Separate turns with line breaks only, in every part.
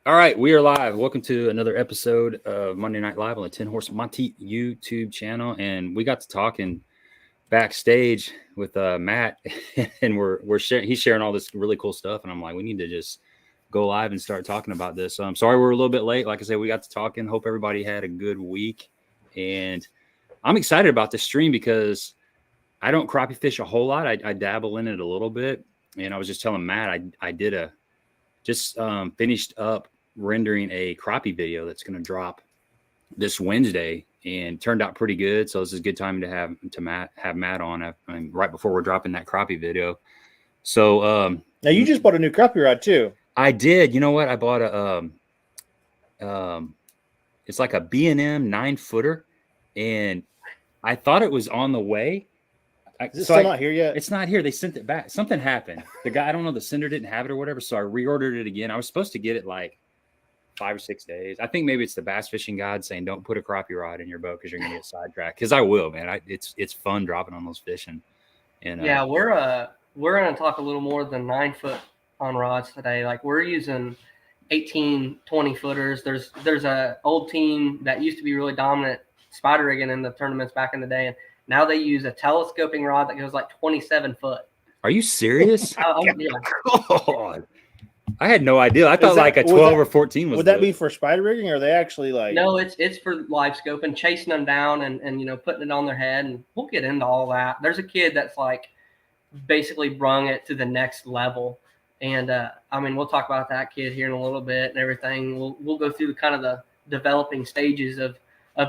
All right, we are live. Welcome to another episode of Monday Night Live on the 10 Horse Monty YouTube channel. And we got to talking backstage with Matt, and we're sharing. He's sharing all this really cool stuff, and I'm like, we need to just go live and start talking about this. So I'm sorry we're a little bit late. Like I said, we got to talking. Hope everybody had a good week, and I'm excited about this stream because I don't crappie fish a whole lot. I dabble in it a little bit, and I was just telling Matt I did finished up rendering a crappie video that's going to drop this Wednesday and turned out pretty good. So this is a good time to have Matt on right before we're dropping that crappie video. So
now you just bought a new crappie rod too.
I did. You know what? I bought it's like a B&M 9-footer, and I thought it was on the way.
Is it still not here yet?
It's not here. They sent it back. Something happened. The guy, I don't know, the sender didn't have it or whatever. So I reordered it again. I was supposed to get it like 5 or 6 days. I think maybe it's the bass fishing god saying don't put a crappie rod in your boat because you're gonna get sidetracked. Because I will, man. It's fun dropping on those fish. And
yeah, we're gonna talk a little more than 9-foot on rods today. Like we're using 18, 20 footers. There's a old team that used to be really dominant spider rigging in the tournaments back in the day, and now they use a telescoping rod that goes like 27 foot.
Are you serious?
Yeah.
God. I had no idea. I thought like a 12 or 14 was.
Would that be for spider rigging, or are they actually like?
No, it's for live scope and chasing them down and putting it on their head, and we'll get into all that. There's a kid that's like basically brung it to the next level, and we'll talk about that kid here in a little bit and everything. We'll go through kind of the developing stages of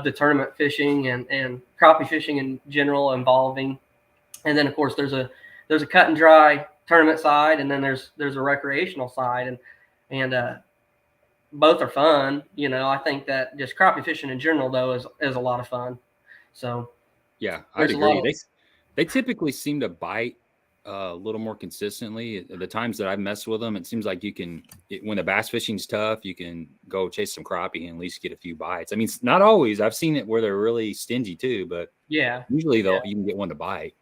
the tournament fishing and crappie fishing in general involving, and then of course there's a cut and dry tournament side, and then there's a recreational side, and both are fun. I think that just crappie fishing in general though is a lot of fun. So
yeah, I'd agree. They typically seem to bite a little more consistently. The times that I've messed with them, it seems like when the bass fishing's tough, you can go chase some crappie and at least get a few bites. I mean, not always. I've seen it where they're really stingy too, but
yeah,
usually you can get one to bite.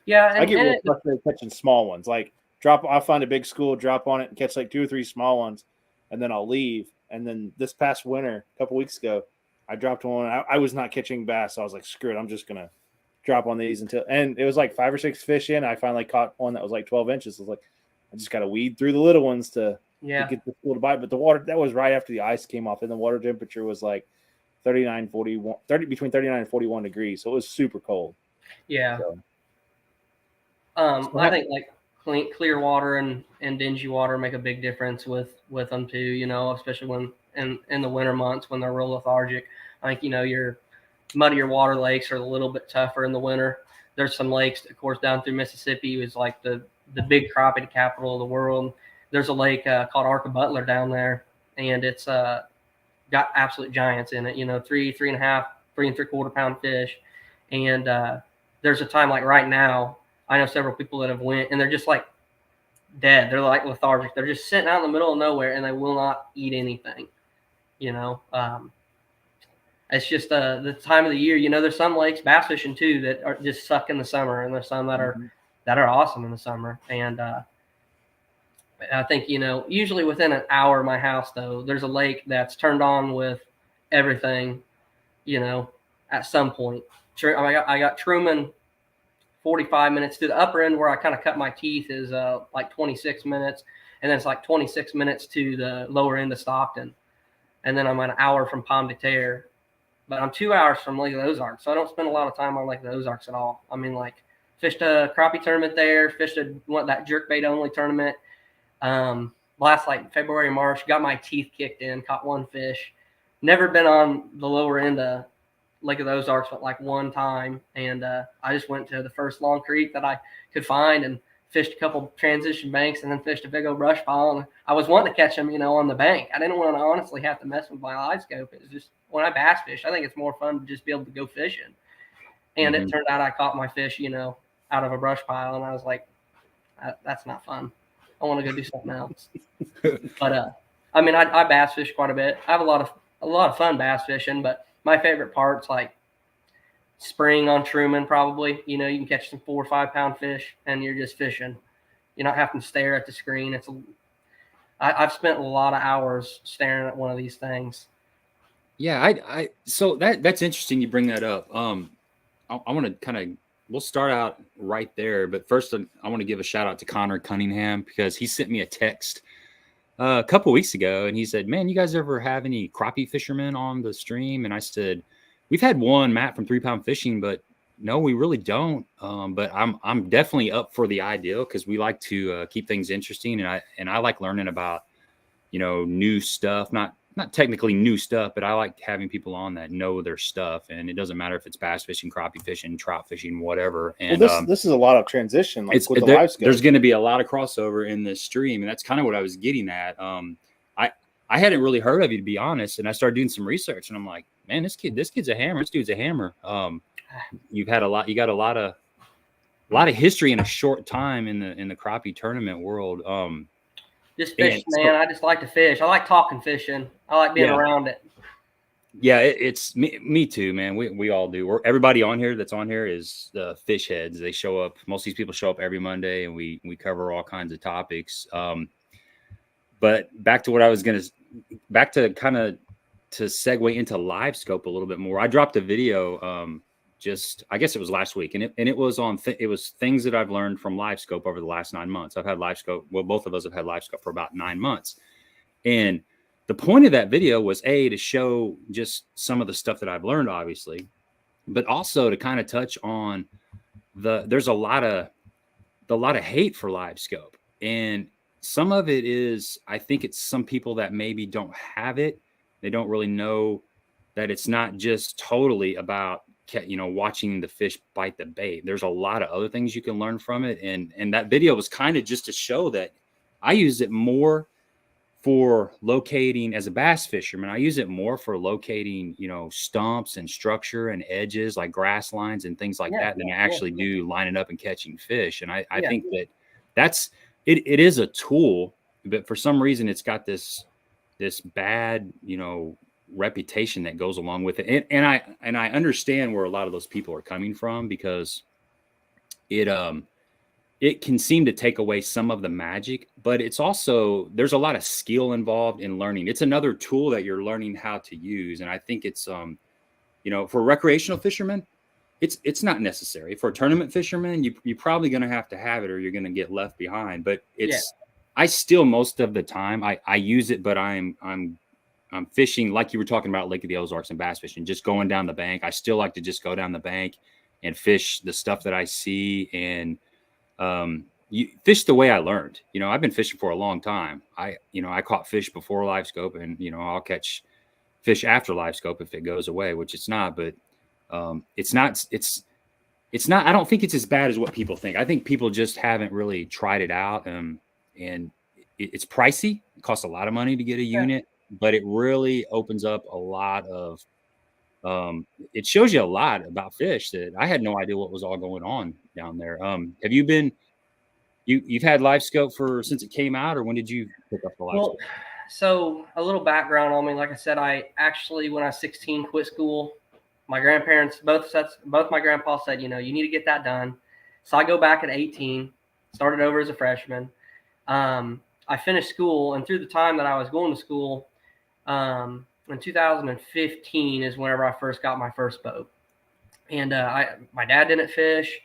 Yeah,
I get real frustrated catching small ones. Like I'll find a big school, drop on it, and catch like 2 or 3 small ones, and then I'll leave. And then this past winter, a couple weeks ago, I dropped one. I was not catching bass, so I was like, screw it, I'm just gonna drop on these and it was like 5 or 6 fish in. I finally caught one that was like 12 inches. I was like, I just gotta weed through the little ones to get the school to bite. But the water, that was right after the ice came off, and the water temperature was like between 39 and 41 degrees, so it was super cold.
Yeah. So. I think like clear water and dingy water make a big difference with them too, especially when in the winter months when they're real lethargic. I think, your muddier water lakes are a little bit tougher in the winter. There's some lakes, of course, down through Mississippi is like the big crappie capital of the world. There's a lake called Arca Butler down there, and it's got absolute giants in it, 3.5, 3 3/4 pound fish. And there's a time like right now, I know several people that have went and they're just like dead. They're like lethargic. They're just sitting out in the middle of nowhere and they will not eat anything. It's just the time of the year. There's some lakes bass fishing too that are just suck in the summer, and there's some that are awesome in the summer. And I think usually within an hour of my house though, there's a lake that's turned on with everything. At some point, I got Truman. 45 minutes to the upper end where I kind of cut my teeth is like 26 minutes. And then it's like 26 minutes to the lower end of Stockton. And then I'm an hour from Pomme de Terre. But I'm 2 hours from Lake of the Ozarks. So I don't spend a lot of time on Lake of the Ozarks at all. I mean, like fished a crappie tournament there, fished that jerkbait only tournament. Last like February, March, got my teeth kicked in, caught one fish. Never been on the lower end of Lake of the Ozarks but like one time, and I just went to the first long creek that I could find and fished a couple transition banks and then fished a big old brush pile. And I was wanting to catch them, on the bank. I didn't want to honestly have to mess with my LiveScope. It was just when I bass fish, I think it's more fun to just be able to go fishing. And it turned out I caught my fish, out of a brush pile, and I was like, that's not fun. I want to go do something else. But I bass fish quite a bit. I have a lot of fun bass fishing, but my favorite part's like spring on Truman, probably. You can catch some 4 or 5 pound fish and you're just fishing. You're not having to stare at the screen. I've spent a lot of hours staring at one of these things.
Yeah, so that's interesting you bring that up. I want to we'll start out right there, but first I want to give a shout out to Connor Cunningham, because he sent me a text a couple weeks ago, and he said, "Man, you guys ever have any crappie fishermen on the stream?" And I said, "We've had one, Matt from 3 Pound Fishing, but no, we really don't. But I'm definitely up for the idea, because we like to keep things interesting, and I like learning about, you know, new stuff, not technically new stuff, but I like having people on that know their stuff. And it doesn't matter if it's bass fishing, crappie fishing, trout fishing, whatever." And
this is a lot of transition, like with the LiveScope.
There's going to be a lot of crossover in this stream, and that's kind of what I was getting at. I hadn't really heard of you, to be honest, and I started doing some research, and I'm like, man, this kid's a hammer. This dude's a hammer. You got a lot of history in a short time in the crappie tournament world.
Just fishing, man. I just like to fish. I like talking fishing. I like being around it.
Yeah, it's me too, man. We all do. Everybody on here that's on here is the fish heads. They show up. Most of these people show up every Monday, and we cover all kinds of topics. But back to what I was to segue into LiveScope a little bit more. I dropped a video I guess it was last week, and it was it was things that I've learned from LiveScope over the last 9 months. I've had LiveScope. Well, both of us have had LiveScope for about 9 months, and the point of that video was to show just some of the stuff that I've learned, obviously, but also to kind of touch on there's a lot of hate for LiveScope, and some of it is, I think it's some people that maybe don't have it. They don't really know that it's not just totally about, you know, watching the fish bite the bait. There's a lot of other things you can learn from it. And that video was kind of just to show that I use it more for locating as a bass fisherman. I use it more for locating, you know, stumps and structure and edges like grass lines and things like that than I actually do lining up and catching fish. And I think that's it is a tool, but for some reason it's got this bad, you know, reputation that goes along with it. And I understand where a lot of those people are coming from, because it can seem to take away some of the magic, but it's also, there's a lot of skill involved in learning. It's another tool that you're learning how to use. And I think it's, you know, for recreational fishermen, it's not necessary. For a tournament fisherman, you're probably going to have it, or you're going to get left behind. But I still, most of the time I use it, but I'm fishing, like you were talking about, Lake of the Ozarks and bass fishing, just going down the bank. I still like to just go down the bank and fish the stuff that I see, and you fish the way I learned. You know, I've been fishing for a long time. I caught fish before LiveScope, and, you know, I'll catch fish after LiveScope if it goes away, which it's not, but it's not, I don't think it's as bad as what people think. I think people just haven't really tried it out. And it's pricey. It costs a lot of money to get a unit, but it really opens up a lot of, it shows you a lot about fish that I had no idea what was all going on down there. Have you been, you've had LiveScope since it came out, or when did you pick up the LiveScope?
Well, so a little background on me. Like I said, I actually, when I was 16, quit school. My grandparents, both my grandpas said, you know, you need to get that done. So I go back at 18, started over as a freshman. I finished school, and through the time that I was going to school, in 2015 is whenever I first got my first boat. And my dad didn't fish.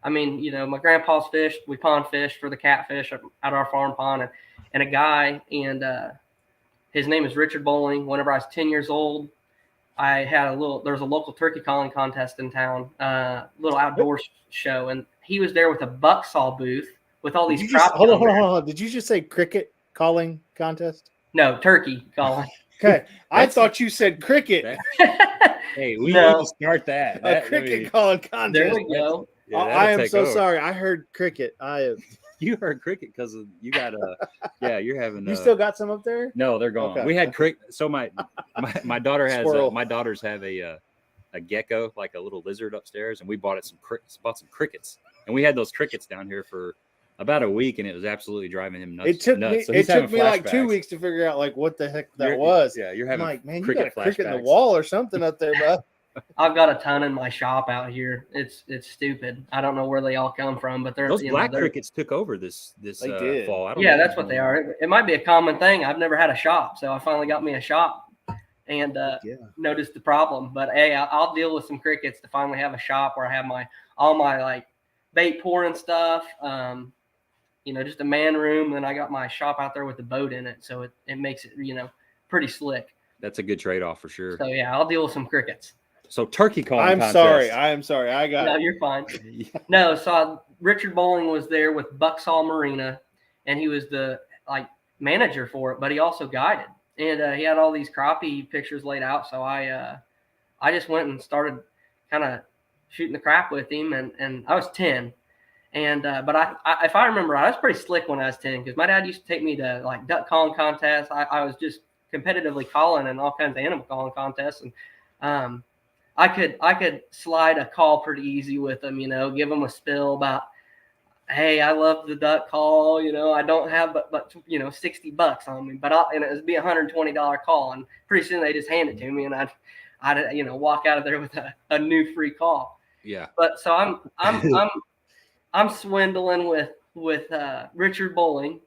I mean, you know, my grandpa's fished. We pond fished for the catfish at our farm pond, and a guy, and his name is Richard Bowling. Whenever I was 10 years old, I had there was a local turkey calling contest in town, little outdoor show, and he was there with a buck saw booth with all these.
Hold on. Did you just say cricket calling contest?
No, turkey calling.
Okay, I thought you said cricket.
Hey, we need to start that.
A cricket calling contest.
There we go.
Yeah, I am so sorry. I heard cricket.
You heard cricket because you got you're having.
You still got some up there?
No, they're gone. Okay. We had cricket. So my daughter has my daughters have a gecko, like a little lizard upstairs, and we bought some crickets, and we had those crickets down here for about a week, and it was absolutely driving him nuts.
It took me like 2 weeks to figure out like what the heck that was.
Yeah, you're having
like, man, you got a cricket in the wall or something up there, bro.
I've got a ton in my shop out here. It's stupid. I don't know where they all come from, but they're
Those black
they're,
crickets took over this
They did.
fall. I don't
yeah,
know
that's what they are. It might be a common thing. I've never had a shop, so I finally got me a shop and noticed the problem. But hey, I'll deal with some crickets to finally have a shop where I have all my like bait pouring stuff. Just a man room, and I got my shop out there with the boat in it, so it makes it pretty slick.
That's a good trade-off for sure.
So yeah, I'll deal with some crickets.
So turkey calling
I'm
contest.
sorry. I got
No, you're fine. No, so Richard Bowling was there with Bucksall Marina, and he was the manager for it, but he also guided, and he had all these crappie pictures laid out. So I just went and started kind of shooting the crap with him, and I was 10. And but I if I remember, I was pretty slick when I was 10 because my dad used to take me to like duck calling contests. I was just competitively calling and all kinds of animal calling contests, and I could slide a call pretty easy with them. Give them a spill about, hey, I love the duck call. I don't have but $60 on me, but and it would be $120 call, and pretty soon they just hand it to me, and I'd walk out of there with a new free call.
Yeah.
But so I'm swindling with Richard Bowling,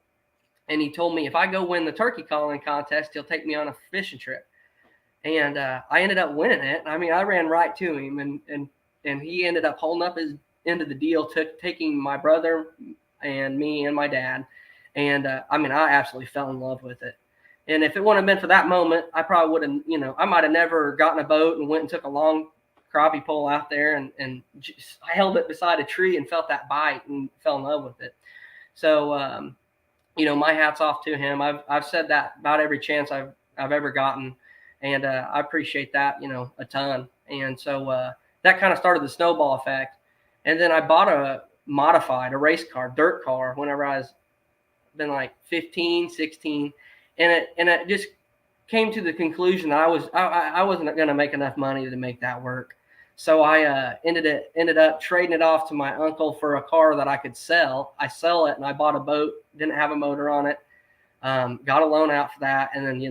and he told me if I go win the turkey calling contest, he'll take me on a fishing trip. And I ended up winning it. I mean, I ran right to him, and he ended up holding up his end of the deal, taking my brother and me and my dad. And I absolutely fell in love with it. And if it wouldn't have been for that moment, I probably would have, I might have never gotten a boat and went and took a long crappie pole out there and just, I held it beside a tree and felt that bite and fell in love with it. So, my hat's off to him. I've said that about every chance I've ever gotten. And I appreciate that, a ton. And so that kind of started the snowball effect. And then I bought a race car, dirt car, whenever I was been like 15, 16. And it just came to the conclusion that I wasn't going to make enough money to make that work. So I ended up trading it off to my uncle for a car that I could sell. I sell it, and I bought a boat, didn't have a motor on it, got a loan out for that, and then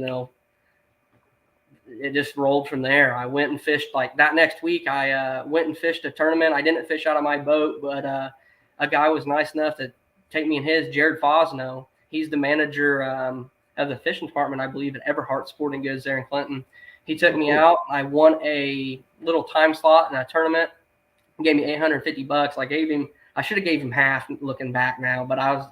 it just rolled from there. I went and fished like that next week. I went and fished a tournament. I didn't fish out of my boat, but a guy was nice enough to take me in his, Jared Fosno. He's the manager of the fishing department, I believe, at Everhart Sporting Goods there in Clinton. He took me out. I won a little time slot in a tournament. He gave me $850. I should have gave him half looking back now, but I was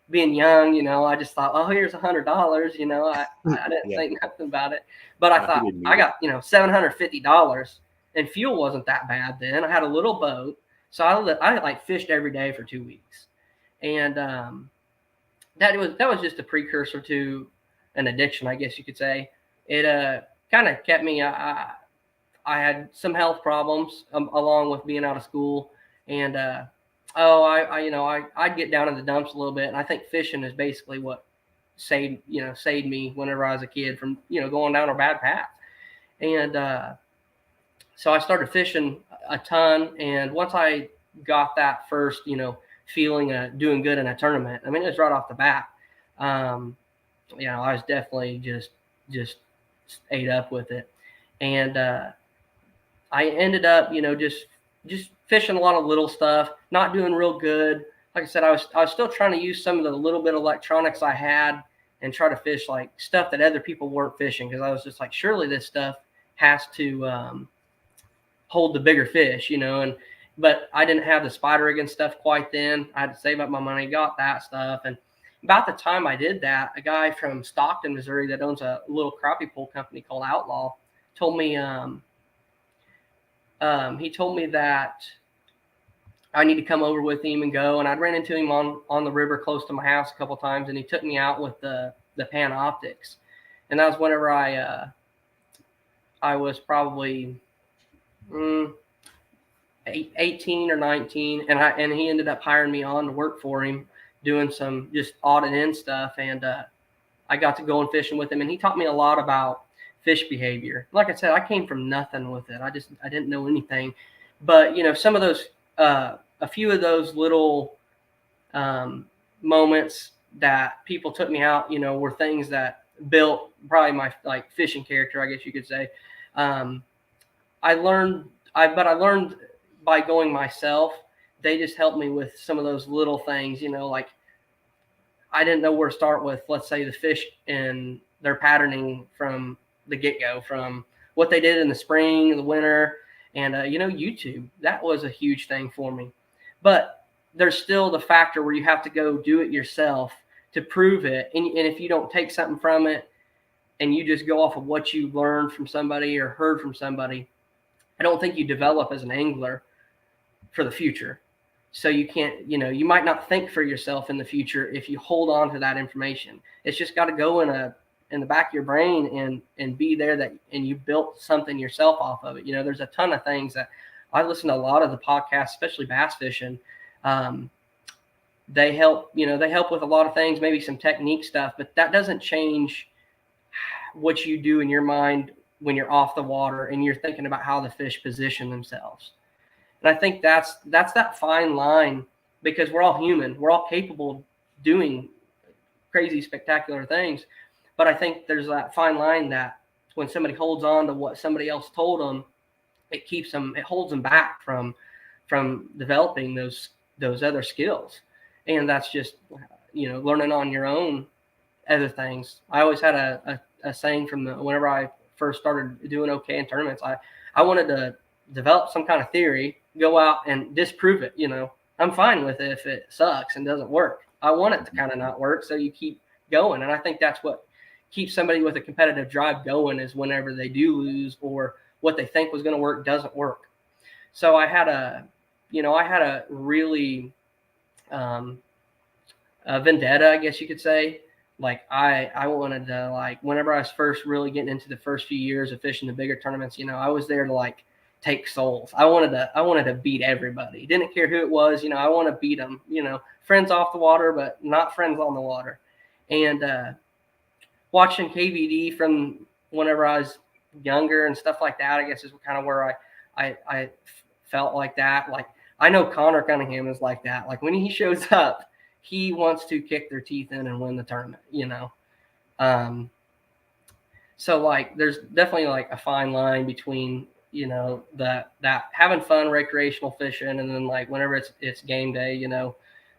being young, I just thought, oh, here's $100. I didn't think nothing about it, but I thought I got, $750, and fuel wasn't that bad then. I had a little boat. So I fished every day for 2 weeks. And that was just a precursor to an addiction, I guess you could say. It kind of kept me. I had some health problems along with being out of school, and I'd get down in the dumps a little bit, and I think fishing is basically what saved me whenever I was a kid from going down a bad path. And so I started fishing a ton, and once I got that first feeling of doing good in a tournament, it was right off the bat. I was definitely just ate up with it, and I ended up just fishing a lot of little stuff, not doing real good. Like I said, I was still trying to use some of the little bit of electronics I had and try to fish like stuff that other people weren't fishing, because I was just like, surely this stuff has to hold the bigger fish, but I didn't have the spider rig and stuff quite then. I had to save up my money, got that stuff. And about the time I did that, a guy from Stockton, Missouri that owns a little crappie pole company called Outlaw told me, he told me that I need to come over with him and go. And I'd ran into him on the river close to my house a couple of times, and he took me out with the Panoptics. And that was whenever I was probably 18 or 19, and he ended up hiring me on to work for him, doing some just odd and end stuff. And I got to go and fishing with him, and he taught me a lot about fish behavior. Like I said, I came from nothing with it. I didn't know anything, but some of those, a few of those little moments that people took me out, were things that built probably my fishing character, I guess you could say. I learned by going myself. They just helped me with some of those little things, like I didn't know where to start with, let's say, the fish and their patterning from the get-go, from what they did in the spring, the winter, and, YouTube. That was a huge thing for me. But there's still the factor where you have to go do it yourself to prove it. And if you don't take something from it and you just go off of what you learned from somebody or heard from somebody, I don't think you develop as an angler for the future. So you can't, you might not think for yourself in the future if you hold on to that information. It's just got to go in the back of your brain and be there, and you built something yourself off of it. There's a ton of things that I listen to a lot of the podcasts, especially bass fishing. They help with a lot of things, maybe some technique stuff, but that doesn't change what you do in your mind when you're off the water and you're thinking about how the fish position themselves. And I think that's that fine line, because we're all human. We're all capable of doing crazy, spectacular things. But I think there's that fine line that when somebody holds on to what somebody else told them, it holds them back from developing those other skills. And that's just, learning on your own other things. I always had a saying from whenever I first started doing okay in tournaments, I wanted to develop some kind of theory, go out and disprove it. I'm fine with it if it sucks and doesn't work. I want it to kind of not work, so you keep going. And I think that's what keeps somebody with a competitive drive going, is whenever they do lose or what they think was going to work doesn't work. So I had a really a vendetta, I guess you could say. Like I wanted to, like, whenever I was first really getting into the first few years of fishing the bigger tournaments, I was there to like take souls. I wanted to beat everybody. Didn't care who it was. I want to beat them. Friends off the water, but not friends on the water. And watching KVD from whenever I was younger and stuff like that, I guess is kind of where I felt like that. Like, I know Connor Cunningham is like that. Like, when he shows up, he wants to kick their teeth in and win the tournament, So like, there's definitely like a fine line between, that having fun recreational fishing, and then like whenever it's game day,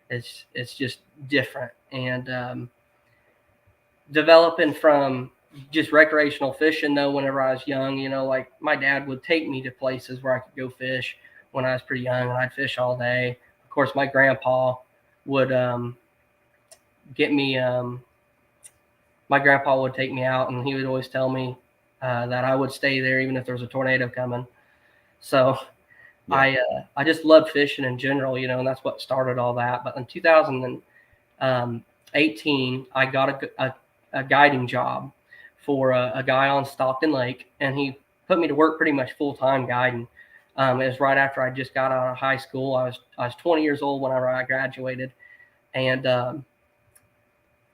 it's just different. And developing from just recreational fishing, though, whenever I was young, like my dad would take me to places where I could go fish when I was pretty young, and I'd fish all day. Of course, my grandpa would get me. My grandpa would take me out, and he would always tell me that I would stay there even if there was a tornado coming. So yeah. I just loved fishing in general, and that's what started all that. But in 2018, I got a guiding job for a guy on Stockton Lake, and he put me to work pretty much full-time guiding. It was right after I just got out of high school. I was 20 years old whenever I graduated, and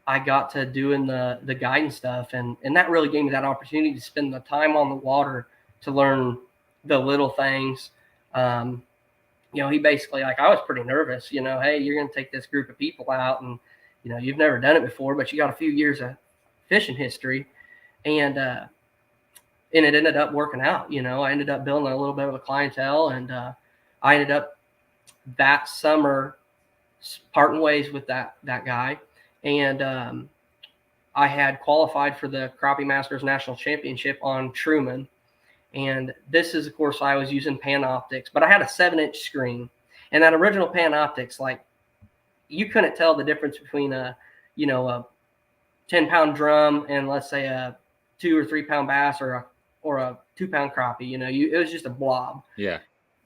I got to doing the guiding stuff, and that really gave me that opportunity to spend the time on the water to learn the little things. He basically, like, I was pretty nervous, hey, you're going to take this group of people out, and, you've never done it before, but you got a few years of fishing history. And it ended up working out. I ended up building a little bit of a clientele, and I ended up that summer parting ways with that guy. And I had qualified for the Crappie Masters National Championship on Truman. And this is, of course, I was using Panoptics, but I had a 7-inch screen. And that original Panoptics, like, you couldn't tell the difference between a 10-pound drum and, let's say, a 2 or 3 pound bass or a 2-pound crappie. It was just a blob.
Yeah.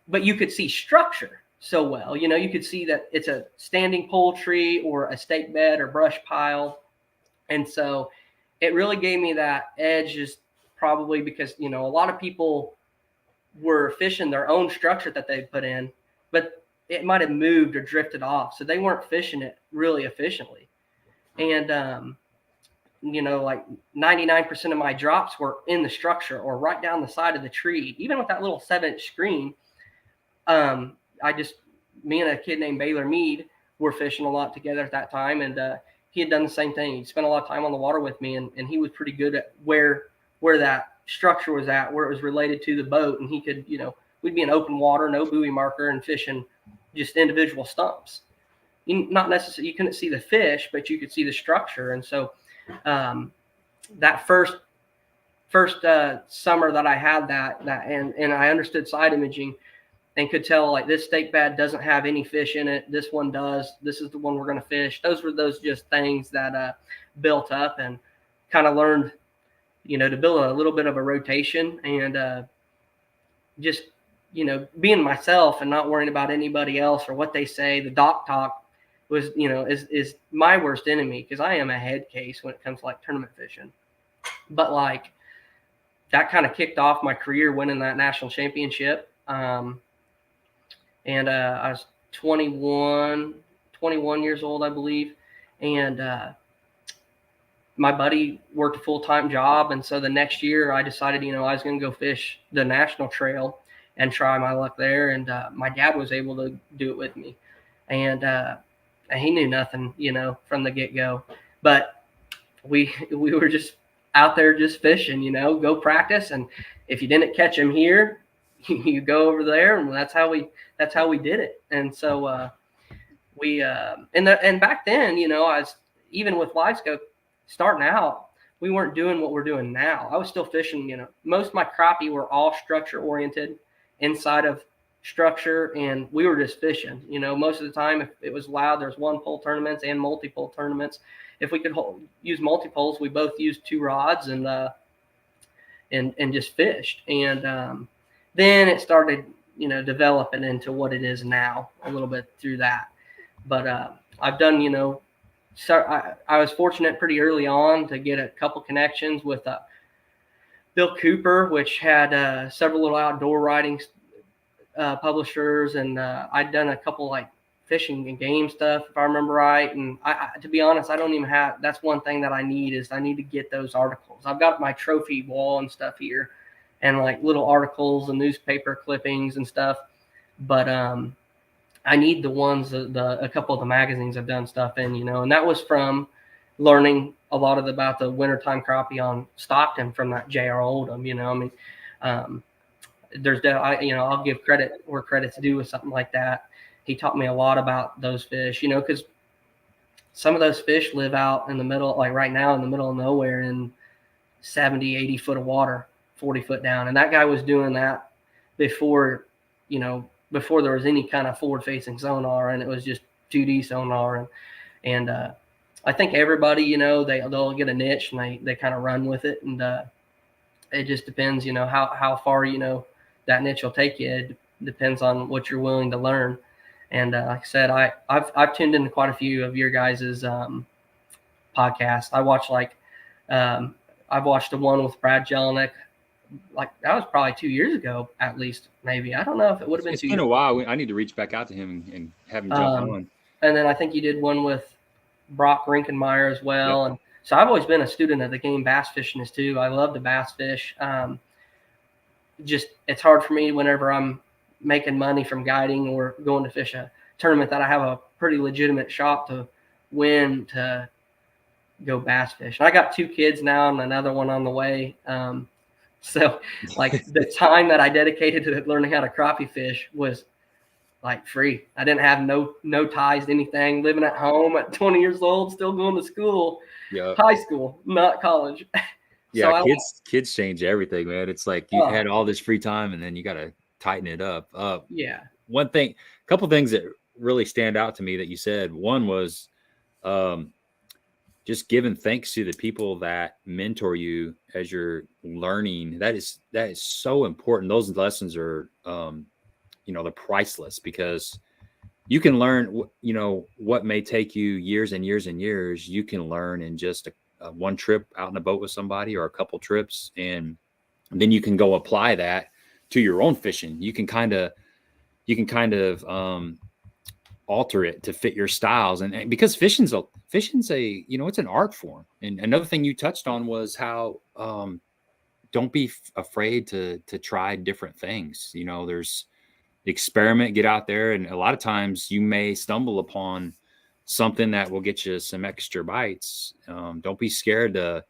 But you could see structure so well. You could see that it's a standing pole tree or a stake bed or brush pile. And so it really gave me that edge, just probably because, a lot of people were fishing their own structure that they put in, but it might have moved or drifted off. So they weren't fishing it really efficiently. And, like 99% of my drops were in the structure or right down the side of the tree. Even with that little 7-inch screen, me and a kid named Baylor Mead were fishing a lot together at that time. And he had done the same thing. He spent a lot of time on the water with me, and he was pretty good at where that structure was at, where it was related to the boat, and he could, we'd be in open water, no buoy marker, and fishing just individual stumps. Not necessarily, you couldn't see the fish, but you could see the structure. And so that first summer that I had that and I understood side imaging and could tell, like, this stake bed doesn't have any fish in it, this one does, this is the one we're going to fish. Those were just things that built up, and kind of learned, to build a little bit of a rotation, and just, being myself and not worrying about anybody else or what they say. The dock talk was, is my worst enemy, because I am a head case when it comes to like tournament fishing. But like, that kind of kicked off my career winning that national championship. And I was 21 years old, I believe. And my buddy worked a full-time job. And so the next year I decided, I was going to go fish the national trail and try my luck there. And my dad was able to do it with me. And he knew nothing, from the get-go. But we were just out there just fishing, go practice. And if you didn't catch him here, you go over there, and that's how we did it. And so and back then, I was, even with LiveScope starting out, we weren't doing what we're doing now. I was still fishing, most of my crappie were all structure oriented, inside of structure, and we were just fishing. Most of the time, if it was allowed, there's one pole tournaments and multi-pole tournaments. If we could use multi-poles, we both used 2 rods and just fished. And then it started, developing into what it is now, a little bit through that. But I've done, so I was fortunate pretty early on to get a couple connections with Bill Cooper, which had several little outdoor writing publishers, and I'd done a couple like fishing and game stuff, if I remember right. And I to be honest, I don't even have, that's one thing that I need to get those articles. I've got my trophy wall and stuff here, and like little articles and newspaper clippings and stuff. But I need the ones, a couple of the magazines I've done stuff in, and that was from learning a lot about the wintertime crappie on Stockton from that J.R. Oldham. I'll give credit where credit's due with something like that. He taught me a lot about those fish, because some of those fish live out in the middle, like right now in the middle of nowhere, in 70, 80 foot of water, 40 foot down. And that guy was doing that before there was any kind of forward facing sonar, and it was just 2D sonar. And I think everybody, they'll get a niche and they kind of run with it. And it just depends, how far, that niche will take you. It depends on what you're willing to learn. And like I said, I've tuned into quite a few of your guys's podcasts. I watch I've watched the one with Brad Jelinek. Like, that was probably 2 years ago, at least, maybe. I don't know if it would have been 2 years.
It's been a while. I need to reach back out to him and have him jump on.
And then I think you did one with Brock Rinkenmeyer as well. Yep. And so I've always been a student of the game bass fishing too. I love to bass fish. Just, it's hard for me whenever I'm making money from guiding or going to fish a tournament that I have a pretty legitimate shot to win, to go bass fish. And I got 2 kids now and another one on the way. So like the time that I dedicated to learning how to crappie fish was like free. I didn't have no ties to anything, living at home at 20 years old, still going to school, high school, not college.
Yeah. So kids change everything, man. It's like you had all this free time and then you got to tighten it up. A couple things that really stand out to me that you said. One was just giving thanks to the people that mentor you as you're learning. That is so important. Those lessons are, they're priceless, because you can learn, what may take you years and years and years, you can learn in just one trip out in a boat with somebody, or a couple trips. And then you can go apply that to your own fishing. You can kind of alter it to fit your styles. And because fishing's a, it's an art form. And another thing you touched on was how, don't be afraid to try different things. There's experiment, get out there. And a lot of times you may stumble upon something that will get you some extra bites. Don't be scared to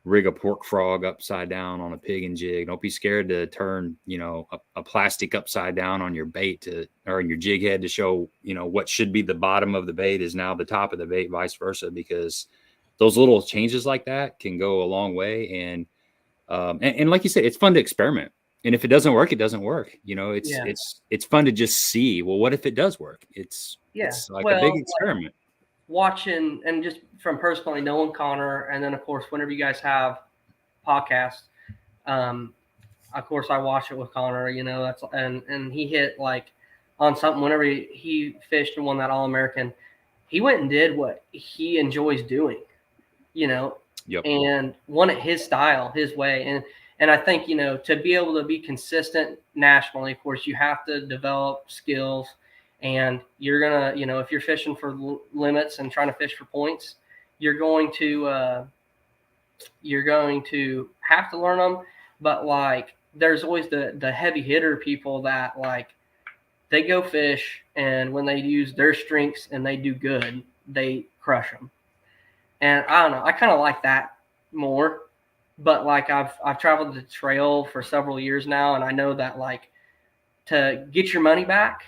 rig a pork frog upside down on a pig and jig. Don't be scared to turn, you know, a plastic upside down on your bait or your jig head to show, you know, what should be the bottom of the bait is now the top of the bait, vice versa, because those little changes like that can go a long way. And like you said, it's fun to experiment. And if it doesn't work, it doesn't work. You know, it's fun to just see, well, what if it does work? It's like a big experiment.
Watching, and just from personally knowing Connor, and then of course whenever you guys have podcasts, of course I watch it with Connor, you know, that's and he hit like on something whenever he fished and won that All-American. He went and did what he enjoys doing, you know.
Yep.
And won it his style, his way. And I think, you know, to be able to be consistent nationally, of course, you have to develop skills. And you're going to, you know, if you're fishing for limits and trying to fish for points, you're going to have to learn them. But, like, there's always the heavy hitter people that, like, they go fish, and when they use their strengths and they do good, they crush them. And I don't know, I kind of like that more. But, like, I've traveled the trail for several years now, and I know that, like, to get your money back,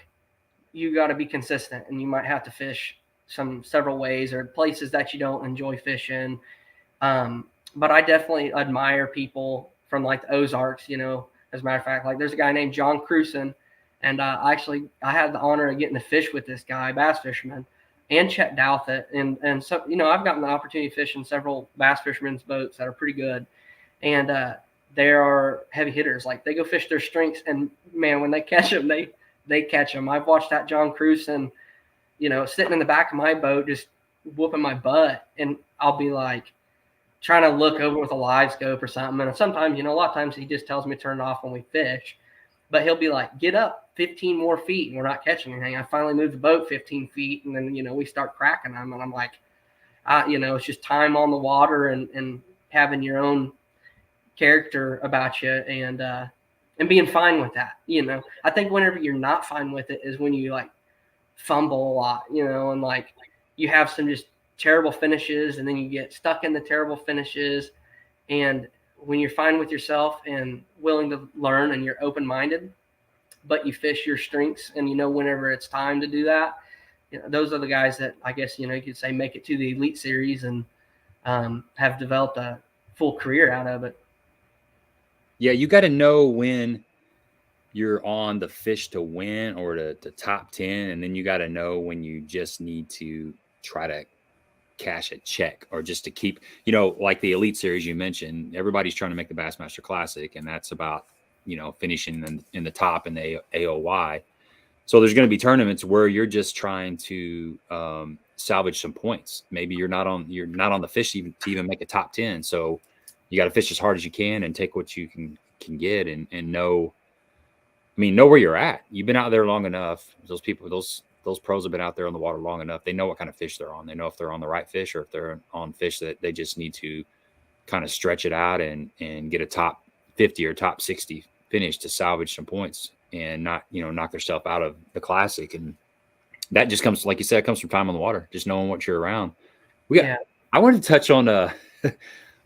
you got to be consistent, and you might have to fish several ways or places that you don't enjoy fishing. But I definitely admire people from, like, the Ozarks, you know. As a matter of fact, like, there's a guy named John Cruson, and I had the honor of getting to fish with this guy, bass fisherman, and Chet Douthit. And so, you know, I've gotten the opportunity to fish in several bass fishermen's boats that are pretty good. And they are heavy hitters. Like, they go fish their strengths, and, man, when they catch them, they catch them. I've watched that John Cruson, you know, sitting in the back of my boat just whooping my butt, and I'll be, like, trying to look over with a LiveScope or something. And sometimes, you know, a lot of times he just tells me to turn it off when we fish. But he'll be like, get up 15 more feet, and we're not catching anything. I finally moved the boat 15 feet, and then, you know, we start cracking them. And I'm like, you know, it's just time on the water and having your own character about you and being fine with that. You know, I think whenever you're not fine with it is when you, like, fumble a lot, you know, and, like, you have some just terrible finishes, and then you get stuck in the terrible finishes. And when you're fine with yourself and willing to learn, and you're open-minded, but you fish your strengths, and you know whenever it's time to do that, you know, those are the guys that, I guess, you know, you could say make it to the Elite Series and have developed a full career out of it.
Yeah, you got to know when you're on the fish to win or to top 10, and then you got to know when you just need to try to cash a check, or just to keep, you know, like the Elite Series you mentioned, everybody's trying to make the Bassmaster Classic, and that's about, you know, finishing in the top in the AOY. So there's going to be tournaments where you're just trying to salvage some points. Maybe you're not on the fish to even make a top 10. So you got to fish as hard as you can and take what you can get and know where you're at. You've been out there long enough. Those people, those pros have been out there on the water long enough. They know what kind of fish they're on. They know if they're on the right fish or if they're on fish that they just need to kind of stretch it out and get a top 50 or top 60 finish to salvage some points and not, you know, knock themselves out of the Classic. And that just comes, like you said, it comes from time on the water, just knowing what you're around. I wanted to touch on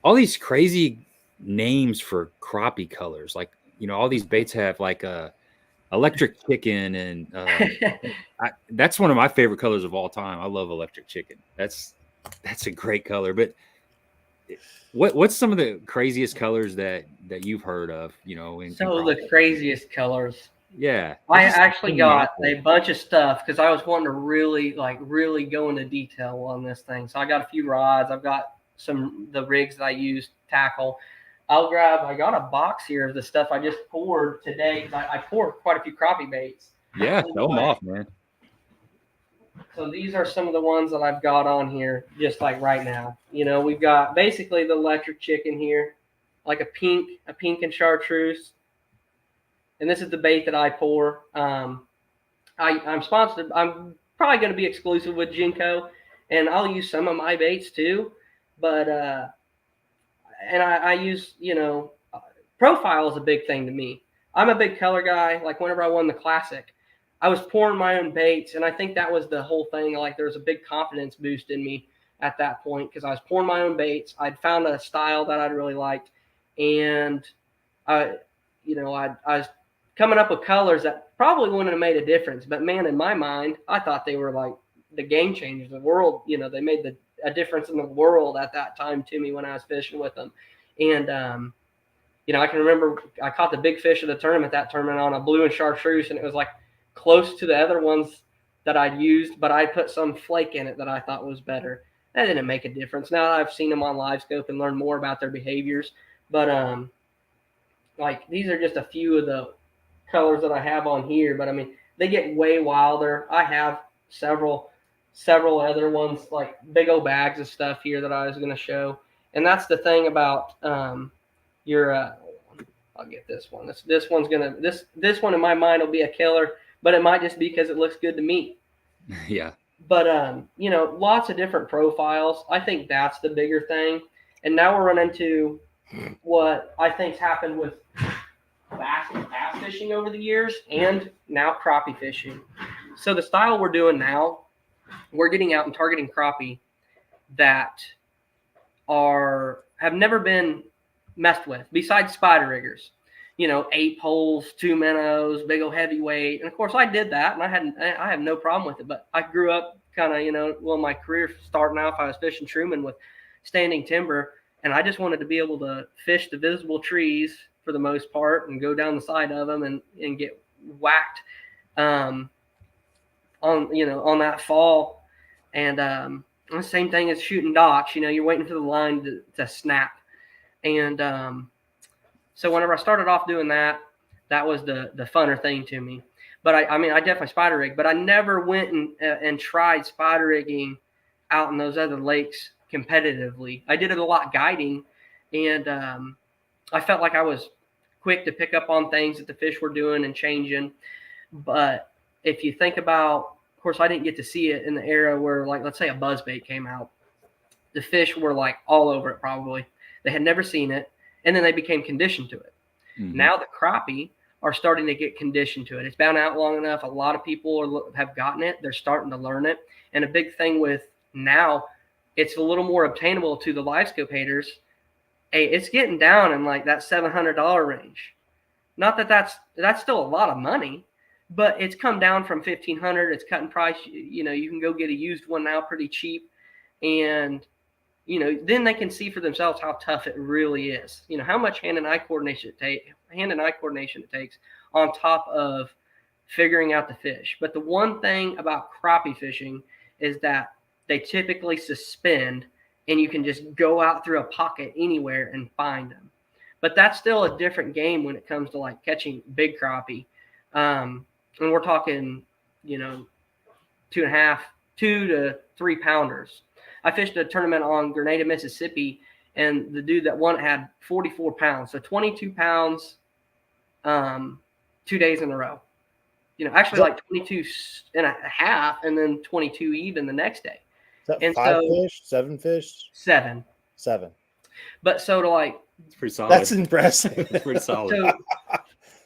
all these crazy names for crappie colors. Like, you know, all these baits have like electric chicken, and that's one of my favorite colors of all time. I love electric chicken. That's a great color. But what's some of the craziest colors that you've heard of, you know?
The craziest colors.
Yeah.
I actually got a bunch of stuff because I was wanting to really go into detail on this thing. So I got a few rods. I've got the rigs that I use, tackle. I got a box here of the stuff I just poured today. I poured quite a few crappie baits.
Yeah, throw them off, man.
So these are some of the ones that I've got on here, just like right now. You know, we've got basically the electric chicken here, like a pink and chartreuse. And this is the bait that I pour. I'm sponsored. I'm probably going to be exclusive with Jinko, and I'll use some of my baits too. But and I use, you know, profile is a big thing to me. I'm a big color guy. Like whenever I won the Classic, I was pouring my own baits, and I think that was the whole thing. Like there was a big confidence boost in me at that point because I was pouring my own baits. I'd found a style that I really liked, and I was coming up with colors that probably wouldn't have made a difference. But man, in my mind, I thought they were like the game changers, the world. They made a difference in the world at that time to me when I was fishing with them. And I can remember I caught the big fish of the tournament on a blue and chartreuse, and it was like close to the other ones that I'd used, but I put some flake in it that I thought was better. That didn't make a difference. Now I've seen them on LiveScope and learned more about their behaviors, but like these are just a few of the colors that I have on here, but I mean they get way wilder. I have several other ones, like big old bags of stuff here that I was going to show. And that's the thing about I'll get this one. This one's gonna this one in my mind will be a killer, but it might just be because it looks good to me.
Yeah.
But lots of different profiles. I think that's the bigger thing. And now we're running into what I think's happened with bass fishing over the years, and now crappie fishing. So the style we're doing now, we're getting out and targeting crappie that have never been messed with besides spider riggers. 8 poles, 2 minnows, big old heavyweight. And of course I did that, and I have no problem with it. But I grew up kind of, my career starting off, I was fishing Truman with standing timber, and I just wanted to be able to fish the visible trees for the most part and go down the side of them and get whacked on that fall. And the same thing as shooting docks. You're waiting for the line to snap. And so whenever I started off doing that, that was the funner thing to me. But I definitely spider rig, but I never went and tried spider rigging out in those other lakes competitively. I did it a lot guiding, and I felt like I was quick to pick up on things that the fish were doing and changing. But if you think about, of course, I didn't get to see it in the era where, like, let's say a buzzbait came out. The fish were like all over it probably. They had never seen it, and then they became conditioned to it. Mm-hmm. Now the crappie are starting to get conditioned to it. It's been out long enough. A lot of people have gotten it. They're starting to learn it. And a big thing with now, it's a little more obtainable to the LiveScope haters. Hey, it's getting down in like that $700 range. Not that that's still a lot of money, but it's come down from $1,500. It's cutting price. You can go get a used one now pretty cheap. And then they can see for themselves how tough it really is. How much hand and eye coordination it takes on top of figuring out the fish. But the one thing about crappie fishing is that they typically suspend, and you can just go out through a pocket anywhere and find them. But that's still a different game when it comes to like catching big crappie. And we're talking, 2 to 3 pounders. I fished a tournament on Grenada, Mississippi, and the dude that won had 44 pounds. So 22 pounds 2 days in a row. Actually like 22 and a half, and then 22 even the next day.
Is that 5 fish, 7 fish?
7.
7.
But so to like...
It's pretty solid.
That's impressive.
It's pretty solid. So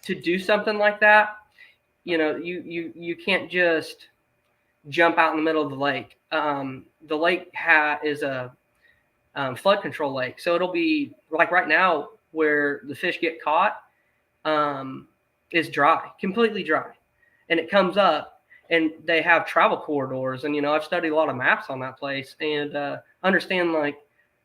to do something like that, you can't just jump out in the middle of the lake. The lake is a flood control lake. So it'll be like right now where the fish get caught is dry, completely dry. And it comes up, and they have travel corridors. And, I've studied a lot of maps on that place, and understand like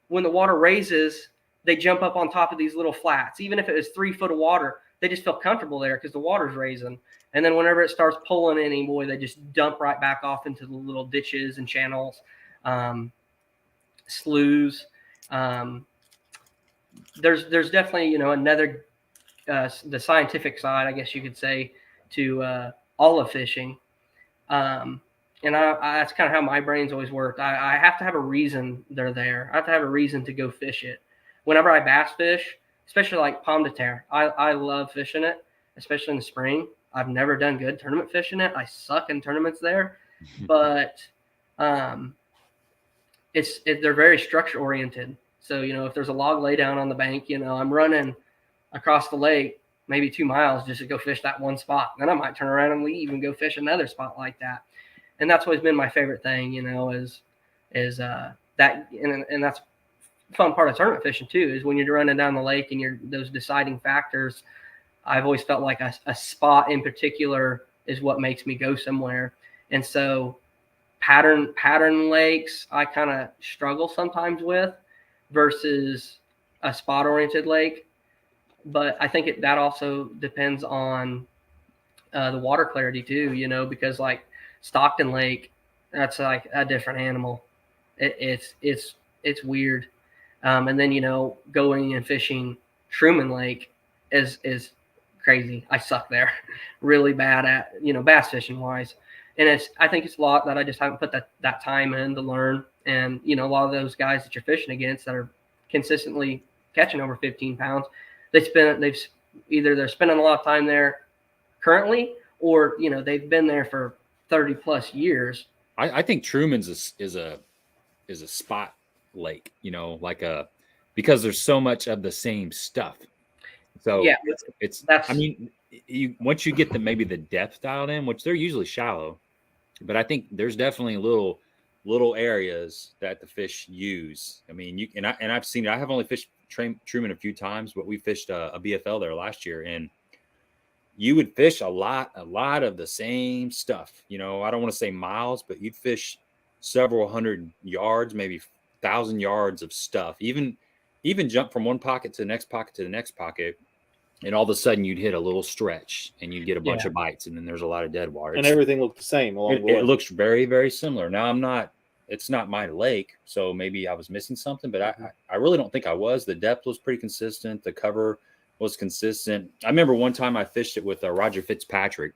when the water raises, they jump up on top of these little flats. Even if it was 3 foot of water, they just feel comfortable there because the water's raising. And then whenever it starts pulling any boy, they just dump right back off into the little ditches and channels, sloughs. There's definitely, another, the scientific side, I guess you could say, to olive fishing. And that's kind of how my brain's always worked. I have to have a reason they're there. I have to have a reason to go fish it. Whenever I bass fish, especially like pomme de terre, I love fishing it, especially in the spring. I've never done good tournament fishing it. I suck in tournaments there, but they're very structure oriented. So, if there's a log lay down on the bank, I'm running across the lake, maybe 2 miles just to go fish that one spot. Then I might turn around and leave and go fish another spot like that. And that's always been my favorite thing, is and that's the fun part of tournament fishing too, is when you're running down the lake and you're those deciding factors. I've always felt like a spot in particular is what makes me go somewhere. And so pattern lakes, I kind of struggle sometimes with versus a spot oriented lake. But I think that also depends on the water clarity too, because like Stockton Lake, that's like a different animal. It's weird. And then, going and fishing Truman Lake is crazy. I suck there really bad at, bass fishing wise. And I think it's a lot that I just haven't put that time in to learn. And, a lot of those guys that you're fishing against that are consistently catching over 15 pounds, they're spending a lot of time there currently, or, they've been there for 30 plus years.
I think Truman's is a spot lake, because there's so much of the same stuff. So
yeah,
once you get maybe the depth dialed in, which they're usually shallow, but I think there's definitely little areas that the fish use. I mean, I've seen it. I have only fished Truman a few times, but we fished a BFL there last year, and you would fish a lot of the same stuff. I don't want to say miles, but you'd fish several hundred yards, maybe 1,000 yards of stuff. Even jump from one pocket to the next pocket to the next pocket, and all of a sudden you'd hit a little stretch and you'd get a bunch of bites, and then there's a lot of dead water.
And everything looked the same along the way.
It looks very, very similar. Now it's not my lake, so maybe I was missing something, but I really don't think I was. The depth was pretty consistent. The cover was consistent. I remember one time I fished it with Roger Fitzpatrick,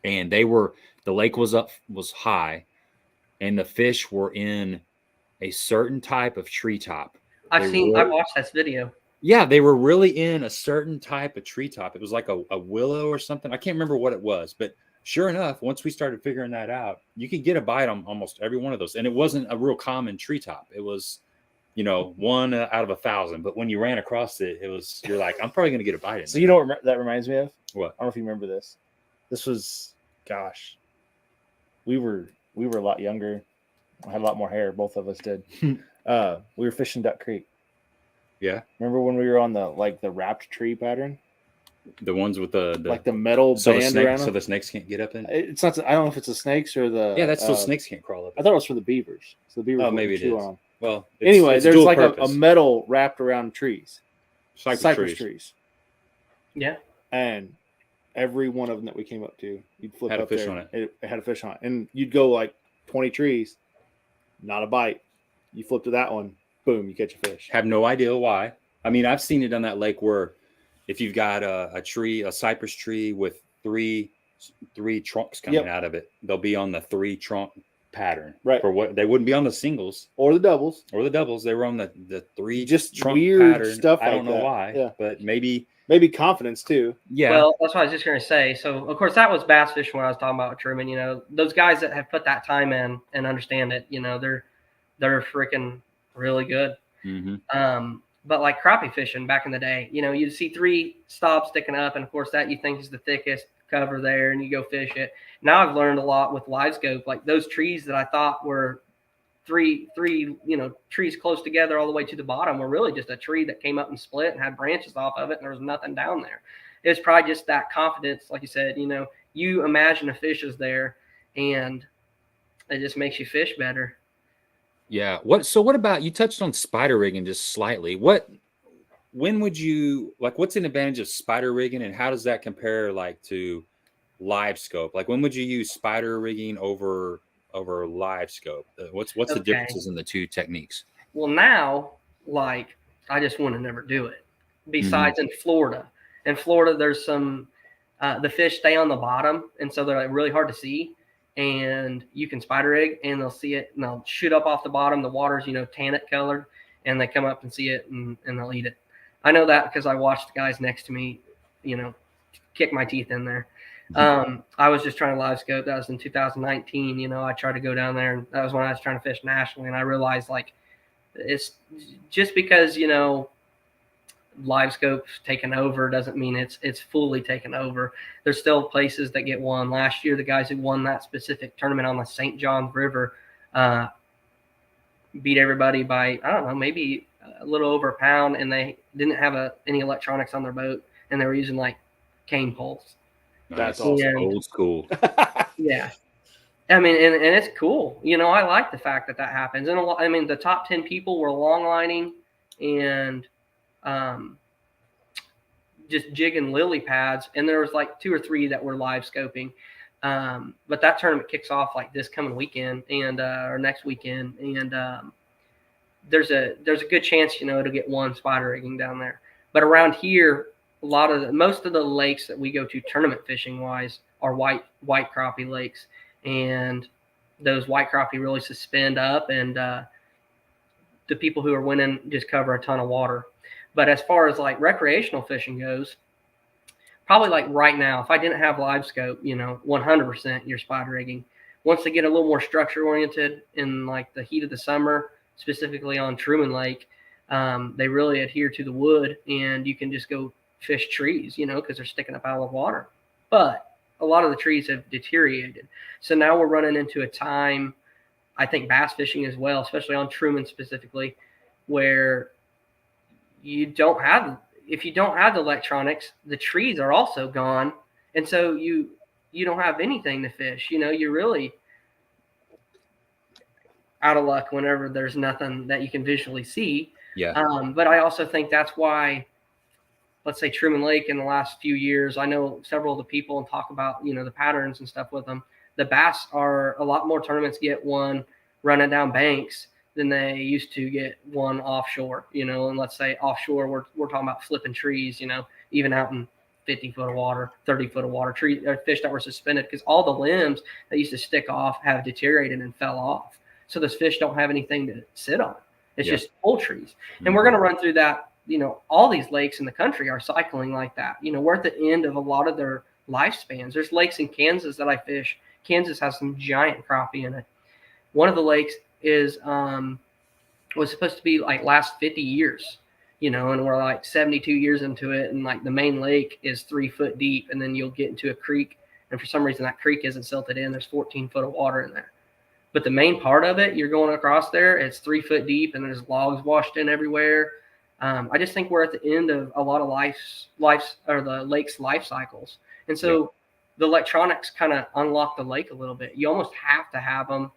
and the lake was high, and the fish were in a certain type of treetop.
I've watched this video.
Yeah, they were really in a certain type of treetop. It was like a willow or something. I can't remember what it was, but sure enough, once we started figuring that out, you could get a bite on almost every one of those. And it wasn't a real common treetop. It was, one out of 1,000. But when you ran across it, you're like, I'm probably going to get a bite in
So you know what that reminds me of?
What?
I don't know if you remember this. This was, we were a lot younger. I had a lot more hair. Both of us did. We were fishing Duck Creek.
Yeah.
Remember when we were on the wrapped tree pattern?
The ones with the
metal band around them?
So the snakes can't get up in?
It's not. I don't know if it's the snakes or the.
Yeah, that's so snakes can't crawl up.
I thought it was for the beavers. So the beavers.
Oh, maybe it is. On. Well,
anyway, there's like a metal wrapped around trees.
Cypress trees.
Yeah.
And every one of them that we came up to, you'd flip
had
up
a fish
there.
on it.
It had a fish on it, and you'd go like 20 trees, not a bite. You flip to that one, boom, you catch a fish.
Have no idea why. I mean, I've seen it on that lake where if you've got a cypress tree with three trunks coming out of it, they'll be on the 3 trunk pattern.
Right.
For what they wouldn't be on the singles
or the doubles.
They were on the 3
just
trunk
weird
pattern.
Stuff.
I don't know why, but maybe
confidence too.
Yeah.
Well, that's what I was just going to say. So of course that was bass fishing when I was talking about Truman. Those guys that have put that time in and understand it. They're freaking really good.
Mm-hmm.
But like crappie fishing back in the day, you'd see 3 stobs sticking up, and of course that you think is the thickest cover there, and you go fish it. Now I've learned a lot with LiveScope, like those trees that I thought were three trees close together all the way to the bottom were really just a tree that came up and split and had branches off of it, and there was nothing down there. It's probably just that confidence, like you said. You imagine a fish is there, and it just makes you fish better.
Yeah. What about, you touched on spider rigging just slightly. When would you what's an advantage of spider rigging, and how does that compare to LiveScope? Like, when would you use spider rigging over LiveScope? What's the differences in the two techniques?
Well, now, I just want to never do it. Besides in Florida. In Florida, there's some, the fish stay on the bottom, and so they're really hard to see. And you can spider rig, and they'll see it, and they'll shoot up off the bottom. The water's, tannet colored, and they come up and see it, and they'll eat it. I know that because I watched the guys next to me, kick my teeth in there. I was just trying to LiveScope. That was in 2019. I tried to go down there, and that was when I was trying to fish nationally. And I realized it's just because, LiveScope's taken over doesn't mean it's fully taken over. There's still places that get won. Last year, the guys who won that specific tournament on the St. Johns River, beat everybody by, I don't know, maybe a little over a pound, and they didn't have any electronics on their boat, and they were using like cane poles.
That's
Nice.
awesome.
Old school.
Yeah. I mean, and it's cool. I like the fact that happens. And I mean, the top 10 people were long lining and just jigging lily pads. And there was like 2 or 3 that were live scoping. But that tournament kicks off like this coming weekend or next weekend. And there's a good chance, to get one spider rigging down there. But around here, most of the lakes that we go to tournament fishing wise are white crappie lakes. And those white crappie really suspend up, and the people who are winning just cover a ton of water. But as far as like recreational fishing goes, probably like right now, if I didn't have LiveScope, 100% you're spider rigging. Once they get a little more structure oriented in like the heat of the summer, specifically on Truman Lake, they really adhere to the wood, and you can just go fish trees, because they're sticking up out of the water. But a lot of the trees have deteriorated. So now we're running into a time, I think bass fishing as well, especially on Truman specifically, where if you don't have the electronics, the trees are also gone. And so you don't have anything to fish. You're really out of luck whenever there's nothing that you can visually see.
Yeah.
But I also think that's why, let's say Truman Lake in the last few years, I know several of the people and talk about, the patterns and stuff with them. The bass are a lot more tournaments get one running down banks than they used to get one offshore, and let's say offshore, we're talking about flipping trees, even out in 50 foot of water, 30 foot of water, fish that were suspended, because all the limbs that used to stick off have deteriorated and fell off. So those fish don't have anything to sit on. It's just old trees. And we're going to run through that. All these lakes in the country are cycling like that. We're at the end of a lot of their lifespans. There's lakes in Kansas that I fish. Kansas has some giant crappie in it. One of the lakes was supposed to be like last 50 years, and we're like 72 years into it. And like the main lake is 3 foot deep, and then you'll get into a creek. And for some reason that creek isn't silted in. There's 14 foot of water in there. But the main part of it, you're going across there, it's 3 foot deep, and there's logs washed in everywhere. I just think we're at the end of a lot of the lake's life cycles. And so the electronics kind of unlock the lake a little bit. You almost have to have them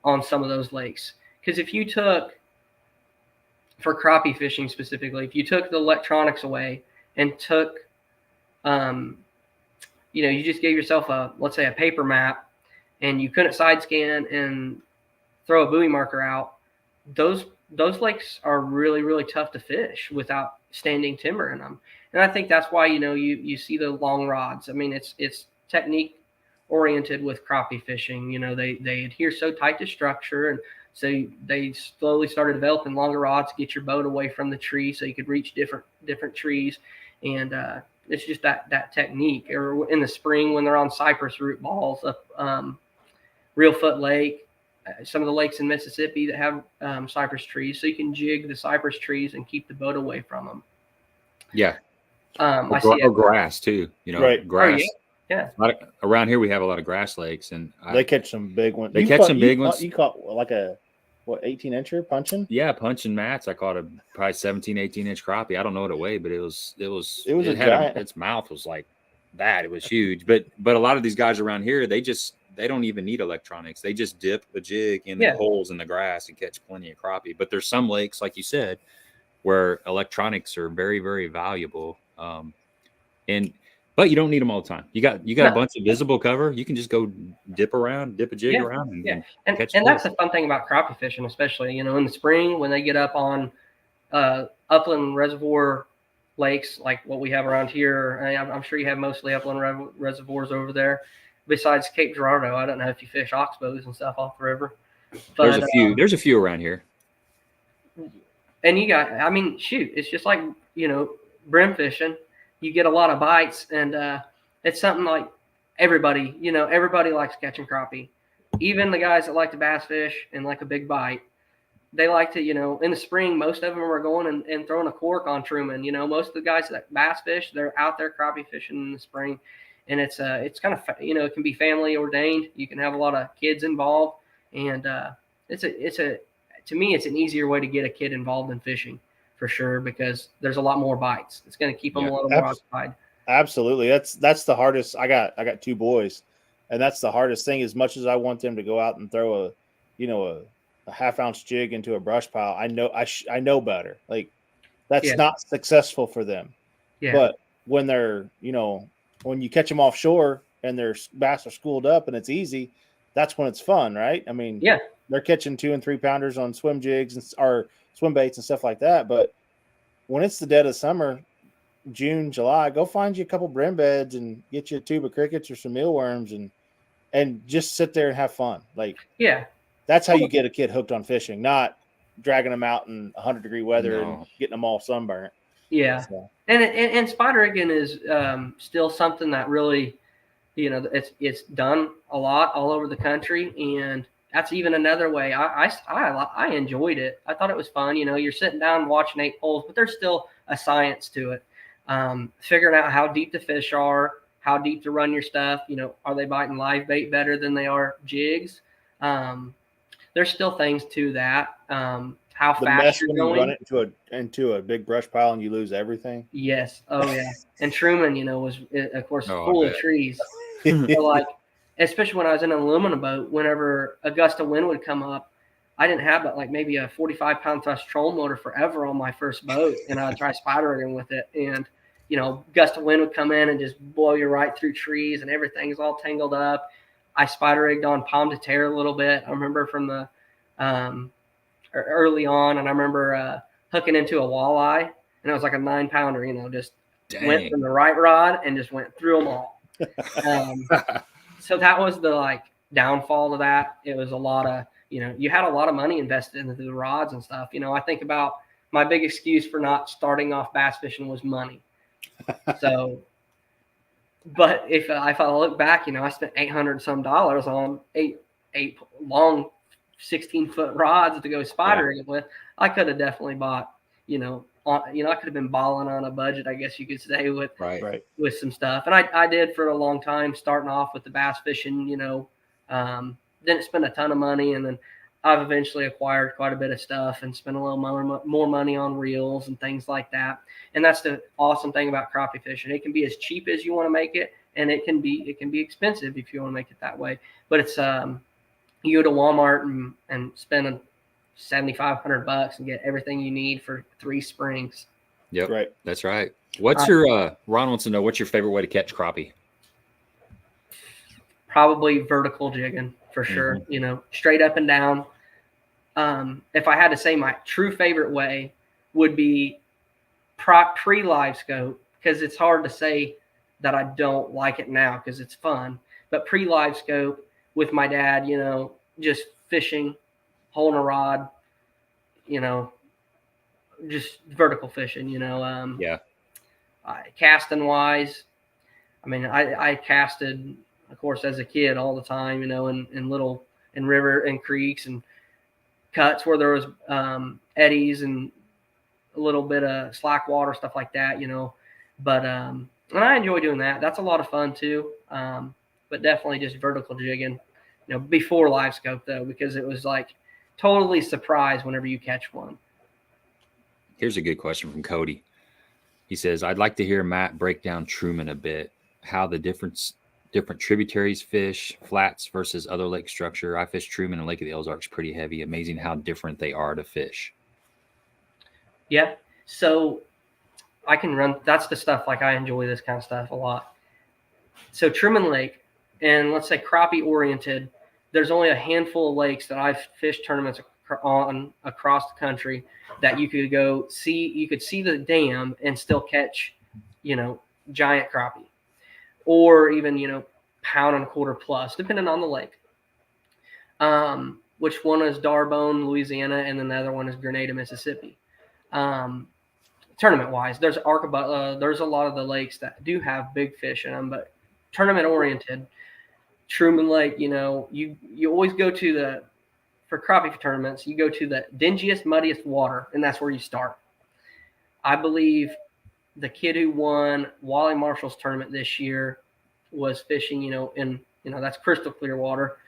on some of those lakes. Because if you took, for crappie fishing specifically, if you took the electronics away and took, you just gave yourself let's say a paper map, and you couldn't side scan and throw a buoy marker out, those lakes are really, really tough to fish without standing timber in them. And I think that's why, you see the long rods. I mean, it's technique oriented with crappie fishing. They adhere so tight to structure. And so they slowly started developing longer rods to get your boat away from the tree so you could reach different trees. And it's just that technique. Or in the spring when they're on cypress root balls up Real Foot Lake, some of the lakes in Mississippi that have cypress trees, so you can jig the cypress trees and keep the boat away from them.
Yeah.
I see
or grass too,
Right.
grass.
Oh, yeah.
Around here we have a lot of grass lakes, and
They catch some big ones.
They catch some big ones.
You caught like a 18-incher punching?
Yeah, punching mats. I caught a probably 17, 18-inch crappie. I don't know what it weighed, but it
a giant.
Its mouth was like that. It was huge. But a lot of these guys around here, they don't even need electronics. They just dip the jig in the holes in the grass and catch plenty of crappie. But there's some lakes, like you said, where electronics are very, very valuable. But you don't need them all the time. You got a bunch of visible cover. You can just go dip a jig around and catch.
And that's the fun thing about crappie fishing, especially, in the spring when they get up on upland reservoir lakes like what we have around here. I'm sure you have mostly upland reservoirs over there. Besides Cape Girardeau, I don't know if you fish oxbows and stuff off the river. But
There's a few around here.
And it's just like, brim fishing. You get a lot of bites, and it's something like everybody likes catching crappie. Even the guys that like to bass fish and like a big bite, they like to, in the spring, most of them are going and throwing a cork on Truman. Most of the guys that bass fish, they're out there crappie fishing in the spring. And it's kind of, it can be family ordained. You can have a lot of kids involved, and it's a to me, it's an easier way to get a kid involved in fishing for sure, because there's a lot more bites. It's going to keep them a little more occupied.
Absolutely. That's the hardest. I got 2 boys, and that's the hardest thing. As much as I want them to go out and throw a half-ounce jig into a brush pile, I know better. Like, that's not successful for them.
Yeah.
But when they're, when you catch them offshore and their bass are schooled up and it's easy, that's when it's fun, right? I mean, they're catching 2 and 3 pounders on swim jigs or swim baits and stuff like that. But when it's the dead of summer, June, July, go find you a couple brim beds and get you a tube of crickets or some mealworms and just sit there and have fun. Like, that's how you get a kid hooked on fishing, not dragging them out in 100-degree weather and getting them all sunburnt.
Yeah. So. And spider rigging is still something that really, it's done a lot all over the country, and that's even another way. I enjoyed it. I thought it was fun. You're sitting down watching 8 poles, but there's still a science to it. Figuring out how deep the fish are, how deep to run your stuff. Are they biting live bait better than they are jigs? There's still things to that. How fast you're going.
You run it into a big brush pile and you lose everything.
Yes. Oh yeah. And Truman, was of course full of trees. So, like, especially when I was in an aluminum boat, whenever a gust of wind would come up, I didn't have but like maybe a 45-pound thrust trolling motor forever on my first boat, and I'd try spider rigging with it, and gust of wind would come in and just blow you right through trees, and everything's all tangled up. I spider rigged on palm to tear a little bit. I remember from the early on, and I remember hooking into a walleye, and it was like a 9-pounder. Just went from the right rod and just went through them all. So that was the downfall to that. It was a lot of you had a lot of money invested into the rods and stuff. I think about my big excuse for not starting off bass fishing was money. So, but if I look back, I spent $800 some on eight long 16-foot rods to go spider rigging with. I could have definitely bought, I could have been balling on a budget, I guess you could say, with with some stuff. And I did for a long time, starting off with the bass fishing. Didn't spend a ton of money, and then I've eventually acquired quite a bit of stuff and spent a little more money on reels and things like that. And that's the awesome thing about crappie fishing. It can be as cheap as you want to make it, and it can be expensive if you want to make it that way. But it's you go to Walmart and spend $7,500 and get everything you need for 3 springs.
Yep, right. That's right. What's your Ron wants to know, what's your favorite way to catch crappie?
Probably vertical jigging for sure. Straight up and down. If I had to say, my true favorite way would be pre-LiveScope, because it's hard to say that I don't like it now because it's fun. But pre-LiveScope with my dad, just fishing, holding a rod, just vertical fishing, casting wise. I mean, I casted, of course, as a kid all the time, in river and creeks and cuts where there was eddies and a little bit of slack water, stuff like that, but and I enjoy doing that. That's a lot of fun too. But definitely just vertical jigging, before LiveScope though, because it was like totally surprised whenever you catch one.
Here's a good question from Cody. He says, I'd like to hear Matt break down Truman a bit, how the different tributaries fish, flats versus other lake structure. I fish Truman and Lake of the Ozarks pretty heavy. Amazing how different they are to fish.
Yeah. So I can run, that's the stuff, I enjoy this kind of stuff a lot. So Truman Lake, and let's say crappie oriented, there's only a handful of lakes that I've fished tournaments on across the country that you could go see. You could see the dam and still catch, giant crappie, or even, pound and a quarter plus, depending on the lake. Which one is Darbone, Louisiana, and then the other one is Grenada, Mississippi. Tournament wise, there's there's a lot of the lakes that do have big fish in them, but tournament oriented, Truman Lake, you always go to for crappie tournaments, you go to the dingiest, muddiest water, and that's where you start. I believe the kid who won Wally Marshall's tournament this year was fishing, in that's crystal clear water.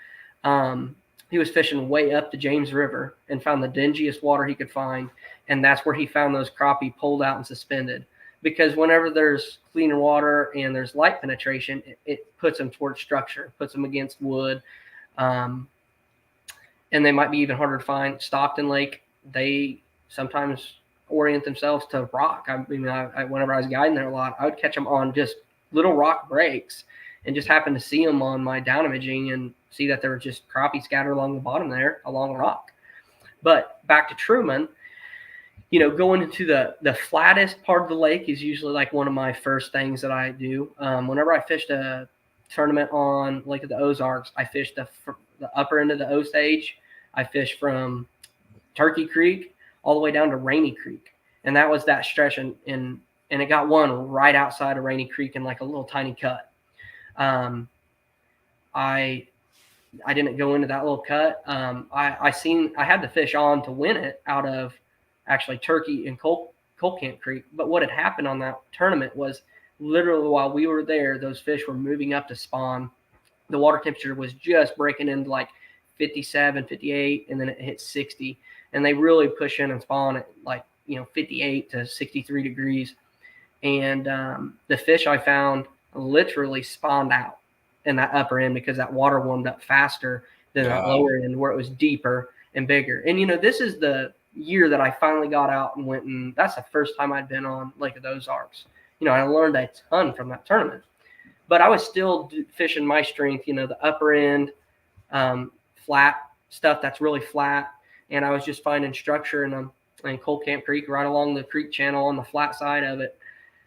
he was fishing way up the James River and found the dingiest water he could find. And that's where he found those crappie pulled out and suspended. Because whenever there's cleaner water and there's light penetration, it puts them towards structure, puts them against wood. And they might be even harder to find. Stockton Lake, they sometimes orient themselves to rock. I mean, whenever I was guiding there a lot, I would catch them on just little rock breaks and just happen to see them on my down imaging and see that there were just crappie scattered along the bottom there, along the rock. But back to Truman, you know, going into the flattest part of the lake is usually like one of my first things that I do. Whenever I fished a tournament on Lake of the Ozarks, I fished the upper end of the Osage. I fished from Turkey Creek all the way down to Rainy Creek. And that was that stretch. And it got one right outside of Rainy Creek in like a little tiny cut. I didn't go into that little cut. I had the fish on to win it out of actually Turkey and Coal Camp Creek. But what had happened on that tournament was literally while we were there, those fish were moving up to spawn. The water temperature was just breaking into like 57, 58, and then it hit 60. And they really push in and spawn at like, 58 to 63 degrees. And the fish I found literally spawned out in that upper end because that water warmed up faster than that lower end where it was deeper and bigger. And, this is the year that I finally got out and went, and that's the first time I'd been on Lake of the Ozarks. I learned a ton from that tournament. But I was still fishing my strength, the upper end, flat stuff that's really flat. And I was just finding structure in Coal Camp Creek, right along the creek channel on the flat side of it.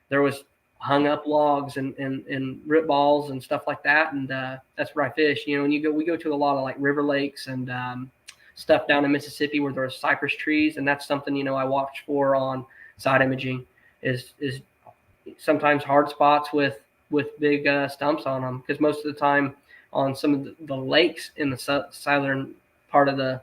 There was hung up logs and rip balls and stuff like that. And that's where I fish. And we go to a lot of like river lakes and stuff down in Mississippi where there's cypress trees. And that's something, I watch for on side imaging is sometimes hard spots with big stumps on them. Because most of the time on some of the lakes in the southern part of the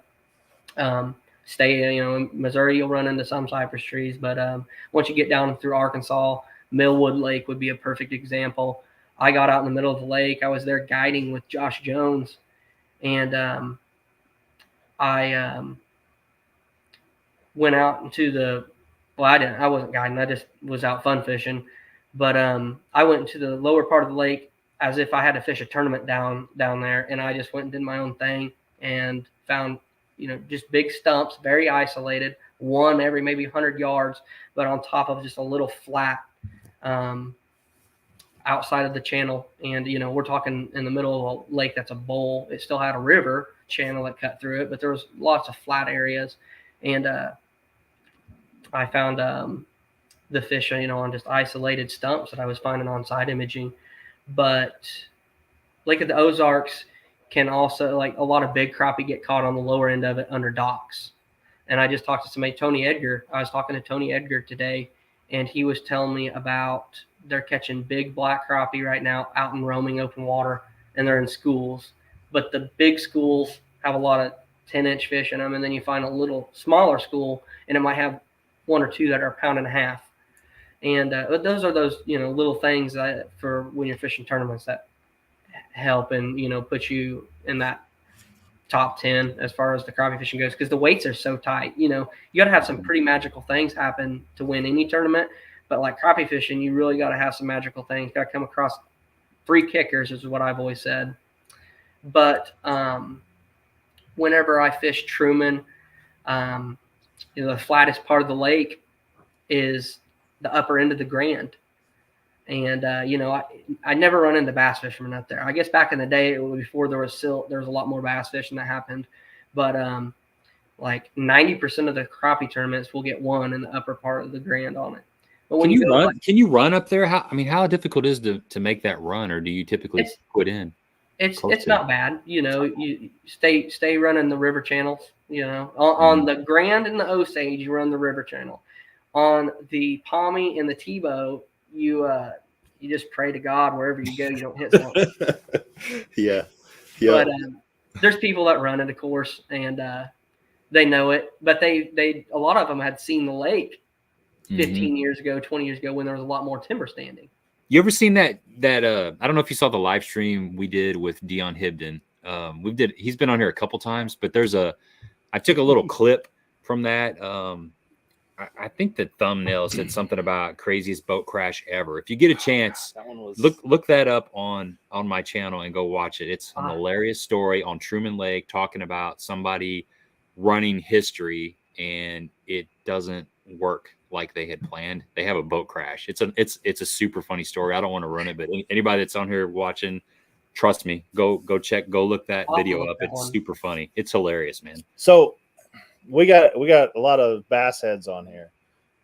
state, in Missouri, you'll run into some cypress trees. But once you get down through Arkansas, Millwood Lake would be a perfect example. I got out in the middle of the lake. I was there guiding with Josh Jones. And I went out into I wasn't guiding. I just was out fun fishing. But I went into the lower part of the lake as if I had to fish a tournament down there. And I just went and did my own thing and found, just big stumps, very isolated, one every maybe 100 yards, but on top of just a little flat outside of the channel. And, we're talking in the middle of a lake that's a bowl. It still had a river channel that cut through it, but there was lots of flat areas. And I found the fish, on just isolated stumps that I was finding on side imaging. But Lake of the Ozarks can also, like a lot of big crappie get caught on the lower end of it under docks. And I just talked to somebody, Tony Edgar. I was talking to Tony Edgar today, and he was telling me about they're catching big black crappie right now out in roaming open water, and they're in schools. But the big schools have a lot of 10-inch fish in them, and then you find a little smaller school, and it might have one or two that are 1.5 pounds. And those are those, little things that for when you're fishing tournaments that help and, put you in that top 10 as far as the crappie fishing goes, because the weights are so tight. You got to have some pretty magical things happen to win any tournament. But like crappie fishing, you really got to have some magical things. Got to come across 3 kickers is what I've always said. But whenever I fish Truman, the flattest part of the lake is the upper end of the Grand. And, I never run into bass fishermen up there. I guess back in the day, before there was a lot more bass fishing that happened. But like 90% of the crappie tournaments will get one in the upper part of the Grand on it. But when
can you run up there? How difficult is it to make that run, or do you typically put in?
It's not bad. You stay running the river channels, on the Grand and the Osage, you run the river channel. On the Pommy and the Tebow, you just pray to God wherever you go, you don't hit something.
Yeah.
But there's people that run it, of course, and they know it. But they a lot of them had seen the lake 15 years ago, 20 years ago when there was a lot more timber standing.
You ever seen that I don't know if you saw the live stream we did with Dion Hibden. He's been on here a couple times, but I took a little clip from that. I think the thumbnail said something about craziest boat crash ever. If you get a chance,
That one was
look that up on my channel and go watch it. It's an hilarious story on Truman Lake talking about somebody running history and it doesn't work like they had planned. They have a boat crash. It's a super funny story. I don't want to run it, but anybody that's on here watching, trust me, go look that video up. It's super funny. It's hilarious, man.
So we got a lot of bass heads on here,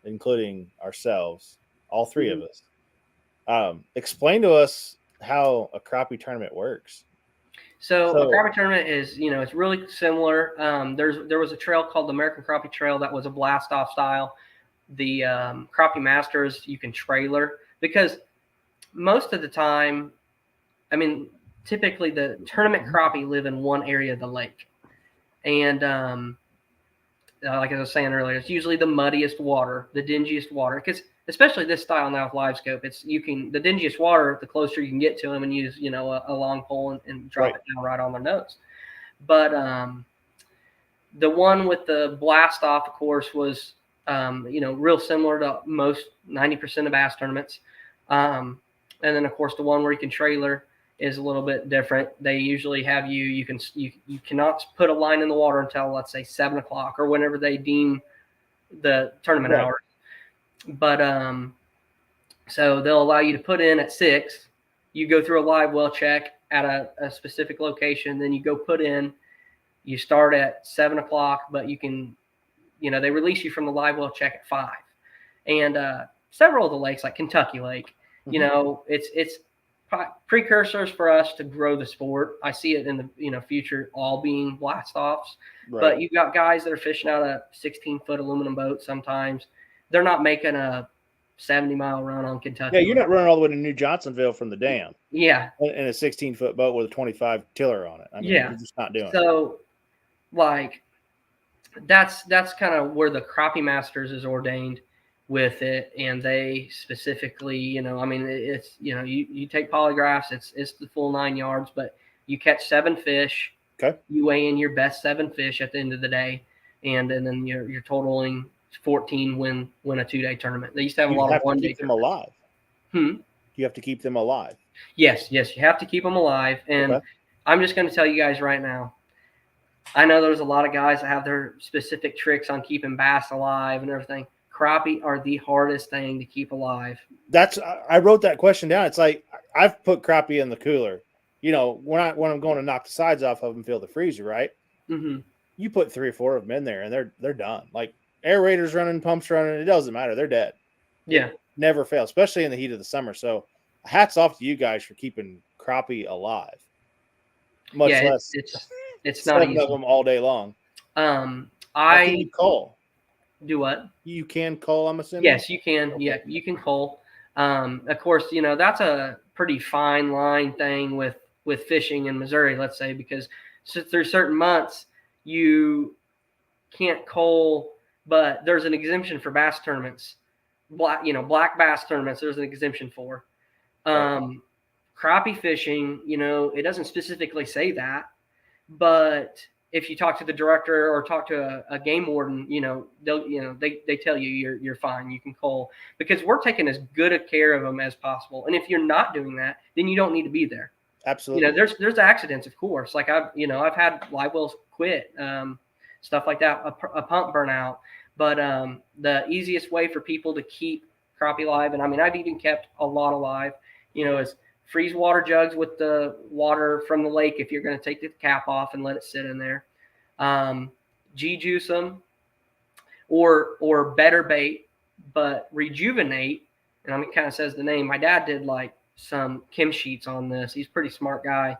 including ourselves, all three of us. Explain to us how a crappie tournament works.
So a crappie tournament is, it's really similar. There was a trail called the American Crappie Trail that was a blast off style. The Crappie Masters, you can trailer, because most of the time, I mean, typically the tournament crappie live in one area of the lake. And like I was saying earlier, it's usually the muddiest water, the dingiest water, because especially this style now with LiveScope, the dingiest water, the closer you can get to them and use, a long pole and drop it down right on their nose. But the one with the blast off, of course, was, real similar to most 90% of bass tournaments. And then, of course, the one where you can trailer is a little bit different. They usually have you cannot put a line in the water until, let's say, 7 o'clock or whenever they deem the tournament hours. But so they'll allow you to put in at 6. You go through a live well check at a specific location. Then you go put in. You start at 7 o'clock, but you can, they release you from the live well check at 5. And several of the lakes, like Kentucky Lake, it's precursors for us to grow the sport. I see it in the future all being blast offs. Right. But you've got guys that are fishing out a 16-foot aluminum boat sometimes. They're not making a 70-mile run on Kentucky.
Yeah, you're not running all the way to New Johnsonville from the dam.
Yeah.
In a 16-foot boat with a 25 tiller on it. I mean, you're just not doing it.
So, that's kind of where the Crappie Masters is ordained with it, and they specifically, it's, you take polygraphs, it's the full 9 yards, but you catch 7 fish.
Okay.
You weigh in your best 7 fish at the end of the day, and then you're totaling 14 win a 2-day tournament. They used to have a lot of 1-day
keep them alive. You have to keep them alive.
Yes, you have to keep them alive. And I'm just going to tell you guys right now, I know there's a lot of guys that have their specific tricks on keeping bass alive and everything. Crappie are the hardest thing to keep alive.
I wrote that question down. It's like, I've put crappie in the cooler. When I'm going to knock the sides off of them, fill the freezer, right? Mm-hmm. You put 3 or 4 of them in there, and they're done. Like, aerators running, pumps running, it doesn't matter. They're dead.
Yeah.
Never fail, especially in the heat of the summer. So hats off to you guys for keeping crappie alive. Much less
it's not easy.
Of them all day long.
Can you
call?
Do what?
You can call, I'm assuming?
Yes, you can. Okay. Yeah, you can call. Of course, that's a pretty fine line thing with fishing in Missouri, let's say, because through certain months you can't cull. But there's an exemption for bass tournaments, black bass tournaments. There's an exemption for crappie fishing. It doesn't specifically say that, but if you talk to the director or talk to a game warden, they tell you you're fine. You can cull, because we're taking as good a care of them as possible. And if you're not doing that, then you don't need to be there.
Absolutely.
There's accidents, of course. Like I've had live wells quit. Stuff like that, a pump burnout. But the easiest way for people to keep crappie alive, and I've even kept a lot alive, is freeze water jugs with the water from the lake if you're going to take the cap off and let it sit in there. G-juice them, or better bait, but rejuvenate. And it kind of says the name. My dad did some chem sheets on this. He's a pretty smart guy,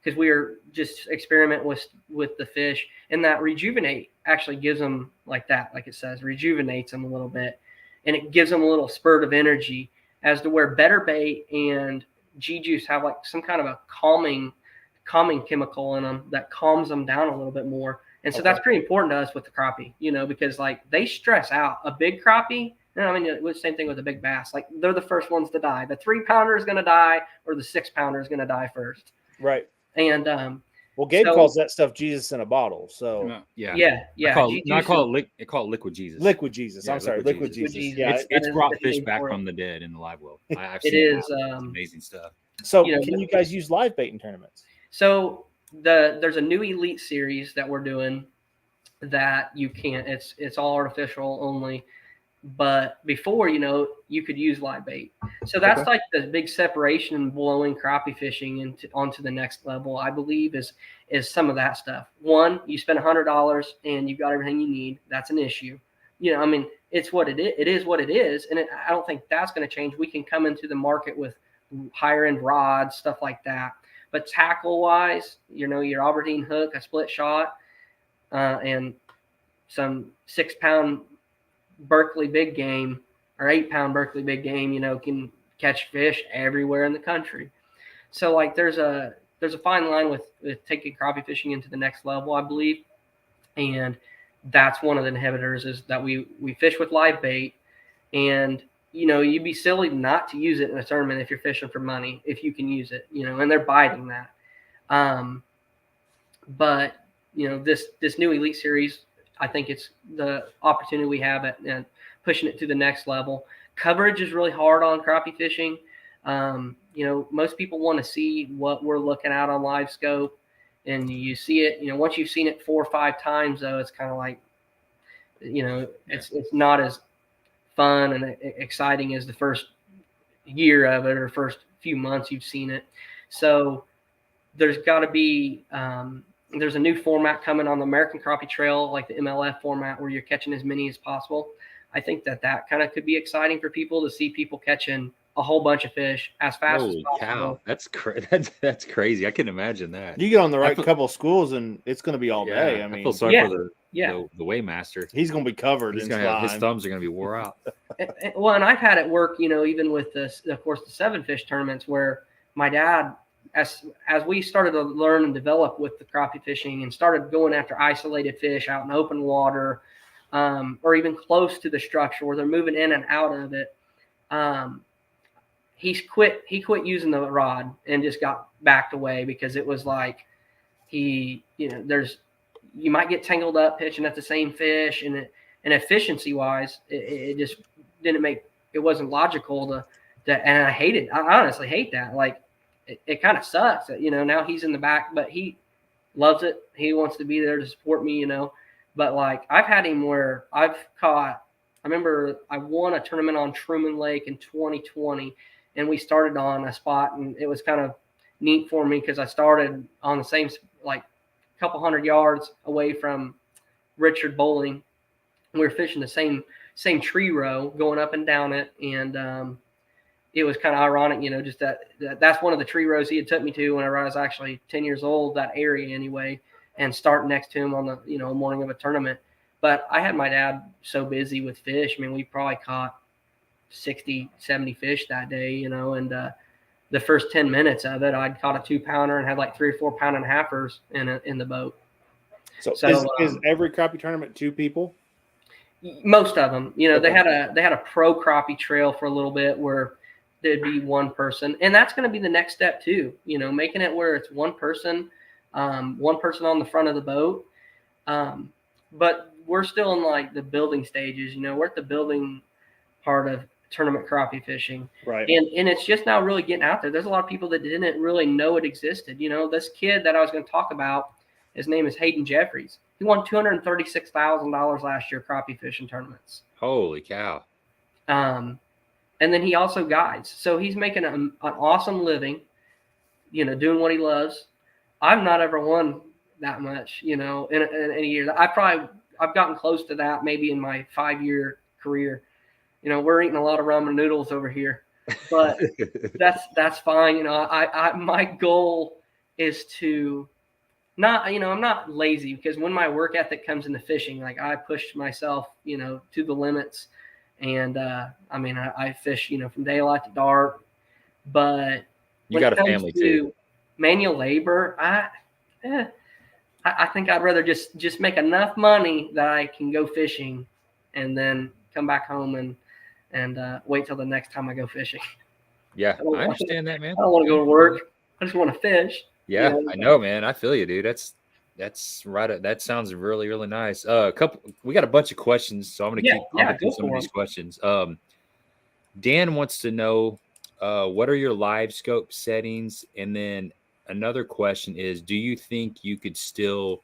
because we were just experiment with the fish, and that rejuvenate actually gives them, like it says, rejuvenates them a little bit, and it gives them a little spurt of energy, as to where better bait and G-juice have some kind of a calming chemical in them that calms them down a little bit more. And so that's pretty important to us with the crappie, because they stress out. A big crappie, the same thing with a big bass. They're the first ones to die. The 3-pounder is going to die, or the 6-pounder is going to die first.
Right.
And
Well, Gabe
So-
calls that stuff Jesus in a bottle. So
No, yeah.
yeah.
I call
Jesus-
it liquid Jesus.
liquid Jesus.
Yeah,
I'm sorry,
liquid
liquid
Jesus.
Jesus.
Jesus.
Yeah.
That
It's
is
brought
the
fish
name
back
for it.
from the dead in the live world. I've
It
seen it
is.
happen. It's amazing stuff.
So
You know,
can you guys use live bait in tournaments?
So there's a new elite series that we're doing that you can't. It's all artificial only. But before, you could use live bait. So that's
Okay.
like the big separation in blowing crappie fishing onto the next level, I believe, is some of that stuff. One, you spend $100 and you've got everything you need. That's an issue. I mean, it's what it is. It is what it is. And I don't think that's going to change. We can come into the market with higher end rods, stuff like that. But tackle wise, your Albertine hook, a split shot, and some 6-pound Berkeley big game or 8-pound Berkeley big game, can catch fish everywhere in the country. So like there's a fine line with taking crappie fishing into the next level, I believe. And that's one of the inhibitors is that we fish with live bait, and you'd be silly not to use it in a tournament if you're fishing for money, if you can use it, and they're biting that. But this new elite series, I think it's the opportunity we have at pushing it to the next level. Coverage is really hard on crappie fishing. Most people want to see what we're looking at on LiveScope, and you see it. Once you've seen it 4 or 5 times, though, it's kind of like, it's not as fun and exciting as the first year of it or first few months you've seen it. So there's got to be there's a new format coming on the American Crappie Trail, like the MLF format, where you're catching as many as possible. I think that kind of could be exciting for people to see people catching a whole bunch of fish as fast as possible.
Cow, that's crazy. I can imagine that.
You get on the right couple schools, and it's going to be all day. I mean,
I feel sorry for the weighmaster.
He's going to be covered.
His thumbs are going to be wore out.
Well, and I've had it work, even with this, of course, the 7-fish tournaments where my dad, as we started to learn and develop with the crappie fishing and started going after isolated fish out in open water, or even close to the structure where they're moving in and out of it, he quit using the rod and just got backed away because it was like you might get tangled up pitching at the same fish, and efficiency wise, it just it wasn't logical to and I honestly hate that. Like it kind of sucks that, now he's in the back, but he loves it. He wants to be there to support me, but like I've had him where I remember I won a tournament on Truman Lake in 2020, and we started on a spot, and it was kind of neat for me because I started on the same, like a couple 100 yards away from Richard Bowling. We were fishing the same tree row, going up and down it, and it was kind of ironic, just that's one of the tree rows he had took me to whenever I was actually 10 years old, that area anyway, and start next to him on the morning of a tournament. But I had my dad so busy with fish. I mean, we probably caught 60, 70 fish that day, and the first 10 minutes of it, I'd caught a 2-pounder and had like 3 or 4 pound and a halfers in the boat.
So is every crappie tournament 2 people?
Most of them,
Okay.
they had a pro crappie trail for a little bit where there'd be one person, and that's going to be the next step too. Making it where it's one person on the front of the boat. But we're still in like the building stages. We're at the building part of tournament crappie fishing,
Right?
And it's just now really getting out there. There's a lot of people that didn't really know it existed. This kid that I was going to talk about, his name is Hayden Jeffries. He won $236,000 last year crappie fishing tournaments.
Holy cow!
And then he also guides, so he's making an awesome living, doing what he loves. I've not ever won that much, in a year. I've gotten close to that maybe in my 5-year career. We're eating a lot of ramen noodles over here, but that's fine. My goal is to not, I'm not lazy, because when my work ethic comes into fishing, like I push myself, to the limits. And I fish, from daylight to dark. But
you got a family too.
Manual labor, I think I'd rather just make enough money that I can go fishing, and then come back home and wait till the next time I go fishing.
Yeah, I understand that, man.
I don't want to go to work. I just want to fish.
Yeah,
You know?
I know, man. I feel you, dude. That's right. That sounds really, really nice. We got a bunch of questions, so I'm gonna
Yeah,
through
go
some of
for
these
it.
questions. Dan wants to know, what are your live scope settings? And then another question is, do you think you could still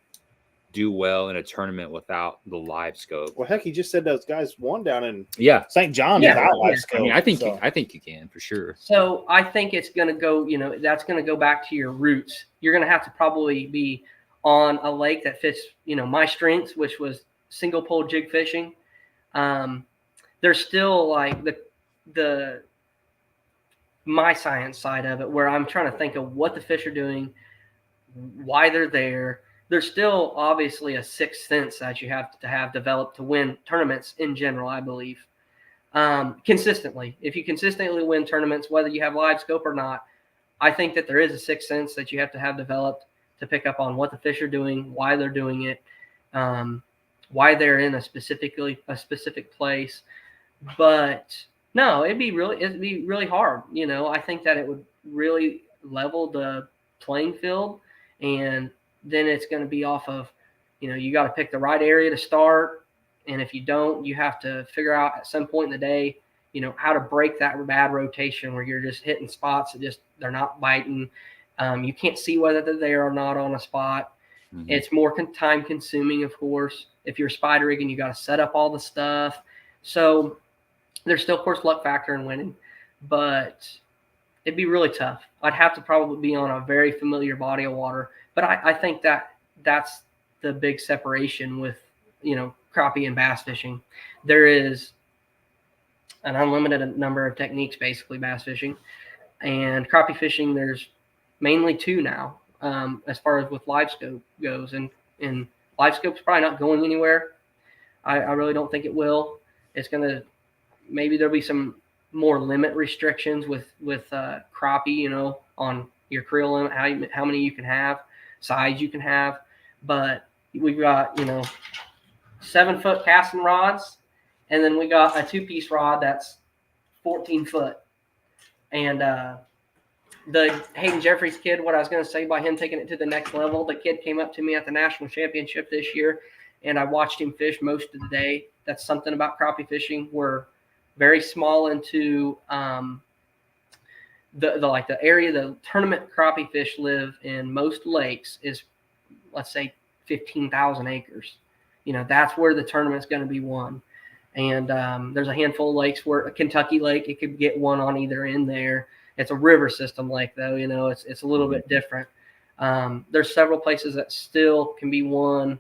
do well in a tournament without the live scope?
Well, heck, he just said those guys won down in
Yeah,
St. John's
Yeah,
without
yeah.
live scope.
I mean, I think
so.
I think you can for sure.
So I think it's going to go, that's going to go back to your roots. You're going to have to probably be on a lake that fits, my strengths, which was single pole jig fishing. There's still like the my science side of it where I'm trying to think of what the fish are doing, why they're there. There's still obviously a sixth sense that you have to have developed to win tournaments in general, I believe. Consistently. If you consistently win tournaments, whether you have live scope or not, I think that there is a sixth sense that you have to have developed to pick up on what the fish are doing, why they're doing it, why they're in a specific place. But no, it'd be really hard. I think that it would really level the playing field, and then it's going to be off of, you got to pick the right area to start. And if you don't, you have to figure out at some point in the day, how to break that bad rotation where you're just hitting spots that they're not biting. You can't see whether they're there or not on a spot. Mm-hmm. It's more time consuming, of course. If you're spider rigging, you got to set up all the stuff. So there's still, of course, luck factor in winning, but it'd be really tough. I'd have to probably be on a very familiar body of water. But I think that's the big separation with, crappie and bass fishing. There is an unlimited number of techniques, basically, bass fishing. And crappie fishing, there's mainly two now, as far as with live scope goes. And live scope's probably not going anywhere. I really don't think it will. It's going to, maybe there'll be some more limit restrictions with crappie, on your creel limit, how many you can have, size you can have. But we've got, 7-foot casting rods, and then we got a 2-piece rod that's 14 foot. And the Hayden Jeffries kid, what I was going to say by him taking it to the next level, the kid came up to me at the National Championship this year, and I watched him fish most of the day. That's something about crappie fishing. We're very small into the area the tournament crappie fish live in. Most lakes is, let's say, 15,000 acres. That's where the tournament's going to be won. And there's a handful of lakes where a Kentucky lake, it could get one on either end there. It's a river system lake, though. It's a little bit different. There's several places that still can be won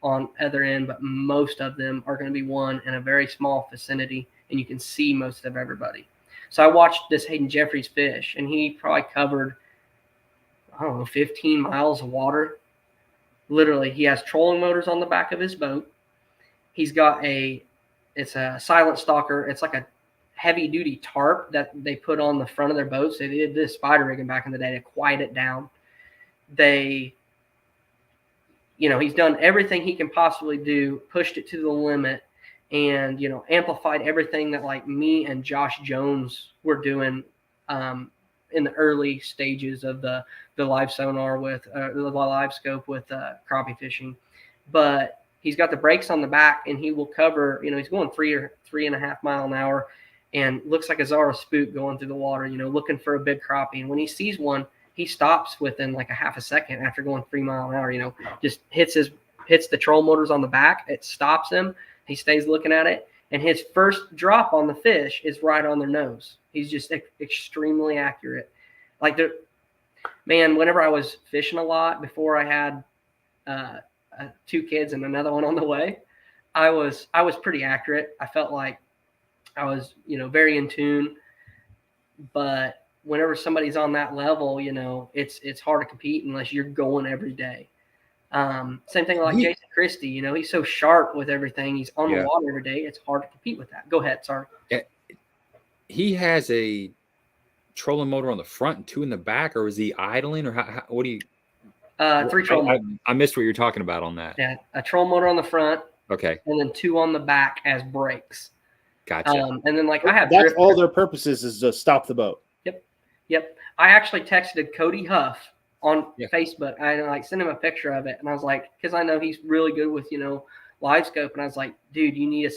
on either end, but most of them are going to be won in a very small vicinity, and you can see most of everybody. So I watched this Hayden Jeffries fish, and he probably covered, 15 miles of water. Literally, he has trolling motors on the back of his boat. He's got it's a silent stalker. It's like a heavy duty tarp that they put on the front of their boats. They did this spider rigging back in the day to quiet it down. He's done everything he can possibly do, pushed it to the limit, and, amplified everything that like me and Josh Jones were doing in the early stages of the live sonar with the live scope with crappie fishing. But he's got the brakes on the back, and he will cover, he's going 3.5 mile an hour, and looks like a Zara spook going through the water, looking for a big crappie. And when he sees one, he stops within like a half a second after going 3 mile an hour, just hits the troll motors on the back. It stops him. He stays looking at it. And his first drop on the fish is right on their nose. He's just extremely accurate. Like, whenever I was fishing a lot before I had 2 kids and another one on the way, I was pretty accurate. I felt like I was, very in tune. But whenever somebody's on that level, it's hard to compete unless you're going every day. Same thing like Jason Christie, he's so sharp with everything. He's on the water every day. It's hard to compete with that. Go ahead. Sorry.
Yeah. He has a trolling motor on the front and 2 in the back, or is he idling, or what do you?
3 troll motors.
I missed what you're talking about on that.
Yeah, a troll motor on the front.
Okay.
And then 2 on the back as brakes.
Gotcha.
And then I have.
All their purposes is to stop the boat.
Yep. I actually texted Cody Huff on
Yeah.
Facebook. I like sent him a picture of it, and I was like, because I know he's really good with LiveScope, and I was like, dude, you need a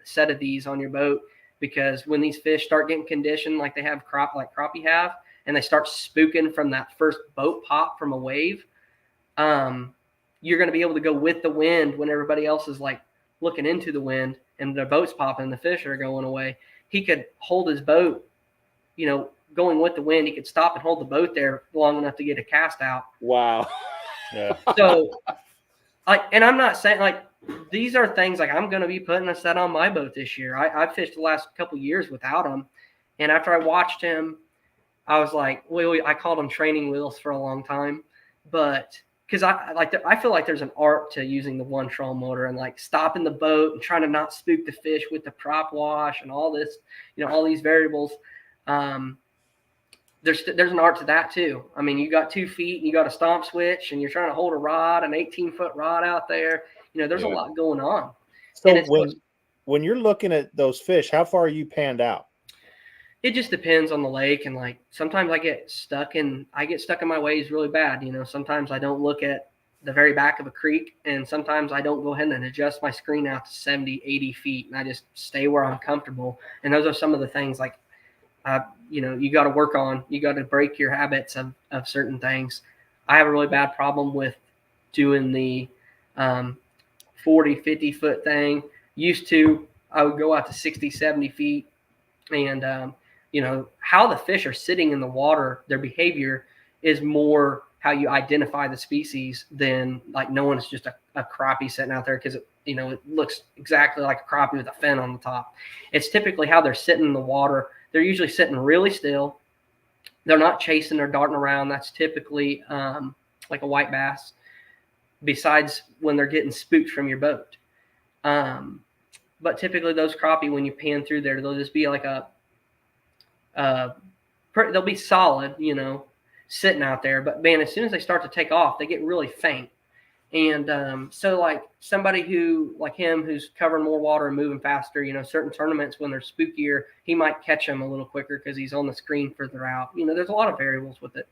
set of these on your boat, because when these fish start getting conditioned like they have like crappie have, and they start spooking from that first boat pop from a wave, you're going to be able to go with the wind when everybody else is like looking into the wind and their boat's popping and the fish are going away. He could hold his boat, going with the wind. He could stop and hold the boat there long enough to get a cast out.
Wow.
Yeah.
So, and I'm not saying like these are things like I'm going to be putting a set on my boat this year. I fished the last couple years without him, and after I watched him, I was like, I called them training wheels for a long time, but because I feel like there's an art to using the one troll motor and like stopping the boat and trying to not spook the fish with the prop wash and all this, all these variables. There's an art to that too. I mean, you got 2 feet and you got a stomp switch and you're trying to hold a rod, an 18-foot rod out there. There's a lot going on.
So when you're looking at those fish, how far are you panned out?
It just depends on the lake, and like sometimes I get stuck in my ways really bad. Sometimes I don't look at the very back of a creek, and sometimes I don't go ahead and adjust my screen out to 70, 80 feet, and I just stay where I'm comfortable. And those are some of the things like, you got to work on. You got to break your habits of certain things. I have a really bad problem with doing the 40, 50 foot thing. Used to, I would go out to 60, 70 feet, and how the fish are sitting in the water, their behavior is more how you identify the species than like knowing it's just a crappie sitting out there, because it looks exactly like a crappie with a fin on the top. It's typically how they're sitting in the water. They're usually sitting really still. They're not chasing or darting around. That's typically like a white bass, besides when they're getting spooked from your boat. But typically those crappie, when you pan through there, they'll just be like they'll be solid, sitting out there. But man, as soon as they start to take off, they get really faint. And so like somebody who like him, who's covering more water and moving faster, certain tournaments when they're spookier, he might catch them a little quicker because he's on the screen further out. There's a lot of variables with it.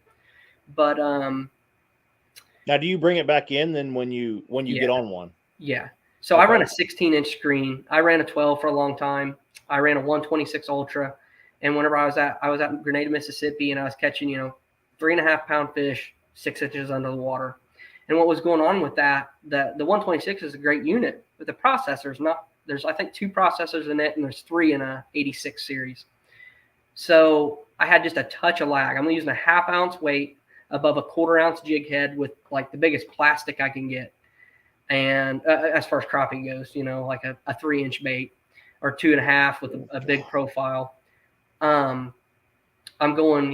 But
now, do you bring it back in then when you get on one?
Yeah. So okay. I run a 16-inch screen. I ran a 12 for a long time. I ran a 126 Ultra. And whenever I was at Grenada, Mississippi, and I was catching, 3.5 pound fish, 6 inches under the water. And what was going on with that, the 126 is a great unit, but the processor's not, there's, I think, 2 processors in it, and there's 3 in a 86 series. So I had just a touch of lag. I'm using a 1/2 ounce weight above a 1/4 ounce jig head with like the biggest plastic I can get. And as far as crappie goes, like a 3-inch bait or 2.5 with a big profile. I'm going,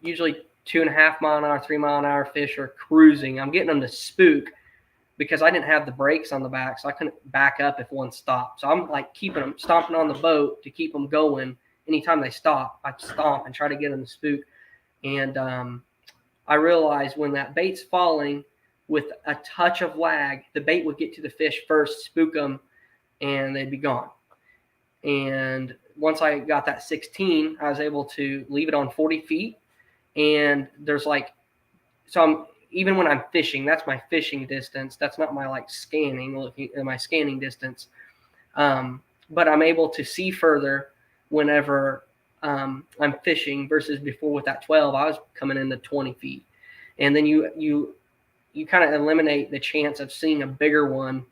usually 2.5 mile an hour, 3 mile an hour fish are cruising. I'm getting them to spook because I didn't have the brakes on the back, so I couldn't back up if one stopped. So I'm like keeping them, stomping on the boat to keep them going. Anytime they stop, I stomp and try to get them to spook. And I realized when that bait's falling with a touch of lag, the bait would get to the fish first, spook them, and they'd be gone. And once I got that 16, I was able to leave it on 40 feet. And there's like, so even when I'm fishing, that's my fishing distance. That's not my like looking at my scanning distance. But I'm able to see further whenever I'm fishing versus before with that 12, I was coming into 20 feet. And then you kind of eliminate the chance of seeing a bigger one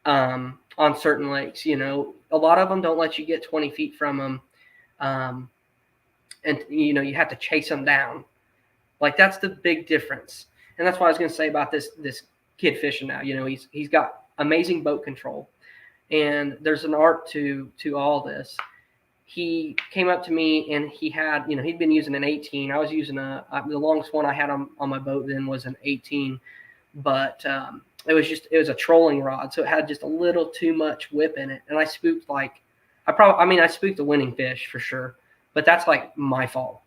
on certain lakes. A lot of them don't let you get 20 feet from them. And, you have to chase them down. Like, that's the big difference. And that's what I was going to say about this kid fishing now. He's got amazing boat control. And there's an art to all this. He came up to me and he had, he'd been using an 18. I was using the longest one I had on my boat then was an 18. But it was a trolling rod. So it had just a little too much whip in it. And I spooked I spooked the winning fish for sure. But that's like my fault,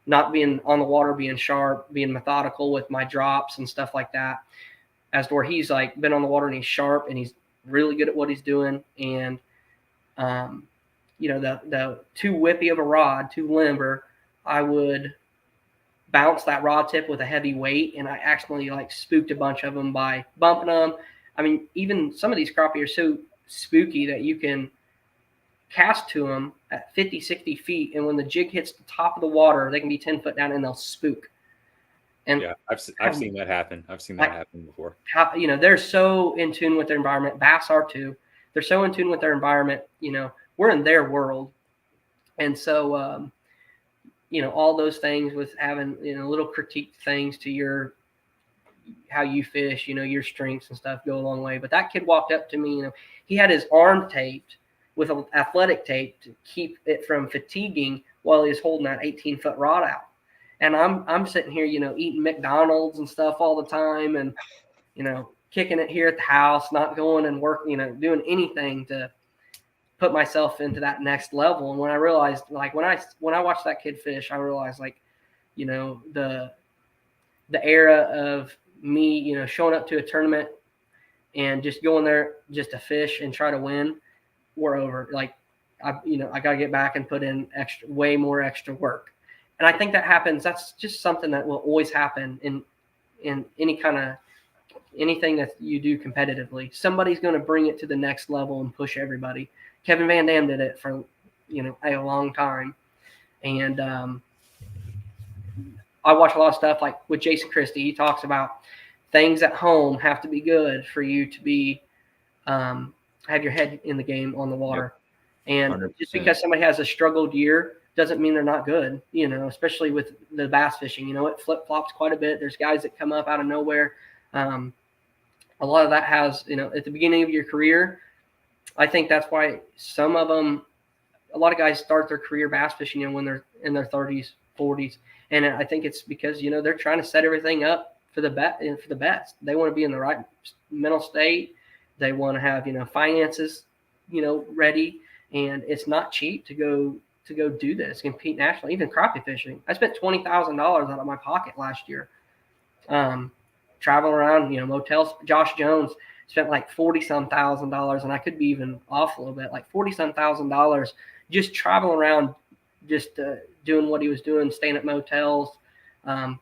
not being on the water, being sharp, being methodical with my drops and stuff like that. As to where he's like been on the water and he's sharp and he's really good at what he's doing. And, the too whippy of a rod, too limber, I would bounce that rod tip with a heavy weight, and I accidentally like spooked a bunch of them by bumping them. I mean, even some of these crappie are so spooky that you can cast to them at 50, 60 feet, and when the jig hits the top of the water, they can be 10 foot down and they'll spook. And
yeah, I've seen that happen. I've seen that happen before.
You know, they're so in tune with their environment. Bass are too. They're so in tune with their environment. You know, we're in their world. And so, you know, all those things with having, you know, little critique things to your, how you fish, you know, your strengths and stuff go a long way. But that kid walked up to me, you know, he had his arm taped with an athletic tape to keep it from fatiguing while he was holding that 18-foot rod out. And I'm sitting here, you know, eating McDonald's and stuff all the time, and, you know, kicking it here at the house, not going and work, you know, doing anything to put myself into that next level. And when I realized, like, when I watched that kid fish, I realized, like, you know, the era of me, you know, showing up to a tournament and just going there just to fish and try to win were over. Like, I got to get back and put in way more extra work. And I think that happens. That's just something that will always happen in any kind of anything that you do competitively. Somebody's going to bring it to the next level and push everybody. Kevin Van Dam did it for, you know, a long time. And I watch a lot of stuff like with Jason Christie. He talks about things at home have to be good for you to be have your head in the game on the water. Yep. And 100%. Just because somebody has a struggled year doesn't mean they're not good, you know, especially with the bass fishing. You know, it flip-flops quite a bit. There's guys that come up out of nowhere. A lot of that has, you know, at the beginning of your career, I think that's why some of them, a lot of guys start their career bass fishing, you know, when they're in their 30s, 40s. And I think it's because, you know, they're trying to set everything up for the best. They want to be in the right mental state. They want to have, you know, finances, you know, ready. And it's not cheap to go do this, compete nationally, even crappie fishing. I spent $20,000 out of my pocket last year, traveling around, you know, motels. Josh Jones spent like $40-some thousand, and I could be even off a little bit, like $40-some thousand, just traveling around, just doing what he was doing, staying at motels,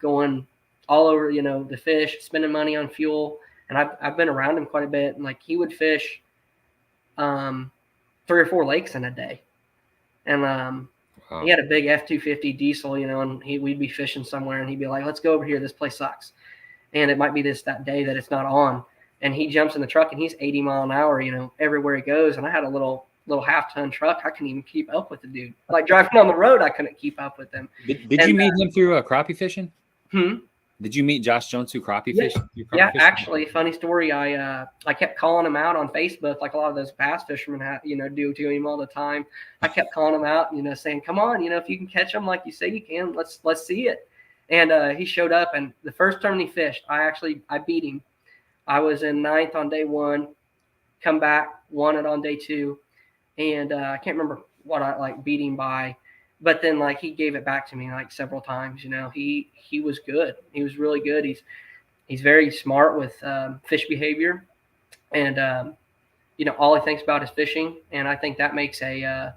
going all over, you know, the fish, spending money on fuel. And I've been around him quite a bit, and like he would fish 3 or 4 lakes in a day. And wow. He had a big F-250 diesel, you know, and we'd be fishing somewhere, and he'd be like, let's go over here. This place sucks. And it might be that day that it's not on. And he jumps in the truck, and he's 80 mile an hour, you know, everywhere he goes. And I had a little half-ton truck. I couldn't even keep up with the dude. Like driving on the road, I couldn't keep up with him.
Did you meet him through crappie fishing? Did you meet Josh Jones through crappie fishing?
Yeah, actually, funny story. I kept calling him out on Facebook, like a lot of those bass fishermen, you know, do to him all the time. I kept calling him out, you know, saying, "Come on, you know, if you can catch him like you say you can, let's see it." And he showed up, and the first tournament he fished, I beat him. I was in 9th on day 1, come back, won it on day 2, and I can't remember what I beat him by. But then, like, he gave it back to me, like, several times. You know, he was good. He was really good. He's very smart with fish behavior, and you know, all he thinks about is fishing. And I think that makes a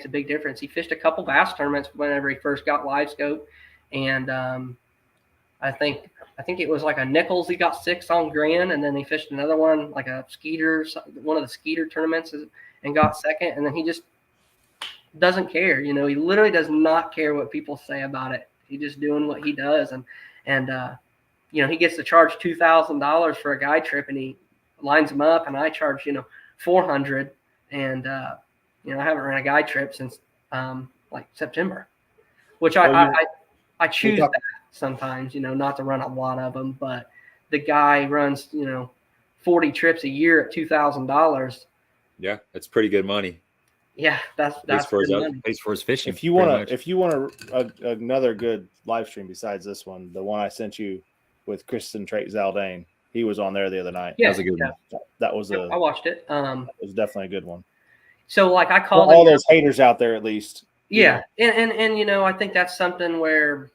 big difference. He fished a couple bass tournaments whenever he first got LiveScope, and I think it was like a Nichols. He got 6 on Grand, and then he fished another one, like a Skeeter, one of the Skeeter tournaments, and got 2nd. And then he just doesn't care, you know. He literally does not care what people say about it. He's just doing what he does, and you know, he gets to charge $2,000 for a guide trip, and he lines them up, and I charge, you know, $400, and you know, I haven't run a guide trip since like September, which I choose that sometimes, you know, not to run a lot of them, but the guy runs, you know, 40 trips a year at $2,000.
Yeah, that's pretty good money.
Yeah, that's
pays for his fishing.
If you want another good live stream besides this one, the one I sent you with Kristen Trait Zaldane, he was on there the other night.
Yeah,
that was a good one.
That was
I watched it.
It was definitely a good one.
So like I called
all those haters out there, at least.
Yeah, and you know, I think that's something where,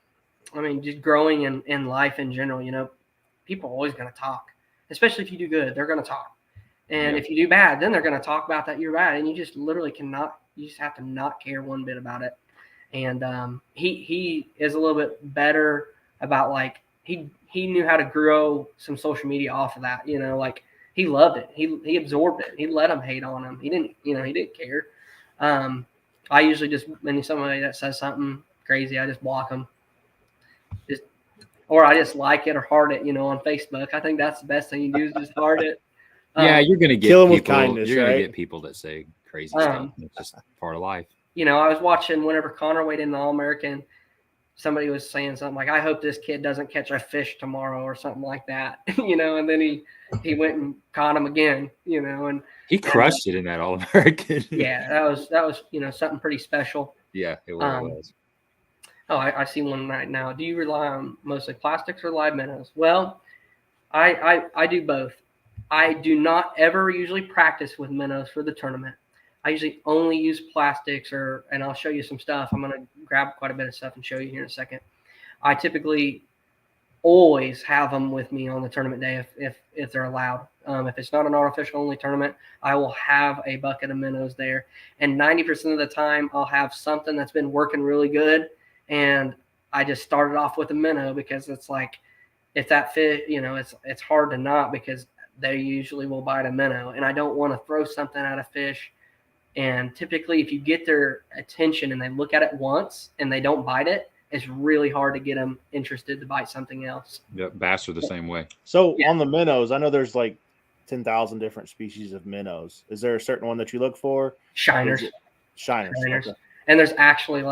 I mean, just growing in life in general, you know, people are always going to talk, especially if you do good, they're going to talk. And if you do bad, then they're going to talk about that you're bad. And you just literally cannot, you just have to not care one bit about it. And he is a little bit better about like he knew how to grow some social media off of that. You know, like he loved it. He absorbed it. He let them hate on him. He didn't care. I usually just, when somebody that says something crazy, I just block them. Or I just like it or heart it, on Facebook. I think that's the best thing you do is just heart it.
Yeah, you're gonna get
kill 'em
people,
with kindness,
you're gonna
right?
get people that say crazy stuff. It's just part of life.
I was watching whenever Connor weighed in the All-American, somebody was saying something like, I hope this kid doesn't catch a fish tomorrow or something like that, and then he went and caught him again, and
he crushed it in that All-American.
Yeah, that was something pretty special.
Yeah, it was.
Oh, I see one right now. Do you rely on mostly plastics or live minnows? Well, I do both. I do not ever usually practice with minnows for the tournament. I usually only use plastics, and I'll show you some stuff. I'm going to grab quite a bit of stuff and show you here in a second. I typically always have them with me on the tournament day if they're allowed. If it's not an artificial only tournament, I will have a bucket of minnows there. And 90% of the time, I'll have something that's been working really good. And I just started off with a minnow because it's like, if that fish, it's hard to not, because they usually will bite a minnow. And I don't want to throw something at a fish. And typically, if you get their attention and they look at it once and they don't bite it, it's really hard to get them interested to bite something else.
Yeah, bass are the same way.
So on the minnows, I know there's like 10,000 different species of minnows. Is there a certain one that you look for?
Shiners.
Shiners. Okay.
And there's actually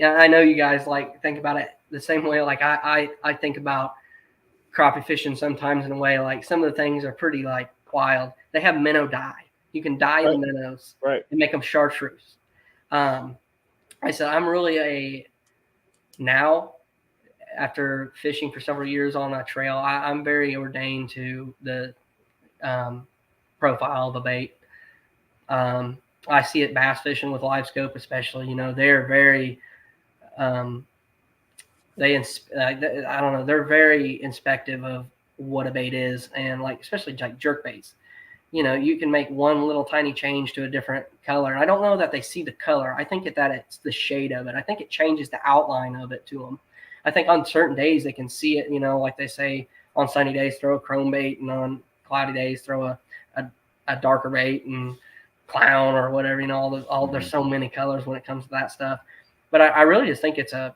I know you guys think about it the same way. Like I think about crappie fishing sometimes in a way, like some of the things are pretty wild. They have minnow dye. You can dye the minnows and make them chartreuse. I said, I'm really now, after fishing for several years on that trail, I'm very ordained to the profile of the bait. I see it bass fishing with LiveScope, especially. They're very, I don't know, they're very inspective of what a bait is, and especially jerk baits. You can make one little tiny change to a different color. And I don't know that they see the color. I think that it's the shade of it. I think it changes the outline of it to them. I think on certain days they can see it, like they say on sunny days, throw a chrome bait, and on cloudy days, throw a darker bait and clown or whatever, there's so many colors when it comes to that stuff. But I really just think it's the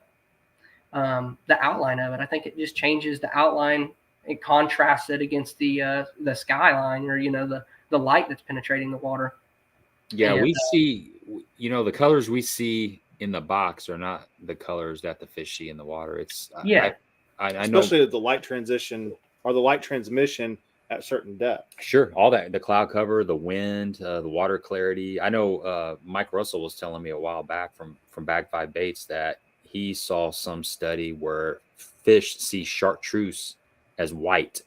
outline of it. I think it just changes the outline. It contrasts it against the skyline, or the light that's penetrating the water.
Yeah, and we see, the colors we see in the box are not the colors that the fish see in the water. It's I know,
especially the light transition or the light transmission at certain depth.
Sure, all that, the cloud cover, the wind, the water clarity. I know Mike Russell was telling me a while back from Bag 5 Baits that he saw some study where fish see chartreuse as white.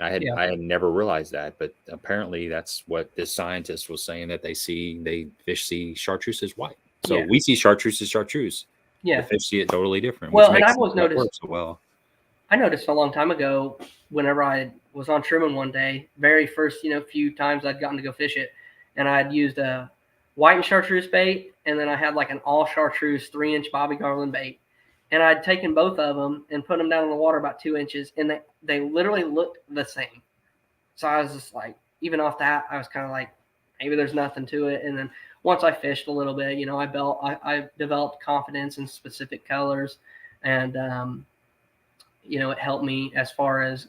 I had never realized that, but apparently that's what this scientist was saying, that fish see chartreuse as white. So we see chartreuse as chartreuse. Yeah, the fish see it totally different.
Well, and I noticed a long time ago, whenever I was on Truman one day, very first few times I'd gotten to go fish it, and I'd used a white and chartreuse bait, and then I had an all chartreuse 3-inch Bobby Garland bait. And I'd taken both of them and put them down in the water about 2 inches, and they literally looked the same. So I was just even off that, I was kind of maybe there's nothing to it. And then once I fished a little bit, I developed confidence in specific colors, and it helped me as far as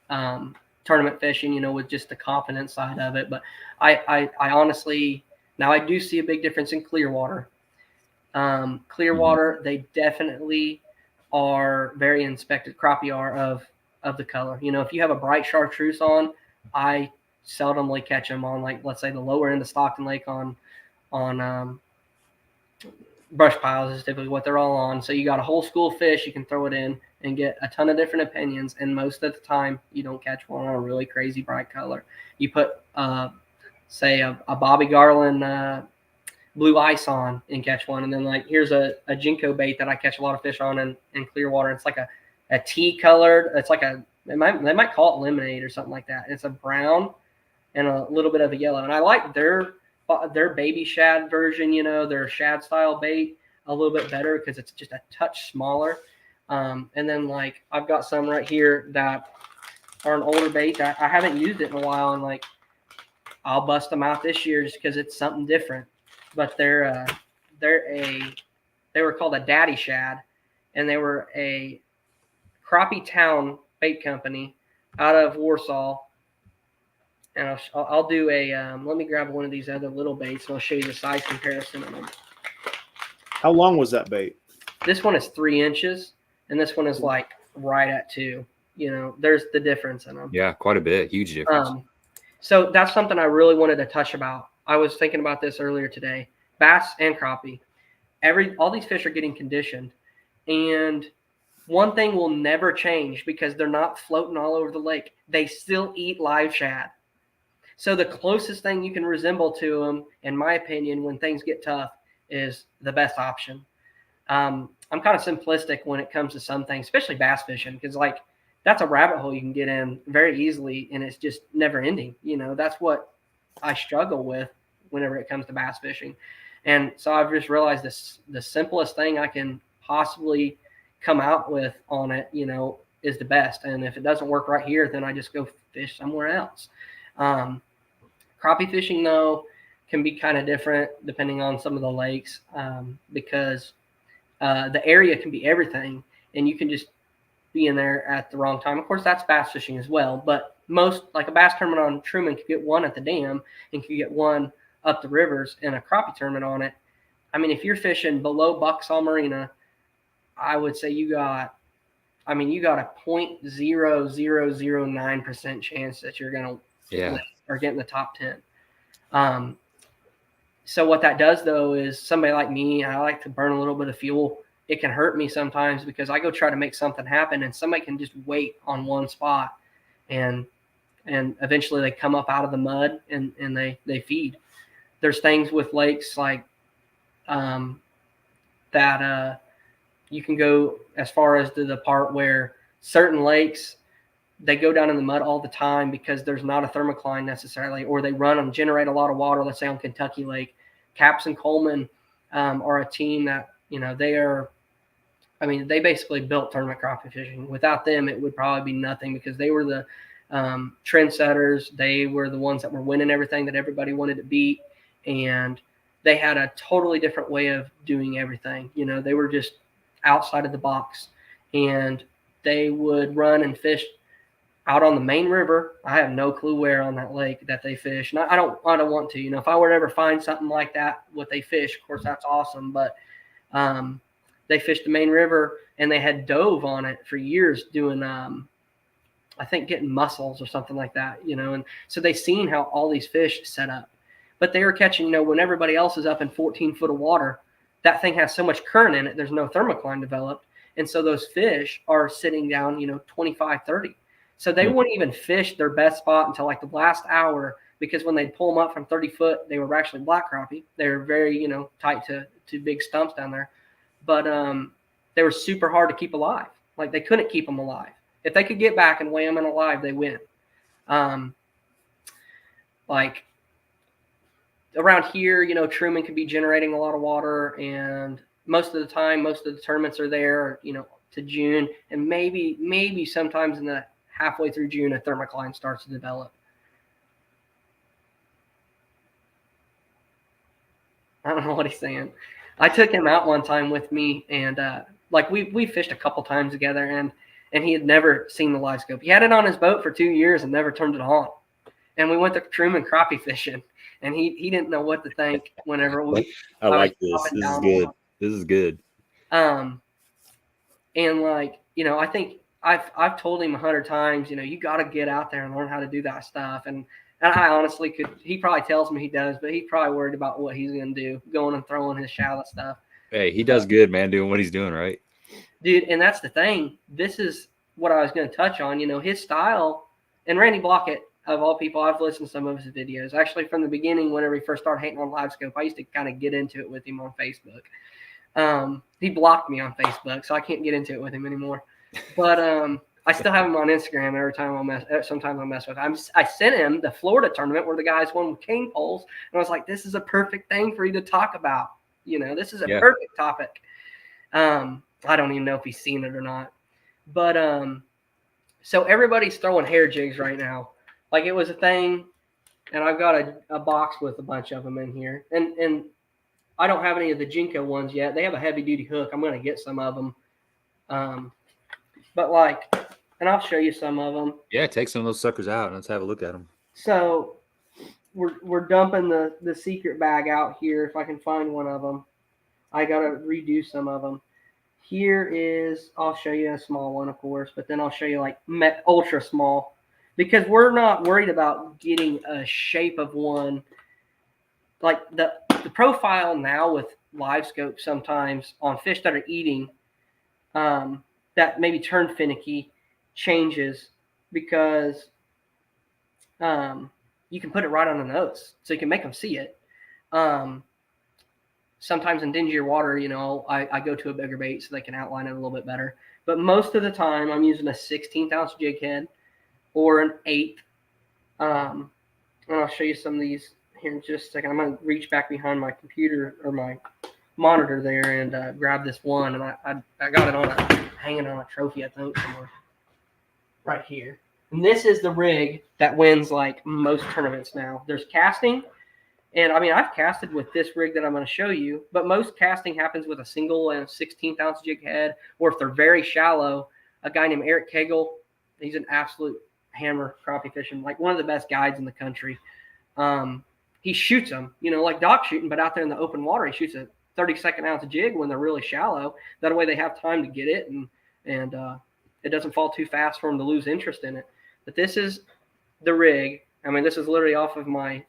tournament fishing, with just the confidence side of it. But I honestly, now I do see a big difference in clear water. Clear water, they definitely are very inspected. Crappie are of the color. If you have a bright chartreuse on, I seldomly catch them on let's say the lower end of Stockton Lake on brush piles is typically what they're all on. So you got a whole school of fish, you can throw it in and get a ton of different opinions. And most of the time you don't catch one on a really crazy bright color. You put say a Bobby Garland blue ice on and catch one, and then here's a Jinko bait that I catch a lot of fish on in clear water. It's a tea colored, it's they might call it lemonade or something like that. It's a brown and a little bit of a yellow, and I like their baby shad version, their shad style bait. a little bit better because it's just a touch smaller. And then like I've got some right here that are an older bait that I haven't used it in a while, and like I'll bust them out this year just because it's something different. But they were called a daddy shad, and they were a Crappie Town bait company out of Warsaw. And I'll do a let me grab one of these other little baits and I'll show you the size comparison of them.
How long was that bait?
This one is 3 inches, and this one is like right at 2. You know, there's the difference in them.
Yeah, quite a bit. Huge difference.
So that's something I really wanted to touch about. I was thinking about this earlier today. Bass and crappie. All these fish are getting conditioned. And one thing will never change because they're not floating all over the lake. They still eat live shad. So the closest thing you can resemble to them, in my opinion, when things get tough, is the best option. I'm kind of simplistic when it comes to some things, especially bass fishing, because like that's a rabbit hole you can get in very easily, and it's just never ending. You know, that's what I struggle with whenever it comes to bass fishing. And so I've just realized the simplest thing I can possibly come out with on it, you know, is the best. And if it doesn't work right here, then I just go fish somewhere else. Crappie fishing, though, can be kind of different depending on some of the lakes, because the area can be everything, and you can just be in there at the wrong time. Of course, that's bass fishing as well, but most, like a bass tournament on Truman, could get one at the dam and could get one up the rivers, and a crappie tournament on it. I mean, if you're fishing below Bucksaw Marina, I would say you got a 0.0009% chance that you're going to or get in the top 10. So what that does, though, is somebody like me, I like to burn a little bit of fuel. It can hurt me sometimes because I go try to make something happen, and somebody can just wait on one spot, and eventually they come up out of the mud and they feed. There's things with lakes like that you can go as far as to the part where certain lakes, they go down in the mud all the time because there's not a thermocline necessarily, or they run them, generate a lot of water. Let's say on Kentucky Lake, Caps and Coleman are a team that, you know, they basically built tournament crappie fishing. Without them, it would probably be nothing because they were the trendsetters. They were the ones that were winning everything that everybody wanted to beat. And they had a totally different way of doing everything. You know, they were just outside of the box, and they would run and fish out on the main river. I have no clue where on that lake that they fish. And I don't want to, you know, if I were to ever find something like that, what they fish, of course, that's awesome. But they fished the main river, and they had dove on it for years doing, I think, getting mussels or something like that, you know. And so they seen how all these fish set up. But they were catching, you know, when everybody else is up in 14 foot of water, that thing has so much current in it, there's no thermocline developed. And so those fish are sitting down, you know, 25, 30. So they wouldn't even fish their best spot until like the last hour, because when they'd pull them up from 30 foot, they were actually black crappie. They were very, you know, tight to big stumps down there. But they were super hard to keep alive. Like they couldn't keep them alive. If they could get back and weigh them in alive, they win. Like around here, you know, Truman could be generating a lot of water, and most of the time, most of the tournaments are there, you know, to June, and maybe sometimes in the halfway through June, a thermocline starts to develop. I don't know what he's saying. I took him out one time with me, and like we fished a couple times together, and he had never seen the LiveScope. He had it on his boat for 2 years and never turned it on. And we went to Truman crappie fishing, and he didn't know what to think whenever we.
I like this. This is good. This is good.
And like, you know, I think I've told him 100 times, you know, you got to get out there and learn how to do that stuff. And I honestly could. He probably tells me he does, but he's probably worried about what he's going to do, going and throwing his shallow stuff.
Hey, he does good, man, doing what he's doing, right?
Dude, and that's the thing. This is what I was going to touch on. You know, his style, and Randy Blockett, of all people, I've listened to some of his videos. Actually, from the beginning, whenever he first started hating on LiveScope, I used to kind of get into it with him on Facebook. He blocked me on Facebook, so I can't get into it with him anymore. But I still have him on Instagram every time sometimes I mess with him. I sent him the Florida tournament where the guys won with cane poles, and I was like, this is a perfect thing for you to talk about. This is a perfect topic. I don't even know if he's seen it or not, but so everybody's throwing hair jigs right now. Like it was a thing, and I've got a box with a bunch of them in here, and I don't have any of the Jinko ones yet. They have a heavy duty hook. I'm going to get some of them, but like, and I'll show you some of them.
Yeah, take some of those suckers out and let's have a look at them.
So we're dumping the secret bag out here. If I can find one of them, I got to redo some of them. Here is, I'll show you a small one, of course, but then I'll show you like ultra small, because we're not worried about getting a shape of one. Like the profile now with LiveScope sometimes on fish that are eating that maybe turn finicky changes because you can put it right on the nose, so you can make them see it. Sometimes in dingier water, I go to a bigger bait so they can outline it a little bit better. But most of the time, I'm using a 16th ounce jig head or an 8th. And I'll show you some of these here in just a second. I'm going to reach back behind my computer or my monitor there and grab this one. And I got it hanging on a trophy, I think, somewhere right here. And this is the rig that wins like most tournaments now. There's casting. And I mean, I've casted with this rig that I'm going to show you, but most casting happens with a single and 16th ounce jig head, or if they're very shallow, a guy named Eric Cagle, he's an absolute hammer crappie fishing, like one of the best guides in the country. He shoots them, like dock shooting, but out there in the open water, he shoots a 32nd ounce jig when they're really shallow. That way they have time to get it, and it doesn't fall too fast for them to lose interest in it. But this is the rig. I mean, this is literally off of my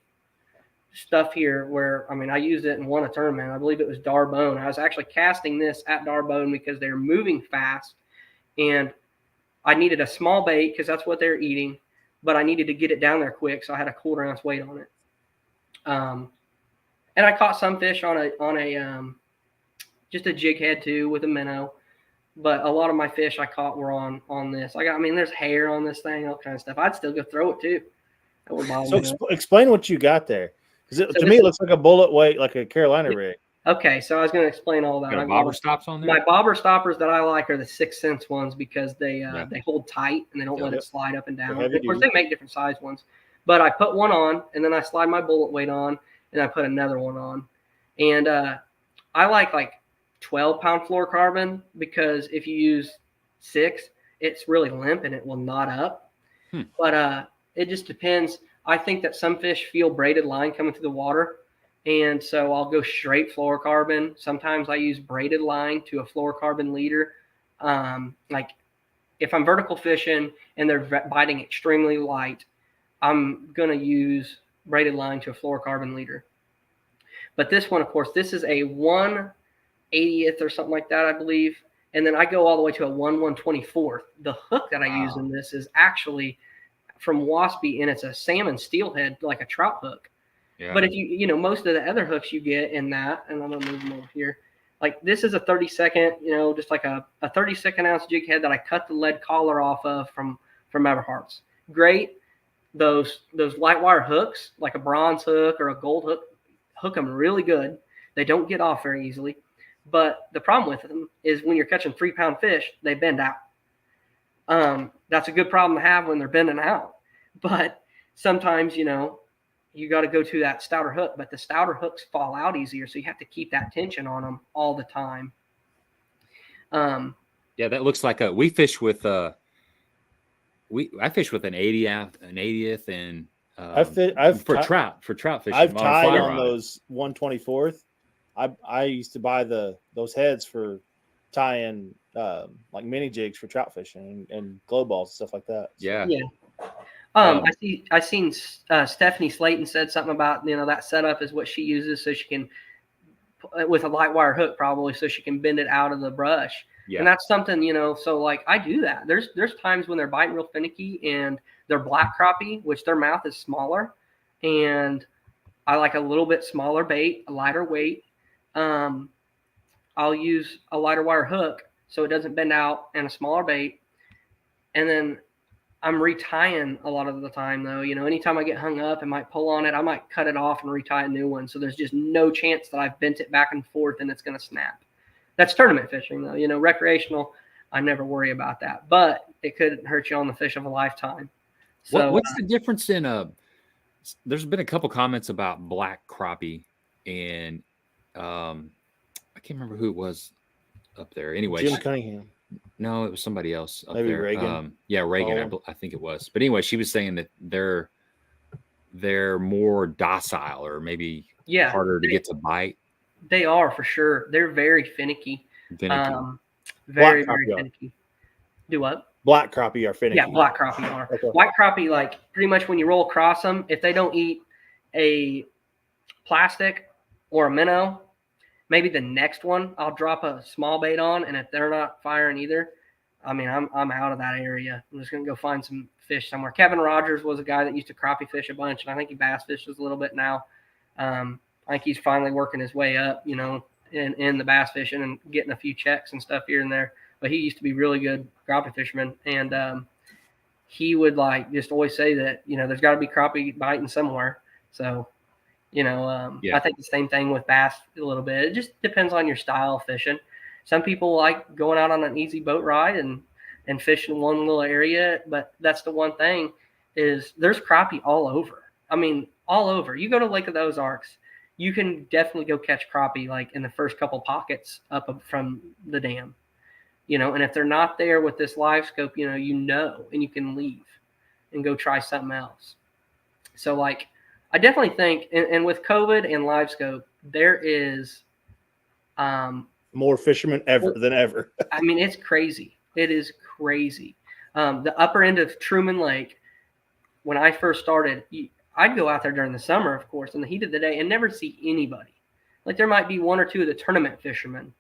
stuff here where, I mean, I used it and won a tournament. I believe it was Darbone. I was actually casting this at Darbone because they're moving fast and I needed a small bait because that's what they're eating, but I needed to get it down there quick. So I had a 1/4 ounce weight on it. And I caught some fish on a just a jig head too with a minnow, but a lot of my fish I caught were on this. I mean, there's hair on this thing, all kind of stuff. I'd still go throw it too. That would bother me.
Explain what you got there. Because to me, it looks like a bullet weight, like a Carolina rig.
Okay, so I was going to explain all that.
Got bobber stops on there?
My bobber stoppers that I like are the 6 cents ones because they hold tight and they don't let it slide up and down. Of course, they make different size ones. But I put one on, and then I slide my bullet weight on, and I put another one on. And I like 12-pound fluorocarbon because if you use 6, it's really limp and it will knot up. But it just depends. I think that some fish feel braided line coming through the water, and so I'll go straight fluorocarbon. Sometimes I use braided line to a fluorocarbon leader. Like if I'm vertical fishing and they're biting extremely light, I'm going to use braided line to a fluorocarbon leader. But this one, of course, this is a 1/80th or something like that, I believe. And then I go all the way to a 1/124th. The hook that I use in this is actually from Waspy, and it's a salmon steelhead, like a trout hook. Yeah. But if most of the other hooks you get in that, and I'm going to move them over here, like this is a 32nd, just like a 32nd ounce jig head that I cut the lead collar off of from Everhart's. Great. Those light wire hooks, like a bronze hook or a gold hook them really good. They don't get off very easily. But the problem with them is when you're catching 3-pound fish, they bend out. That's a good problem to have when they're bending out. But sometimes, you got to go to that stouter hook, but the stouter hooks fall out easier. So you have to keep that tension on them all the time.
Yeah, that looks like we fish with I fish with an 80th and for trout fishing.
I've tied on those 1/24th. I used to buy those heads for tying like mini jigs for trout fishing and glow balls and stuff like that. So.
Yeah. I seen Stephanie Slayton said something about that setup is what she uses so she can with a light wire hook probably so she can bend it out of the brush. Yeah. And that's something so like I do that. There's times when they're biting real finicky and they're black crappie, which their mouth is smaller, and I like a little bit smaller bait, a lighter weight. I'll use a lighter wire hook so it doesn't bend out and a smaller bait. And then I'm retying a lot of the time though. Anytime I get hung up and might pull on it, I might cut it off and retie a new one. So there's just no chance that I've bent it back and forth and it's going to snap. That's tournament fishing though. Recreational, I never worry about that, but it could hurt you on the fish of a lifetime. So
what's the difference in there's been a couple comments about black crappie and I can't remember who it was up there. Anyway,
Jim Cunningham.
No, it was somebody else up
Maybe
there.
Reagan.
Yeah, Reagan. I think it was. But anyway, she was saying that they're more docile or maybe harder to get to bite.
They are for sure. They're very finicky. Very finicky. Do what?
Black crappie are finicky.
Yeah, black crappie are. Okay. White crappie, like pretty much when you roll across them, if they don't eat a plastic or a minnow, maybe the next one I'll drop a small bait on, and if they're not firing either, I mean, I'm out of that area. I'm just gonna go find some fish somewhere. Kevin Rogers was a guy that used to crappie fish a bunch, and I think he bass fishes a little bit now. I think he's finally working his way up, in the bass fishing and getting a few checks and stuff here and there. But he used to be really good crappie fisherman, and he would just always say that there's got to be crappie biting somewhere. So. I think the same thing with bass a little bit. It just depends on your style of fishing. Some people like going out on an easy boat ride and fishing one little area, but that's the one thing is there's crappie all over. I mean, all over. You go to Lake of the Ozarks, you can definitely go catch crappie like in the first couple pockets up from the dam. And if they're not there with this LiveScope, and you can leave and go try something else. So I definitely think, and with COVID and LiveScope, there is
more fishermen than ever.
I mean, it's crazy. It is crazy. The upper end of Truman Lake, when I first started, I'd go out there during the summer, of course, in the heat of the day and never see anybody. Like there might be one or two of the tournament fishermen.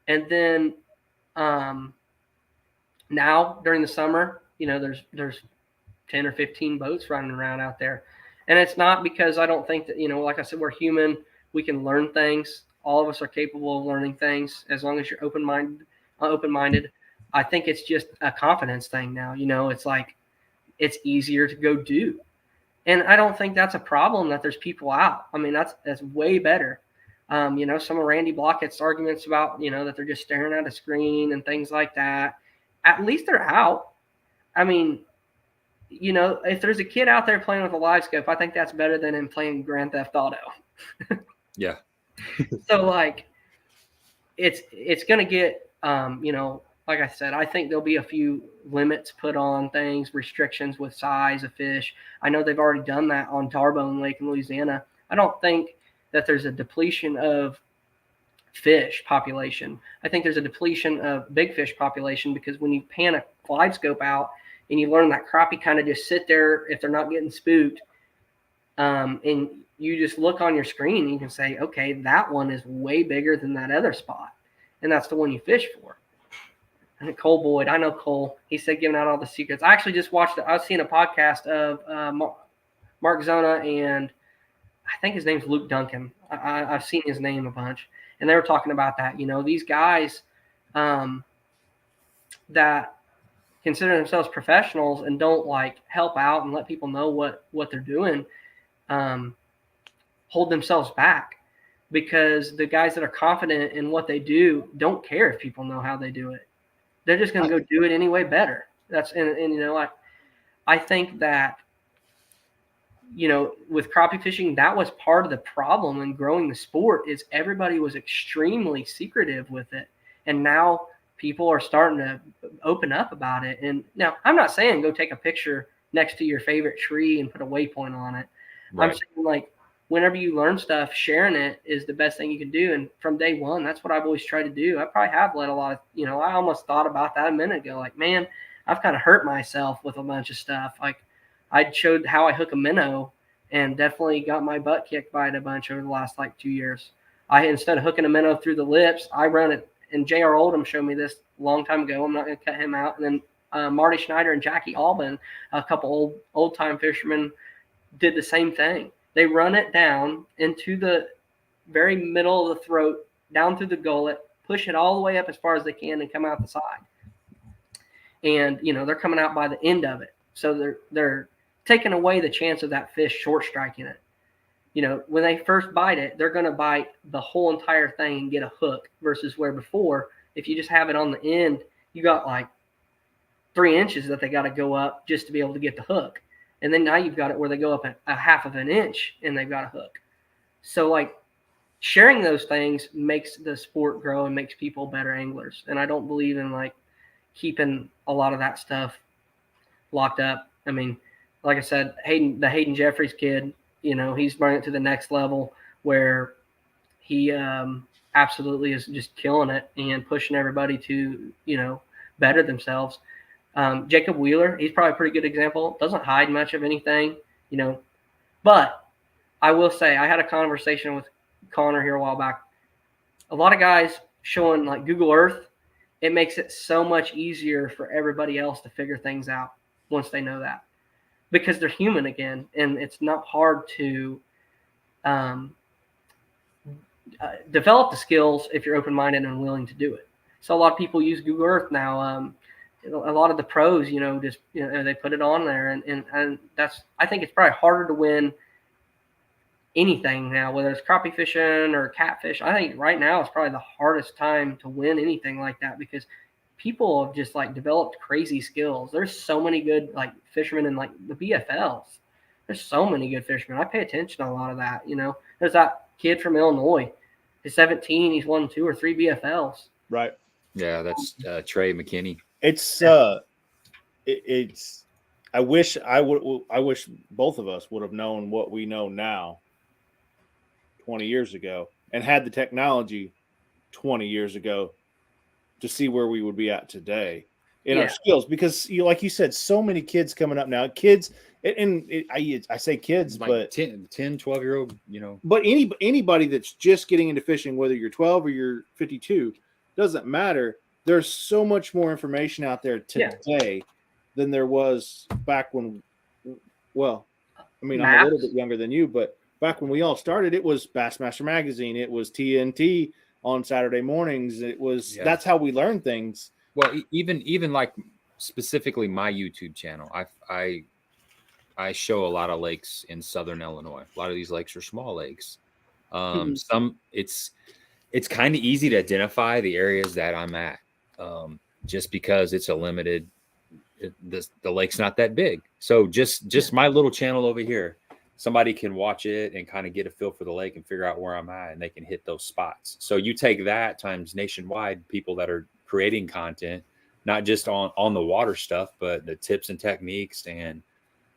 And then now during the summer, there's 10 or 15 boats running around out there. And it's not because I don't think that, like I said, we're human. We can learn things. All of us are capable of learning things as long as you're open-minded. I think it's just a confidence thing now. It's like it's easier to go do. And I don't think that's a problem that there's people out. I mean, that's way better. Some of Randy Blockett's arguments about, that they're just staring at a screen and things like that. At least they're out. I mean, if there's a kid out there playing with a LiveScope, I think that's better than him playing Grand Theft Auto.
Yeah.
So it's going to get, like I said, I think there'll be a few limits put on things, restrictions with size of fish. I know they've already done that on Tarbone Lake in Louisiana. I don't think that there's a depletion of fish population. I think there's a depletion of big fish population because when you pan a LiveScope out, and you learn that crappie kind of just sit there if they're not getting spooked. And you just look on your screen and you can say, okay, that one is way bigger than that other spot. And that's the one you fish for. And Cole Boyd, I know Cole. He said giving out all the secrets. I actually just watched it. I was seeing a podcast of Mark Zona and I think his name's Luke Duncan. I've seen his name a bunch. And they were talking about that. These guys that consider themselves professionals and don't help out and let people know what they're doing, hold themselves back because the guys that are confident in what they do don't care if people know how they do it. They're just going to go do it anyway better. I think that, with crappie fishing, that was part of the problem in growing the sport is everybody was extremely secretive with it. And now people are starting to open up about it. And now I'm not saying go take a picture next to your favorite tree and put a waypoint on it. Right. I'm saying whenever you learn stuff, sharing it is the best thing you can do. And from day one, that's what I've always tried to do. I probably have let a lot of, I almost thought about that a minute ago. Man, I've kind of hurt myself with a bunch of stuff. I showed how I hook a minnow and definitely got my butt kicked by it a bunch over the last 2 years. Instead of hooking a minnow through the lips, I run it. And J.R. Oldham showed me this a long time ago. I'm not going to cut him out. And then Marty Schneider and Jackie Albin, a couple old-time fishermen, did the same thing. They run it down into the very middle of the throat, down through the gullet, push it all the way up as far as they can, and come out the side. And, they're coming out by the end of it. So they're taking away the chance of that fish short striking it. You know, when they first bite it, they're going to bite the whole entire thing and get a hook, versus where before, if you just have it on the end, you got like 3 inches that they got to go up just to be able to get the hook. And then now you've got it where they go up a half of an inch and they've got a hook. So like sharing those things makes the sport grow and makes people better anglers. And I don't believe in like keeping a lot of that stuff locked up. I mean, like I said, the Hayden Jeffries kid, you know, he's bringing it to the next level where he absolutely is just killing it and pushing everybody to, you know, better themselves. Jacob Wheeler, he's probably a pretty good example. Doesn't hide much of anything, you know. But I will say, I had a conversation with Connor here a while back. A lot of guys showing like Google Earth, it makes it so much easier for everybody else to figure things out once they know that. Because they're human again, and it's not hard to develop the skills if you're open-minded and willing to do it. So a lot of people use Google Earth now. A lot of the pros, you know, just, you know, they put it on there, and that's, I think it's probably harder to win anything now, whether it's crappie fishing or catfish. I think right now it's probably the hardest time to win anything like that, because people have just like developed crazy skills. There's so many good like fishermen in like the BFLs. There's so many good fishermen. I pay attention to a lot of that. You know, there's that kid from Illinois. He's 17. He's won 2 or 3 BFLs.
Right.
Yeah, that's Trey McKinney.
It's I wish both of us would have known what we know now 20 years ago and had the technology 20 years ago to see where we would be at today in our skills. Because like you said, so many kids coming up now, kids, I say kids, like but
10, 12-year-old, you know,
but anybody that's just getting into fishing, whether you're 12 or you're 52, doesn't matter. There's so much more information out there today than there was back when, well, I mean, I'm a little bit younger than you, but back when we all started, it was Bassmaster Magazine. It was TNT on Saturday mornings. It was, that's how we learn things.
Well, even like specifically my YouTube channel, I show a lot of lakes in Southern Illinois. A lot of these lakes are small lakes. Some it's kind of easy to identify the areas that I'm at. Just because it's a limited, the lake's not that big. So just my little channel over here, somebody can watch it and kind of get a feel for the lake and figure out where I'm at, and they can hit those spots. So you take that times nationwide people that are creating content, not just on the water stuff, but the tips and techniques and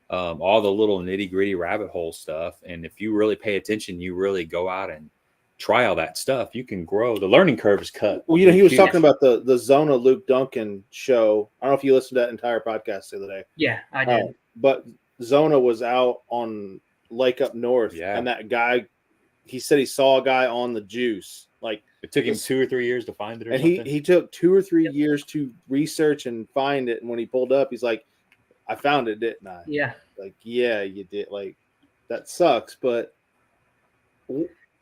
all the little nitty gritty rabbit hole stuff. And if you really pay attention, you really go out and try all that stuff, you can grow. The learning curve is cut.
Well, you know, he was talking about the Zona Luke Duncan show. I don't know if you listened to that entire podcast the other day.
Yeah, I did.
But Zona was out on lake up north, and that guy, he said he saw a guy on the juice. Like
it took him 2 or 3 years to find it, or
and
something.
he took 2 or 3 years to research and find it. And when he pulled up, he's like, "I found it, didn't I?"
Yeah.
Like, yeah, you did. Like, that sucks, but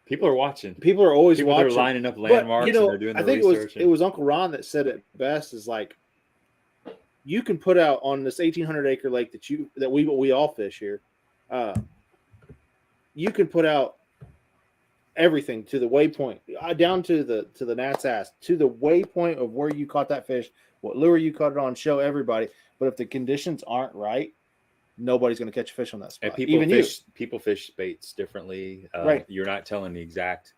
people are watching.
People are always watching.
They're lining up landmarks,
but, you know,
and they're doing the
research. It was Uncle Ron that said it best. Is like, you can put out on this 1,800 acre lake that we all fish here. You can put out everything to the waypoint, down to the gnat's ass, to the waypoint of where you caught that fish, what lure you caught it on. Show everybody. But if the conditions aren't right, nobody's going to catch a fish on that spot.
And people fish baits differently.
Right.
You're not telling the exact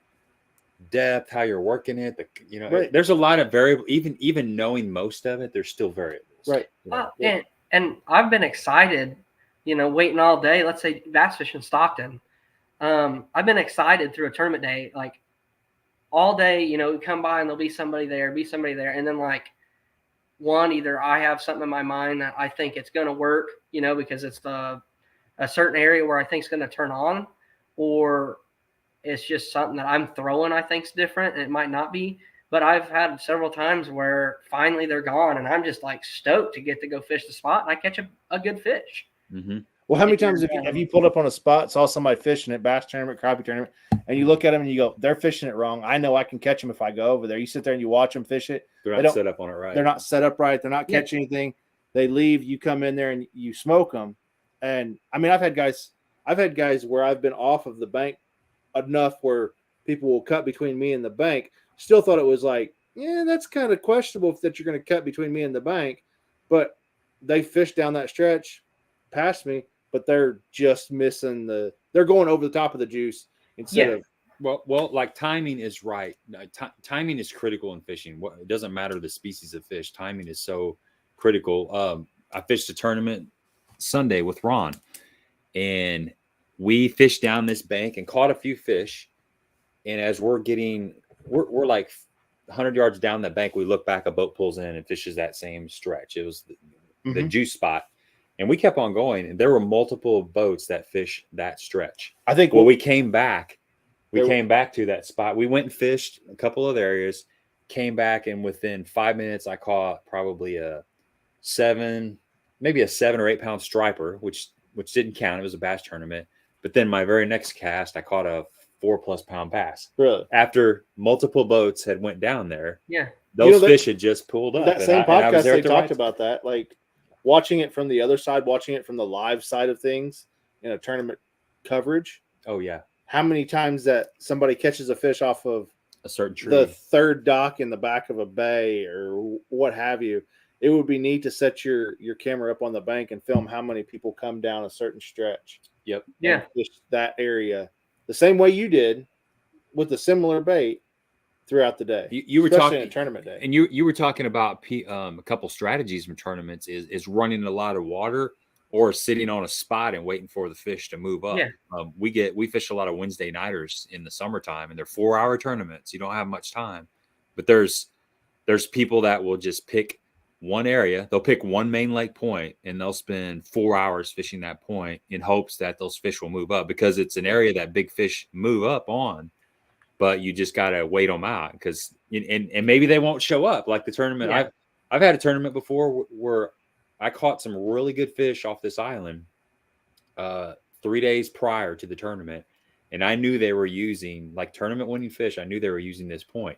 depth, how you're working it.
Right.
There's a lot of variables. Even knowing most of it, there's still variables.
Right.
And I've been excited, you know, waiting all day. Let's say bass fish in Stockton. I've been excited through a tournament day, like all day. You know, come by and there'll be somebody there, and then like. One, either I have something in my mind that I think it's going to work, you know, because it's a certain area where I think it's going to turn on, or it's just something that I'm throwing I think's different, and it might not be. But I've had several times where finally they're gone, and I'm just like stoked to get to go fish the spot, and I catch a good fish.
Mm-hmm.
Well, how many times have you pulled up on a spot, saw somebody fishing at bass tournament, crappie tournament, and you look at them and you go, they're fishing it wrong. I know I can catch them if I go over there. You sit there and you watch them fish it.
They're not set up on it right.
They're not set up right. They're not catching anything. They leave, you come in there and you smoke them. And I mean, I've had guys where I've been off of the bank enough where people will cut between me and the bank. Still thought it was like, yeah, that's kind of questionable that you're going to cut between me and the bank. But they fish down that stretch past me, but they're just missing they're going over the top of the juice instead of.
Well, like timing is right. Timing is critical in fishing. It doesn't matter the species of fish. Timing is so critical. I fished a tournament Sunday with Ron, and we fished down this bank and caught a few fish. And as we're like 100 yards down that bank, we look back, a boat pulls in and fishes that same stretch. It was the juice spot. And we kept on going, and there were multiple boats that fish that stretch.
I think
we came back. We came back to that spot. We went and fished a couple of areas, came back, and within 5 minutes, I caught probably maybe a 7 or 8 pound striper, which didn't count. It was a bass tournament. But then my very next cast, I caught a 4+ pound bass.
Really?
After multiple boats had went down there.
Yeah.
Those fish had just pulled up.
That same podcast, they talked about that. Like watching it from the other side, watching it from the live side of things in a tournament coverage.
Oh, yeah.
How many times that somebody catches a fish off of
a certain tree,
the third dock in the back of a bay or what have you. It would be neat to set your camera up on the bank and film how many people come down a certain stretch.
Yep.
Yeah.
Just that area. The same way you did with a similar bait throughout the day.
You were talking
in a tournament day.
And you were talking about a couple strategies from tournaments is running a lot of water or sitting on a spot and waiting for the fish to move up.
Yeah.
We fish a lot of Wednesday nighters in the summertime, and they're 4-hour tournaments. You don't have much time, but there's people that will just pick one area. They'll pick one main lake point, and they'll spend 4 hours fishing that point in hopes that those fish will move up, because it's an area that big fish move up on, but you just got to wait them out because, and maybe they won't show up like the tournament.
Yeah.
I've had a tournament before where I caught some really good fish off this island 3 days prior to the tournament. And I knew they were using like tournament winning fish. I knew they were using this point.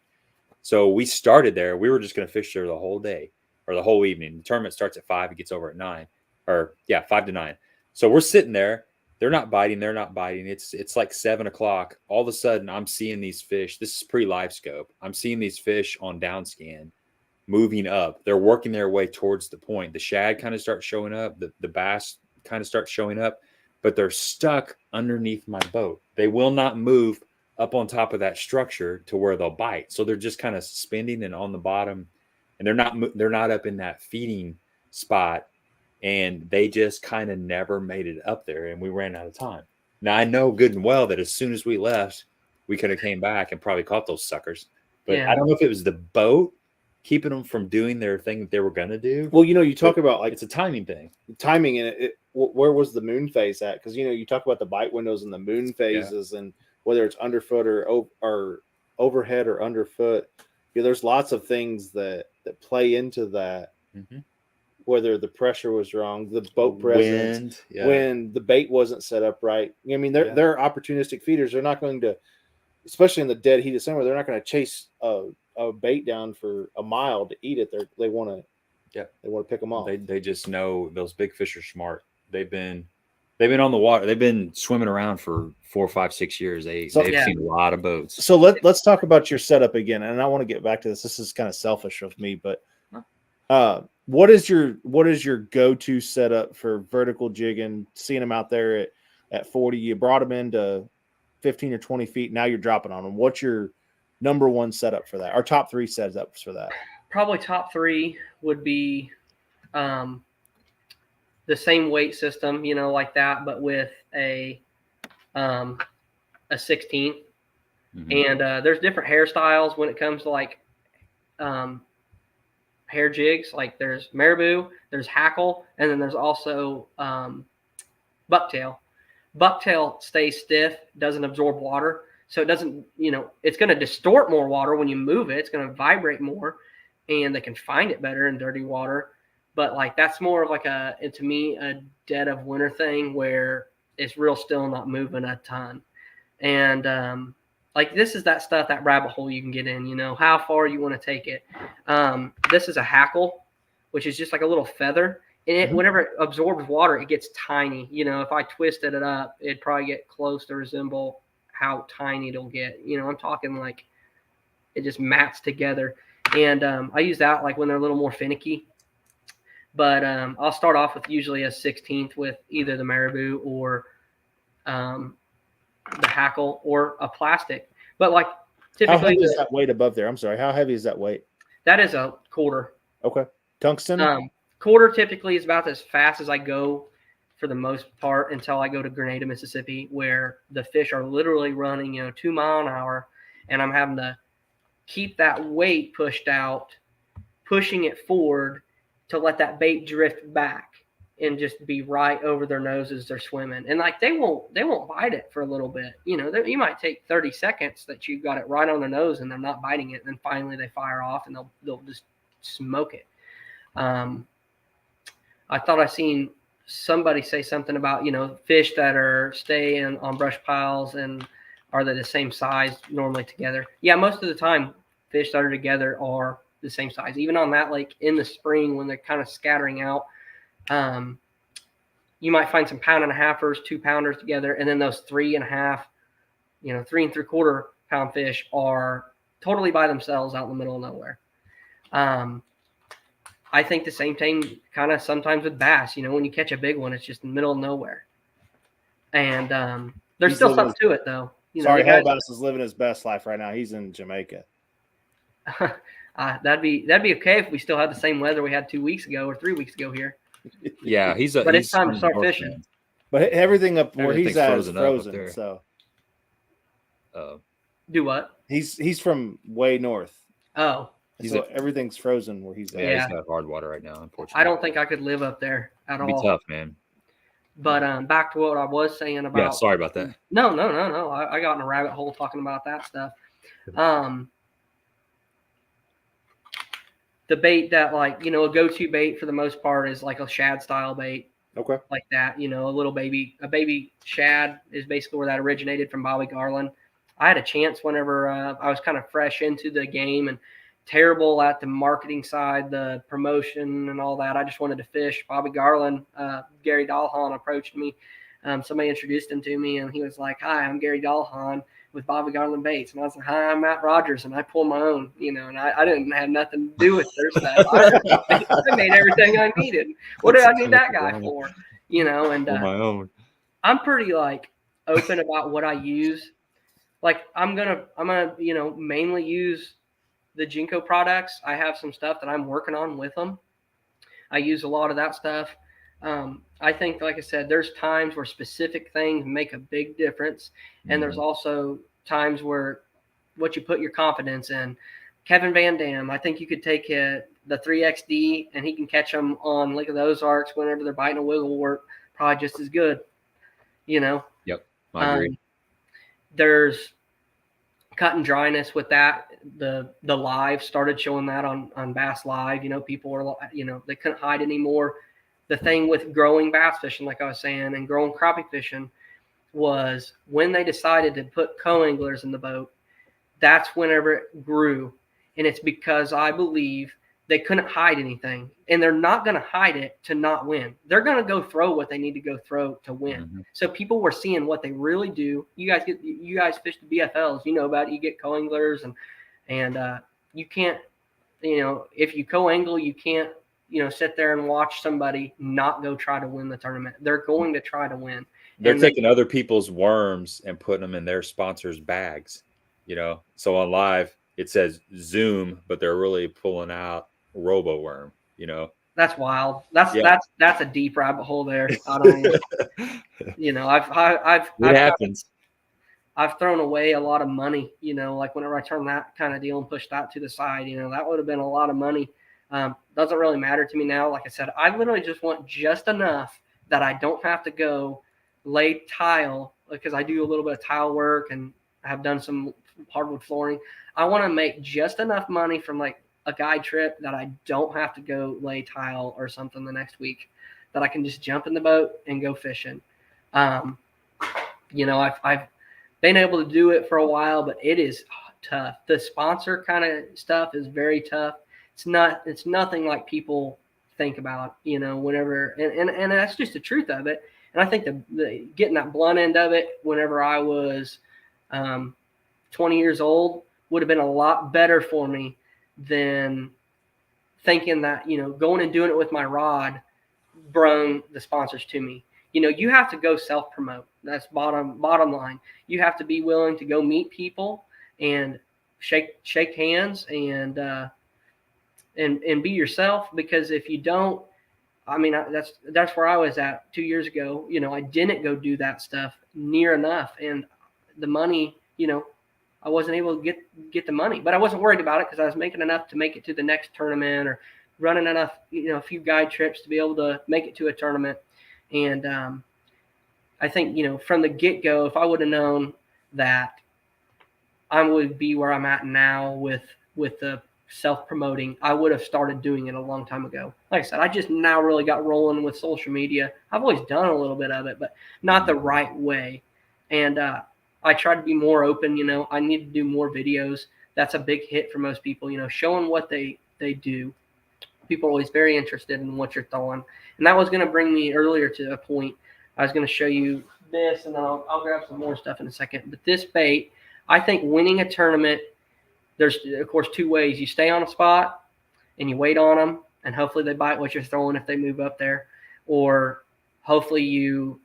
So we started there. We were just going to fish there the whole day or the whole evening. The tournament starts at 5. It gets over at 9 5 to 9. So we're sitting there. They're not biting. It's like 7 o'clock. All of a sudden I'm seeing these fish. This is pre-LiveScope. I'm seeing these fish on downscan moving up. They're working their way towards the point. The shad kind of starts showing up. The bass kind of starts showing up, but they're stuck underneath my boat. They will not move up on top of that structure to where they'll bite. So they're just kind of spinning and on the bottom, and they're not up in that feeding spot. And they just kind of never made it up there, and we ran out of time. Now I know good and well that as soon as we left, we could have came back and probably caught those suckers. But I don't know if it was the boat keeping them from doing their thing that they were going to do.
Well, you talk about like
it's a timing thing.
Timing in it. Where was the moon phase at? Because you talk about the bite windows and the moon phases, and whether it's underfoot or overhead or underfoot. There's lots of things that play into that. Mm-hmm. Whether the pressure was wrong, the boat presence, when the bait wasn't set up right. I mean, they're opportunistic feeders. They're not going to, especially in the dead heat of summer, they're not going to chase a bait down for a mile to eat it. They want to pick them off.
They just know those big fish are smart. They've been on the water. They've been swimming around for 4, 5, 6 years. They've seen a lot of boats.
So let's talk about your setup again. And I want to get back to this. This is kind of selfish of me, but what is your go-to setup for vertical jigging? Seeing them out there at 40, you brought them into 15 or 20 feet. Now you're dropping on them. What's your number one setup for that? Our top 3 setups for that? Probably
top 3 would be the same weight system, like that, but with a 16th. Mm-hmm. And there's different hairstyles when it comes to like hair jigs. Like there's marabou, there's hackle, and then there's also bucktail. Bucktail stays stiff, doesn't absorb water. So it doesn't, it's going to distort more water when you move it. It's going to vibrate more, and they can find it better in dirty water. But like that's more of like to me, a dead of winter thing where it's real still, not moving a ton. And like this is that stuff, that rabbit hole you can get in, how far you want to take it. This is a hackle. which is just like a little feather. And it, whenever it absorbs water, it gets tiny. You know, if I twisted it up, it'd probably get close to resemble how tiny it'll get. You know, I'm talking like it just mats together. And I use that like when they're a little more finicky. But I'll start off with usually a 16th with either the marabou or the hackle or a plastic. But like typically,
how heavy is that weight above there? I'm sorry, how heavy is that weight?
That is a quarter.
Okay, tungsten.
Quarter typically is about as fast as I go for the most part until I go to Grenada, Mississippi, where the fish are literally running, 2 mile an hour, and I'm having to keep that weight pushed out, pushing it forward to let that bait drift back and just be right over their noses. They're swimming, and like they won't bite it for a little bit. You might take 30 seconds that you've got it right on their nose and they're not biting it, and then finally they fire off and they'll just smoke it. I thought I seen somebody say something about, fish that are staying on brush piles and are they the same size normally together? Yeah, most of the time fish that are together are the same size. Even on that lake in the spring when they're kind of scattering out, you might find some 1.5-pounders, 2-pounders together, and then those 3.5, 3 3/4 pound fish are totally by themselves out in the middle of nowhere. I think the same thing kind of sometimes with bass. When you catch a big one, it's just in the middle of nowhere. And there's still something to it, though.
Sorry, Hell Bass is living his best life right now. He's in Jamaica.
That'd be okay if we still had the same weather we had 2 weeks ago or 3 weeks ago here.
Yeah,
but it's time to start fishing.
But everything up where he's at is frozen. So
do what?
He's from way north.
Oh.
So everything's frozen where he's at.
Yeah, he's got hard water right now, unfortunately.
I don't think I could live up there at all.
It'd be tough, man.
But back to what I was saying about.
Yeah, sorry about that.
No. I got in a rabbit hole talking about that stuff. The bait that a go-to bait for the most part is like a shad style bait.
Okay.
Like that, a baby shad is basically where that originated from Bobby Garland. I had a chance whenever I was kind of fresh into the game and terrible at the marketing side, the promotion and all that. I just wanted to fish. Bobby Garland, Gary Dahlhan approached me. Somebody introduced him to me, and he was like, "Hi, I'm Gary Dahlhan with Bobby Garland Baits." And I was like, "Hi, I'm Matt Rogers, and I pull my own," and I didn't have nothing to do with their stuff. I made everything I needed. What did I need that guy for? And
my own.
I'm pretty open about what I use. Like I'm gonna mainly use the Jinko products. I have some stuff that I'm working on with them. I use a lot of that stuff. I think, like I said, there's times where specific things make a big difference. And there's also times where what you put your confidence in. Kevin Van Dam, I think you could take the 3XD and he can catch them on Lake of the Ozarks whenever they're biting a wiggle wort, probably just as good,
Yep, I agree.
There's cut and dryness with that. The live started showing that on Bass Live. People were, they couldn't hide anymore. The thing with growing bass fishing, like I was saying, and growing crappie fishing was when they decided to put co-anglers in the boat, that's whenever it grew. And it's because I believe they couldn't hide anything. And they're not going to hide it to not win. They're going to go throw what they need to go throw to win. Mm-hmm. So people were seeing what they really do. You guys fish the BFLs, about it. You get co-anglers and you can't, if you co-angle, you can't, sit there and watch somebody not go try to win the tournament. They're going to try to win.
They're taking other people's worms and putting them in their sponsors' bags, So on live, it says Zoom, but they're really pulling out Robo Worm,
That's wild. That's a deep rabbit hole there. I don't I've thrown away a lot of money, like whenever I turn that kind of deal and push that to the side, that would have been a lot of money. Doesn't really matter to me now. Like I said, I literally just want just enough that I don't have to go lay tile, because I do a little bit of tile work and I have done some hardwood flooring. I want to make just enough money from a guide trip that I don't have to go lay tile or something the next week, that I can just jump in the boat and go fishing. I've been able to do it for a while, but it is tough. The sponsor kind of stuff is very tough. It's nothing like people think about, whenever, and that's just the truth of it. And I think the getting that blunt end of it whenever I was 20 years old would have been a lot better for me than thinking that, going and doing it with my rod brung the sponsors to me. You have to go self-promote. That's bottom line. You have to be willing to go meet people and shake hands and be yourself, because if you don't, that's where I was at 2 years ago. I didn't go do that stuff near enough, and the money, I wasn't able to get the money, but I wasn't worried about it because I was making enough to make it to the next tournament, or running enough, a few guide trips to be able to make it to a tournament. And I think, from the get-go, if I would have known that I would be where I'm at now with the self-promoting, I would have started doing it a long time ago. Like I said, I just now really got rolling with social media. I've always done a little bit of it, but not the right way. And I try to be more open. I need to do more videos. That's a big hit for most people, showing what they do. People are always very interested in what you're throwing. And that was going to bring me earlier to a point. I was going to show you this, and then I'll grab some more stuff in a second. But this bait, I think winning a tournament, there's, of course, two ways. You stay on a spot and you wait on them, and hopefully they bite what you're throwing if they move up there. Or hopefully you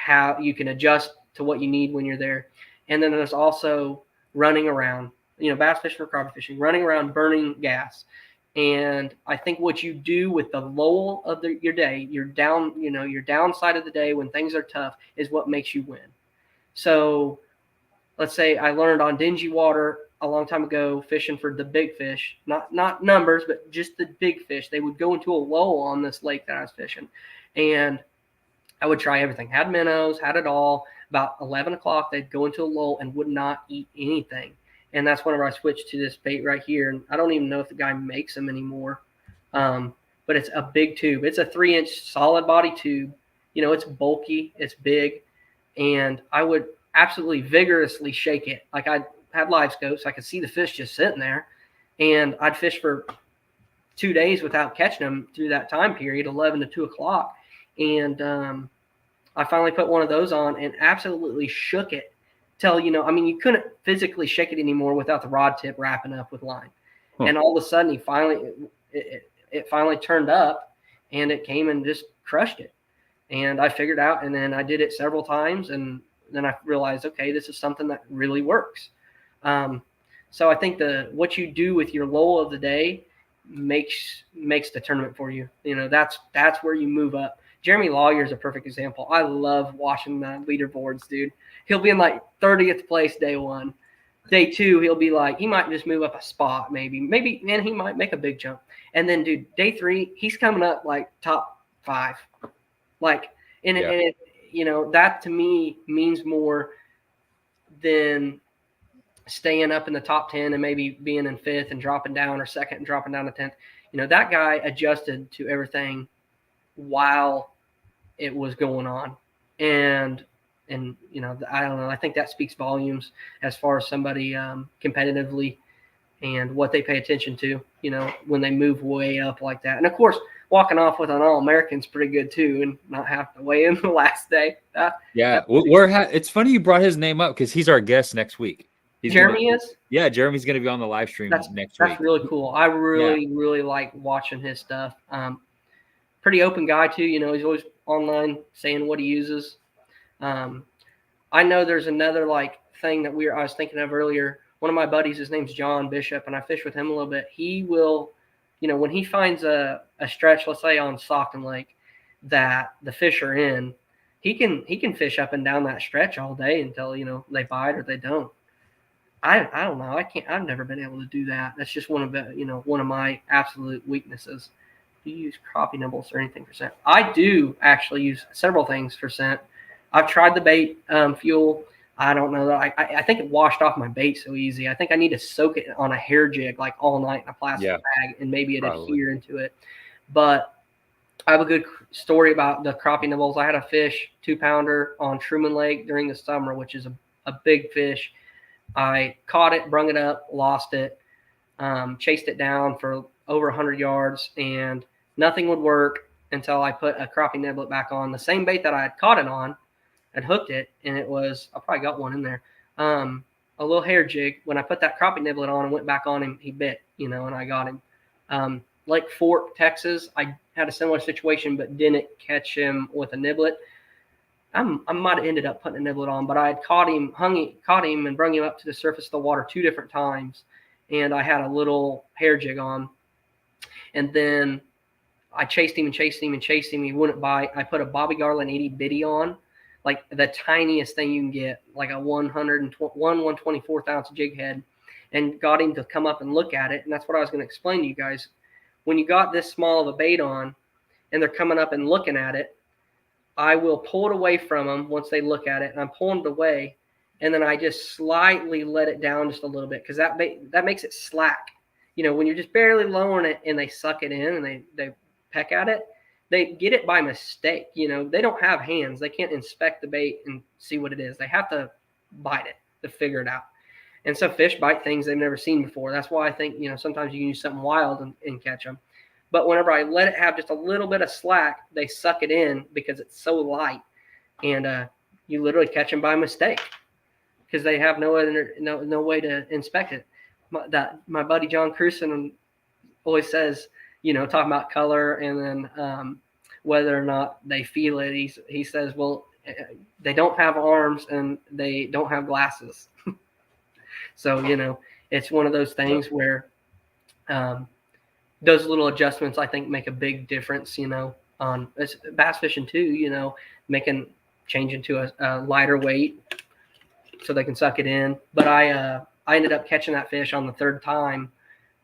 can adjust to what you need when you're there. And then there's also running around, bass fishing or crappie fishing, running around burning gas. And I think what you do with the lull of your day, your downside of the day when things are tough, is what makes you win. So let's say I learned on dingy water a long time ago, fishing for the big fish, not numbers, but just the big fish. They would go into a lull on this lake that I was fishing, and I would try everything. Had minnows, had it all. About 11 o'clock, they'd go into a lull and would not eat anything. And that's whenever I switched to this bait right here. And I don't even know if the guy makes them anymore. But it's a big tube. It's a 3-inch solid body tube. It's bulky. It's big. And I would absolutely vigorously shake it. Like, I had LiveScope, so I could see the fish just sitting there. And I'd fish for 2 days without catching them through that time period, 11 to 2 o'clock. And I finally put one of those on and absolutely shook it. You couldn't physically shake it anymore without the rod tip wrapping up with line. Huh. And all of a sudden, it finally turned up, and it came and just crushed it. And I figured out, and then I did it several times, and then I realized, okay, this is something that really works. So I think what you do with your lull of the day makes the tournament for you. That's where you move up. Jeremy Lawyer is a perfect example. I love watching the leaderboards, dude. He'll be in like 30th place day one. Day two, he'll be like, he might just move up a spot, maybe, and he might make a big jump. And then, dude, day three, he's coming up like top 5. Like, and that to me means more than staying up in the top 10 and maybe being in 5th and dropping down, or 2nd and dropping down to 10th. That guy adjusted to everything while it was going on. And I don't know, I think that speaks volumes as far as somebody competitively and what they pay attention to, when they move way up like that. And of course, walking off with an All-American's pretty good too, and not have to weigh in the last day.
It's funny you brought his name up, because he's our guest next week.
Jeremy is?
Yeah, Jeremy's going to be on the live stream next week.
That's really cool. I really like watching his stuff. Pretty open guy too. He's always online saying what he uses. I know there's another thing that I was thinking of earlier. One of my buddies, his name's John Bishop, and I fish with him a little bit. He will, when he finds a stretch, let's say on Stockton Lake, that the fish are in, he can fish up and down that stretch all day until they bite or they don't. I don't know. I've never been able to do that. That's just one of my absolute weaknesses. Do you use crappie nibbles or anything for scent? I do actually use several things for scent. I've tried the bait fuel. I don't know. I think it washed off my bait so easy. I think I need to soak it on a hair jig all night in a plastic bag, and maybe it adhere into it. But I have a good story about the crappie nibbles. I had a fish 2-pounder on Truman Lake during the summer, which is a big fish. I caught it, brung it up, lost it, chased it down for over 100 yards, and Nothing would work until I put a crappie niblet back on the same bait that I had caught it on. I'd hooked it, and it was, I probably got one in there, a little hair jig. When I put that crappie niblet on and went back on him, he bit, and I got him. Lake Fork, Texas, I had a similar situation, but didn't catch him with a niblet. I might have ended up putting a niblet on, but I had caught him and brung him up to the surface of the water 2 different times, and I had a little hair jig on. And then I chased him. He wouldn't bite. I put a Bobby Garland 80 bitty on, like the tiniest thing you can get, like a 1/24th ounce jig head, and got him to come up and look at it. And that's what I was going to explain to you guys. When you got this small of a bait on and they're coming up and looking at it, I will pull it away from them once they look at it, and I'm pulling it away, and then I just slightly let it down just a little bit, because that makes it slack. When you're just barely lowering it and they suck it in and they peck at it, they get it by mistake. They don't have hands. They can't inspect the bait and see what it is. They have to bite it to figure it out. And so fish bite things they've never seen before. That's why I think, sometimes you can use something wild and catch them. But whenever I let it have just a little bit of slack, they suck it in because it's so light. And you literally catch them by mistake because they have no way to inspect it. My buddy John Cruson always says, talking about color and then whether or not they feel it. He says, well, they don't have arms and they don't have glasses. So, it's one of those things where those little adjustments, I think, make a big difference, on bass fishing too, changing to a lighter weight so they can suck it in. But I ended up catching that fish on the 3rd time,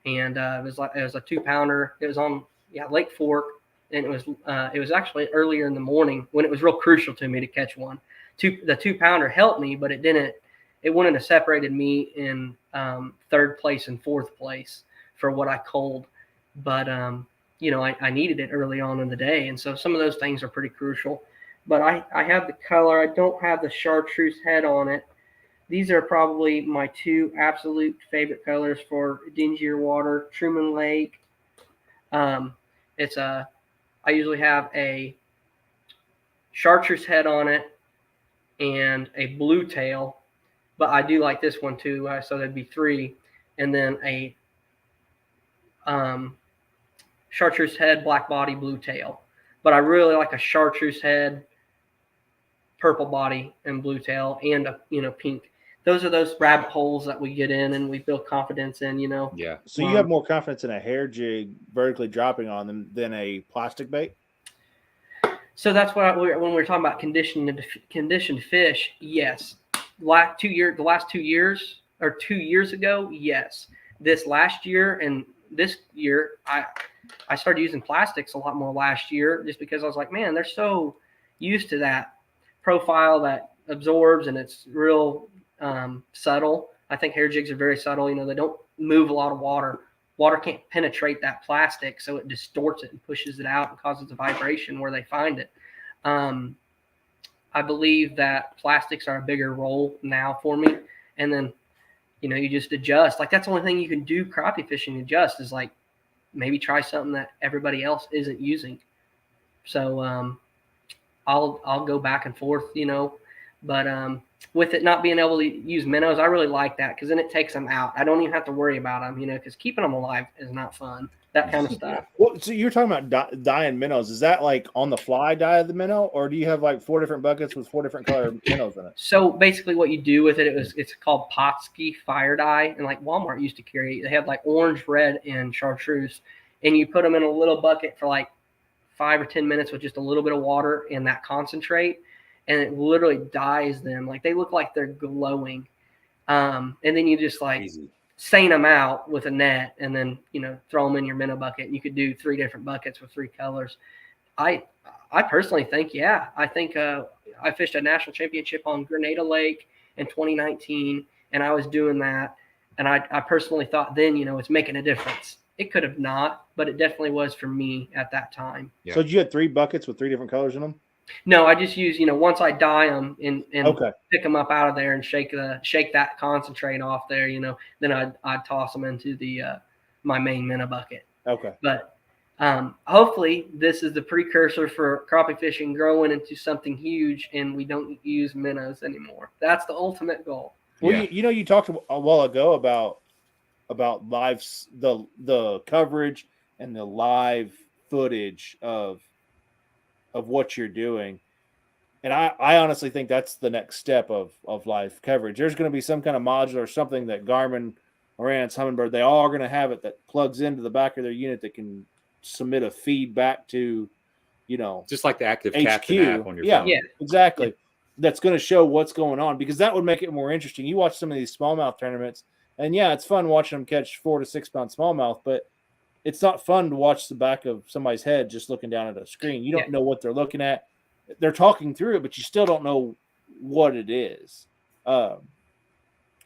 and it was a 2-pounder. It was on Lake Fork, and it was actually earlier in the morning when it was real crucial to me to catch one. The 2-pounder helped me, but it wouldn't have separated me in 3rd place and 4th place for what I culled. But, I needed it early on in the day. And so some of those things are pretty crucial. But I have the color. I don't have the chartreuse head on it. These are probably my 2 absolute favorite colors for dingier water. Truman Lake. I usually have a chartreuse head on it and a blue tail. But I do like this one too. So that'd be 3. And then a chartreuse head, black body, blue tail. But I really like a chartreuse head, purple body, and blue tail, and a pink. Those are those rabbit holes that we get in and we build confidence in,
Yeah.
So you have more confidence in a hair jig vertically dropping on them than a plastic bait?
So that's when we're talking about conditioned fish, yes. The last 2 years or 2 years ago, yes. This last year and this year, I started using plastics a lot more last year just because I was like, man, they're so used to that profile that absorbs and it's real subtle. I think hair jigs are very subtle. They don't move a lot of water. Water can't penetrate that plastic, so it distorts it and pushes it out and causes a vibration where they find it. I believe that plastics are a bigger role now for me. And then, you just adjust. Like, that's the only thing you can do crappie fishing, adjust, is like maybe try something that everybody else isn't using. So I'll go back and forth, but with it not being able to use minnows, I really like that because then it takes them out. I don't even have to worry about them, because keeping them alive is not fun. That kind of stuff.
Well, so you're talking about dyeing minnows. Is that like on the fly dye of the minnow, or do you have like 4 different buckets with 4 different color minnows in it?
So basically what you do with it's called Potsky fire dye. And like Walmart used to carry, they had like orange, red, and chartreuse. And you put them in a little bucket for like 5 or 10 minutes with just a little bit of water and that concentrate. And it literally dyes them. Like, they look like they're glowing. And then you just like seine them out with a net and then, throw them in your minnow bucket. And you could do 3 different buckets with 3 colors. I personally think, I think I fished a national championship on Grenada Lake in 2019. And I was doing that. And I personally thought then, it's making a difference. It could have not, but it definitely was for me at that time.
Yeah. So you had 3 buckets with 3 different colors in them?
No, I just use, once I dye them and
okay.
Pick them up out of there and shake that concentrate off there, then I'd toss them into the my main minnow bucket.
Okay.
But Hopefully this is the precursor for crappie fishing growing into something huge, and we don't use minnows anymore. That's the ultimate goal.
Well,
Yeah.
you talked a while ago about live the coverage and the live footage of what you're doing. And I honestly think that's the next step of live coverage. There's going to be some kind of module or something that Garmin, Lowrance, Humminbird, they all are going to have it that plugs into the back of their unit that can submit a feedback to,
Just like the active
HQ.
captain app on your
Yeah,
phone.
Yeah.
exactly. That's going to show what's going on, because that would make it more interesting. You watch some of these smallmouth tournaments, and yeah, it's fun watching them catch 4 to 6 pound smallmouth, but it's not fun to watch the back of somebody's head just looking down at a screen. You don't know what they're looking at. They're talking through it, but you still don't know what it is. And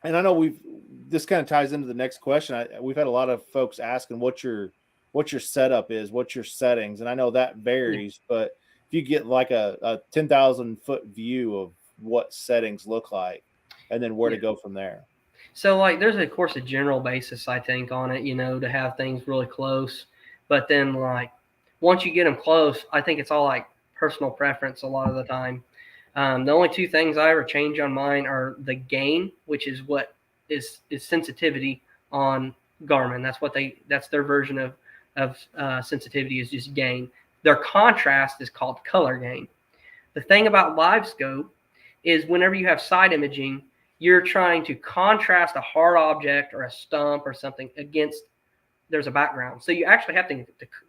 I know this kind of ties into the next question. We've had a lot of folks asking what your setup is, what's your settings, and I know that varies. But if you get like a 10,000 foot view of what settings look like, and then where to go from there.
So like, there's of course a general basis I think on it, to have things really close. But then like once you get them close, I think it's all like personal preference a lot of the time. The only two things I ever change on mine are the gain, which is what is sensitivity on Garmin. That's their version of sensitivity, is just gain. Their contrast is called color gain. The thing about LiveScope is whenever you have side imaging, you're trying to contrast a hard object or a stump or something against there's a background. So you actually have to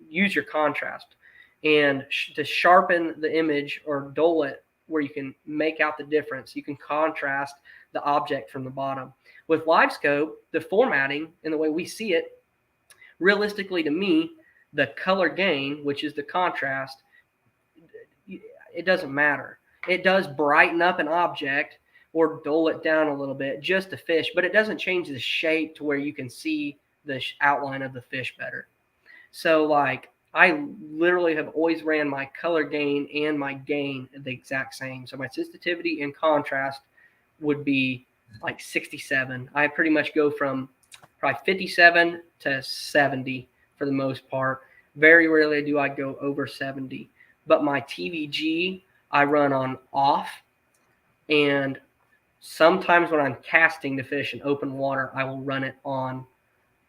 use your contrast and to sharpen the image or dull it where you can make out the difference. You can contrast the object from the bottom. With LiveScope, the formatting and the way we see it, realistically to me, the color gain, which is the contrast, it doesn't matter. It does brighten up an object or dull it down a little bit just to fish, but it doesn't change the shape to where you can see the outline of the fish better. So like, I literally have always ran my color gain and my gain the exact same. So my sensitivity and contrast would be like 67. I pretty much go from probably 57 to 70 for the most part. Very rarely do I go over 70. But my TVG, I run on off. And sometimes when I'm casting to fish in open water, I will run it on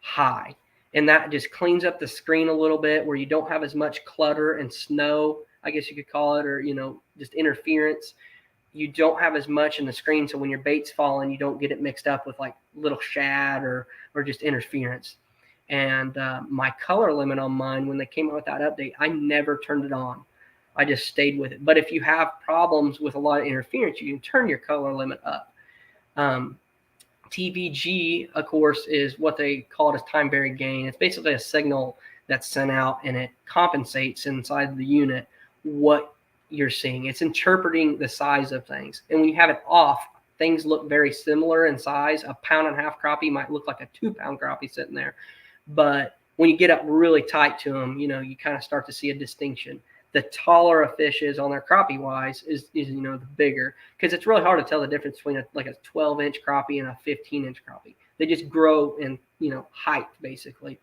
high. And that just cleans up the screen a little bit where you don't have as much clutter and snow, I guess you could call it, or, just interference. You don't have as much in the screen. So when your bait's falling, you don't get it mixed up with like little shad or just interference. And my color limit on mine, when they came out with that update, I never turned it on. I just stayed with it. But if you have problems with a lot of interference, you can turn your color limit up. TVG, of course, is what they call it as time varied gain. It's basically a signal that's sent out, and it compensates inside the unit what you're seeing. It's interpreting the size of things. And when you have it off, things look very similar in size. A 1.5 pound crappie might look like a 2 pound crappie sitting there. But when you get up really tight to them, you kind of start to see a distinction. The taller a fish is on their crappie wise is the bigger, because it's really hard to tell the difference between a 12-inch crappie and a 15-inch crappie. They just grow in height basically.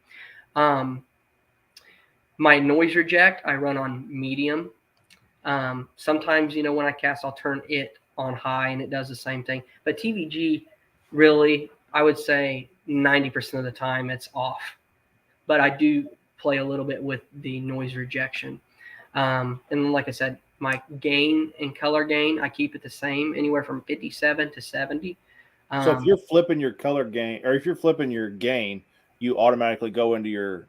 My noise reject, I run on medium. Sometimes when I cast, I'll turn it on high and it does the same thing. But TVG, really, I would say 90% of the time it's off. But I do play a little bit with the noise rejection. And like I said, my gain and color gain, I keep it the same, anywhere from 57 to 70.
So if you're flipping your color gain, or if you're flipping your gain, you automatically go into your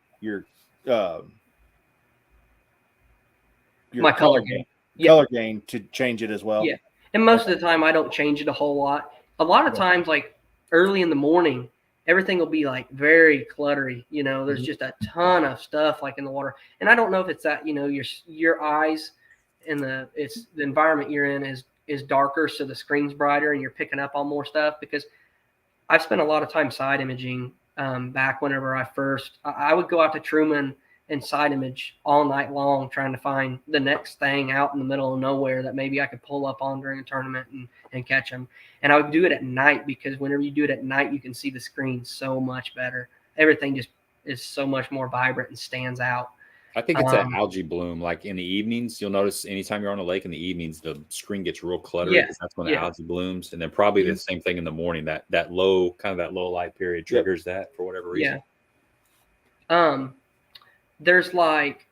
my color gain.
Color gain to change it as well.
Yeah. And most of the time I don't change it a whole lot. A lot of times, like early in the morning, everything will be like very cluttery. There's just a ton of stuff like in the water. And I don't know if it's that, your eyes and the environment you're in is darker. So the screen's brighter and you're picking up on more stuff, because I've spent a lot of time side imaging back whenever I would go out to Truman and side image all night long, trying to find the next thing out in the middle of nowhere that maybe I could pull up on during a tournament and catch them. And I would do it at night, because whenever you do it at night, you can see the screen so much better. Everything just is so much more vibrant and stands out.
I think it's an algae bloom. Like in the evenings, you'll notice anytime you're on a lake in the evenings, the screen gets real cluttery because that's when the algae blooms. And then probably the same thing in the morning. That low light period triggers that for whatever reason.
Yeah. There's like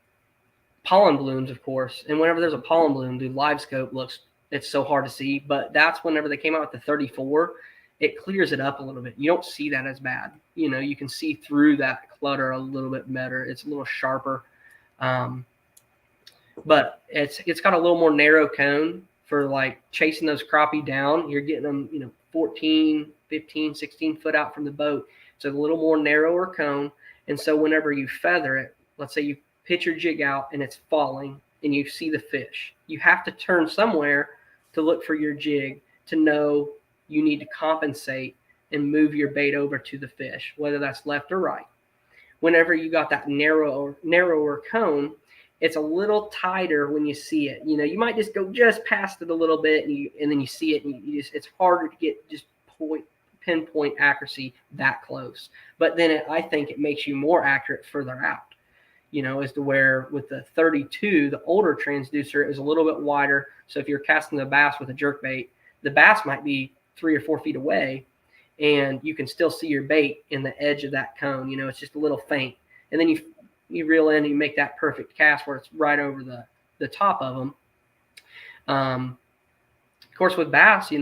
pollen blooms, of course, and whenever there's a pollen bloom, the LiveScope it's so hard to see. But that's whenever they came out with the 34, it clears it up a little bit. You don't see that as bad. You know, you can see through that clutter a little bit better. It's a little sharper. But it's got a little more narrow cone for like chasing those crappie down. You're getting them, 14, 15, 16 foot out from the boat. It's a little more narrower cone. And so whenever you feather it, let's say you pitch your jig out and it's falling and you see the fish, you have to turn somewhere to look for your jig to know you need to compensate and move your bait over to the fish, whether that's left or right. Whenever you got that narrower cone, it's a little tighter when you see it. You might just go just past it a little bit, and then you see it, and it's harder to get just pinpoint accuracy that close. But then I think it makes you more accurate further out. As to where with the 32, the older transducer is a little bit wider. So if you're casting the bass with a jerkbait, the bass might be 3 or 4 feet away, and you can still see your bait in the edge of that cone. It's just a little faint. And then you reel in and you make that perfect cast where it's right over the top of them. Of course, with bass,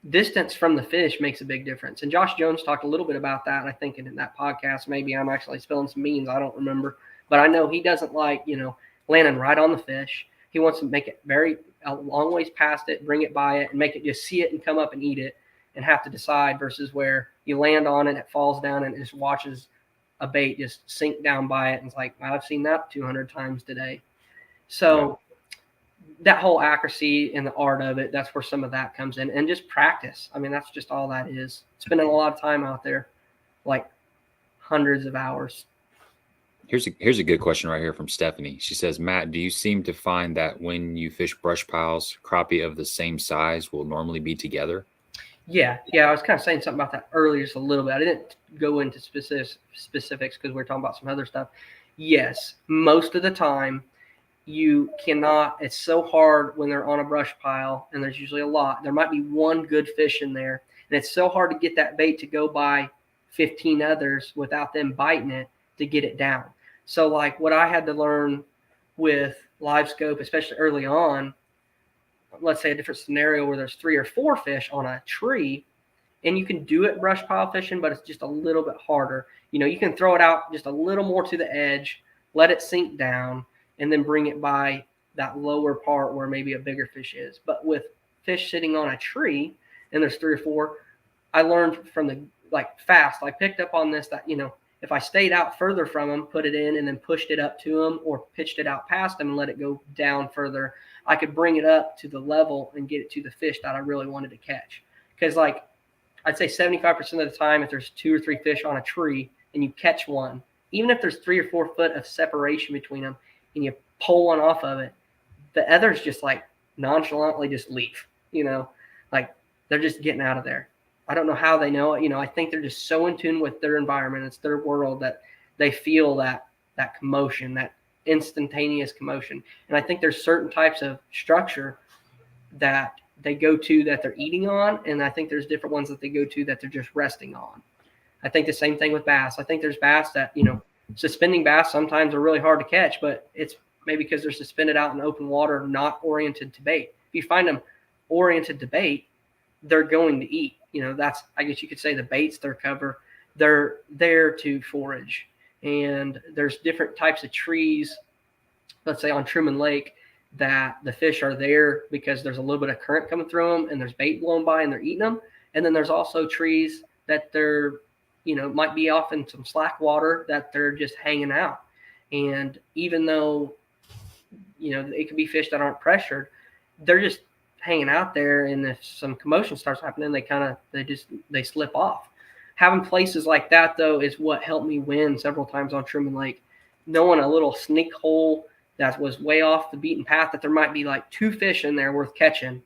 distance from the fish makes a big difference. And Josh Jones talked a little bit about that, I think, in that podcast. Maybe I'm actually spilling some beans. I don't remember. But I know he doesn't like, landing right on the fish. He wants to make it a long ways past it, bring it by it, and make it just see it and come up and eat it and have to decide, versus where you land on it, it falls down and it just watches a bait just sink down by it. And it's like, I've seen that 200 times today. So that whole accuracy and the art of it, that's where some of that comes in. And just practice. I mean, that's just all that is. Spending a lot of time out there, like hundreds of hours.
Here's a good question right here from Stephanie. She says, Matt, do you seem to find that when you fish brush piles, crappie of the same size will normally be together?
Yeah. I was kind of saying something about that earlier, just a little bit. I didn't go into specifics because we're talking about some other stuff. Yes, most of the time you cannot. It's so hard when they're on a brush pile, and there's usually a lot. There might be one good fish in there, and it's so hard to get that bait to go by 15 others without them biting it to get it down. So like what I had to learn with LiveScope, especially early on, let's say a different scenario where there's 3 or 4 fish on a tree, and you can do it brush pile fishing, but it's just a little bit harder. You can throw it out just a little more to the edge, let it sink down, and then bring it by that lower part where maybe a bigger fish is. But with fish sitting on a tree and there's 3 or 4, I learned from fast. I picked up on this that, if I stayed out further from them, put it in and then pushed it up to them, or pitched it out past them and let it go down further, I could bring it up to the level and get it to the fish that I really wanted to catch. Because I'd say 75% of the time, if there's 2 or 3 fish on a tree and you catch one, even if there's 3 or 4 foot of separation between them and you pull one off of it, the others just nonchalantly just leave, they're just getting out of there. I don't know how they know it. I think they're just so in tune with their environment. It's their world that they feel that commotion, that instantaneous commotion. And I think there's certain types of structure that they go to that they're eating on. And I think there's different ones that they go to that they're just resting on. I think the same thing with bass. I think there's bass that, suspending bass sometimes are really hard to catch, but it's maybe because they're suspended out in open water, not oriented to bait. If you find them oriented to bait, they're going to eat. That's, I guess you could say, the bait's their cover. They're there to forage. And there's different types of trees, let's say on Truman Lake, that the fish are there because there's a little bit of current coming through them and there's bait blowing by and they're eating them. And then there's also trees that they're, might be off in some slack water that they're just hanging out. And even though, it could be fish that aren't pressured, they're just hanging out there, and if some commotion starts happening, they slip off. Having places like that, though, is what helped me win several times on Truman Lake. Knowing a little sneak hole that was way off the beaten path, that there might be 2 fish in there worth catching,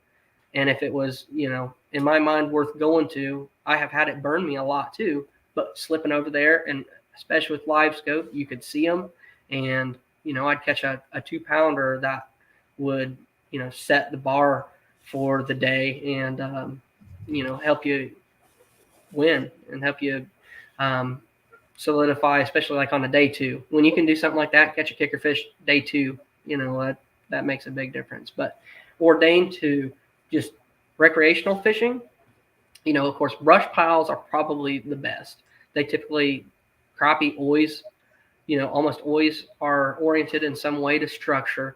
and if it was, in my mind, worth going to, I have had it burn me a lot too. But slipping over there, and especially with LiveScope, you could see them, and I'd catch a 2-pounder that would, set the bar for the day and, help you win and help you solidify, especially like on a day 2. When you can do something like that, catch a kicker fish day 2, that makes a big difference. But ordained to just recreational fishing, of course, brush piles are probably the best. They typically, crappie always, almost always are oriented in some way to structure.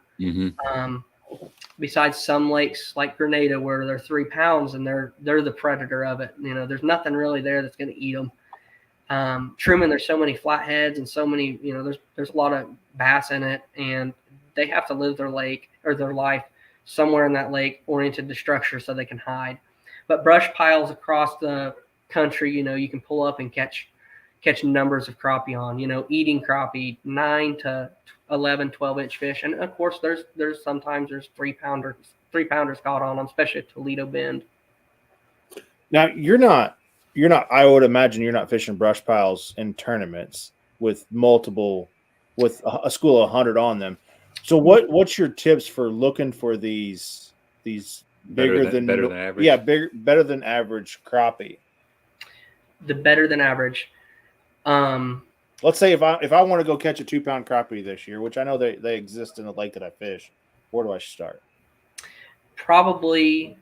Besides some lakes like Grenada where they're 3 pounds and they're the predator of it. There's nothing really there that's going to eat them. Truman, there's so many flatheads and so many, there's a lot of bass in it, and they have to live their lake or their life somewhere in that lake oriented to structure so they can hide. But brush piles across the country, you can pull up and catch numbers of crappie on, eating crappie, 9 to 11, 12-inch fish. And of course there's sometimes 3-pounders caught on them, especially at Toledo Bend.
Now you're not, I would imagine you're not fishing brush piles in tournaments with a school of 100 on them. So what's your tips for looking for these better than average? Yeah, better than average crappie.
The better than average.
Let's say if I want to go catch a 2-pound crappie this year, which I know they exist in the lake that I fish, where do I start?
Probably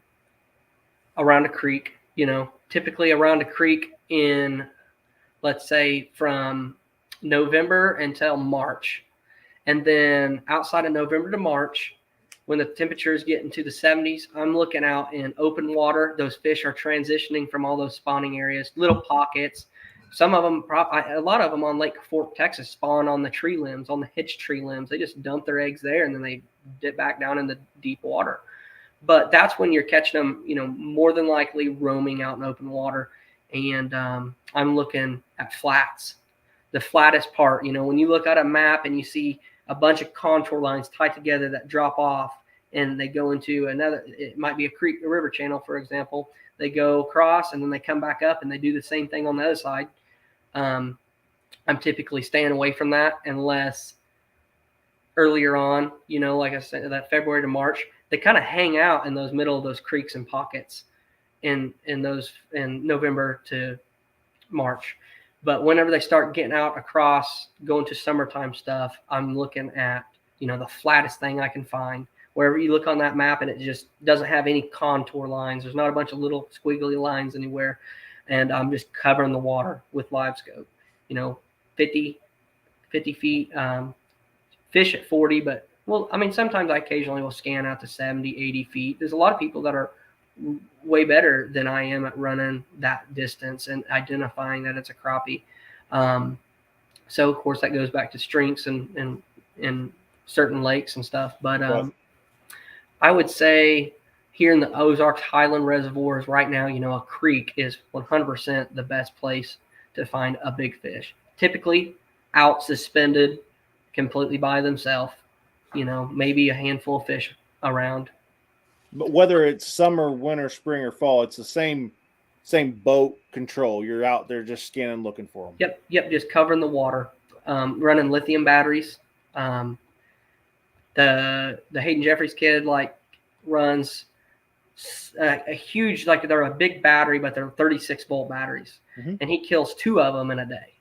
around a creek, typically around a creek in, let's say, from November until March. And then outside of November to March, when the temperatures get into the 70s, I'm looking out in open water. Those fish are transitioning from all those spawning areas, little pockets. Some of them, a lot of them on Lake Fork, Texas, spawn on the tree limbs, on the hitch tree limbs. They just dump their eggs there, and then they dip back down in the deep water. But that's when you're catching them, more than likely roaming out in open water. And I'm looking at flats, the flattest part. When you look at a map and you see a bunch of contour lines tied together that drop off, and they go into another, it might be a creek, a river channel, for example. They go across, and then they come back up, and they do the same thing on the other side. I'm typically staying away from that unless earlier on, like I said, that February to March, they kind of hang out in those middle of those creeks and pockets in November to March. But whenever they start getting out across, going to summertime stuff, I'm looking at, the flattest thing I can find. Wherever you look on that map and it just doesn't have any contour lines. There's not a bunch of little squiggly lines anywhere. And I'm just covering the water with LiveScope, 50 feet, fish at 40. But, sometimes I occasionally will scan out to 70, 80 feet. There's a lot of people that are way better than I am at running that distance and identifying that it's a crappie. So, of course, that goes back to strengths and certain lakes and stuff. But I would say here in the Ozarks Highland reservoirs right now, a creek is 100% the best place to find a big fish. Typically out suspended completely by themselves, maybe a handful of fish around.
But whether it's summer, winter, spring, or fall, it's the same boat control. You're out there just scanning, looking for them.
Yep, just covering the water, running lithium batteries. The Hayden Jeffries kid runs a huge, they're a big battery, but they're 36-volt batteries, and he kills 2 of them in a day,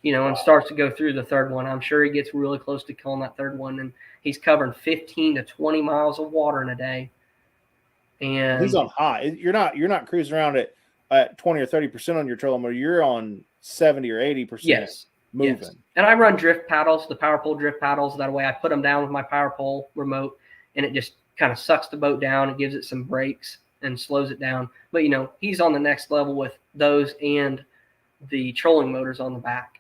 and starts to go through the third one. I'm sure he gets really close to killing that third one, and he's covering 15 to 20 miles of water in a day. And
he's on high. You're not cruising around at 20 or 30% on your trolling motor. You're on 70 or 80%.
Yes.
Moving.
Yes. And I run drift paddles, the power pole drift paddles. That way I put them down with my power pole remote, and it just kind of sucks the boat down. It gives it some brakes and slows it down. But, he's on the next level with those and the trolling motors on the back.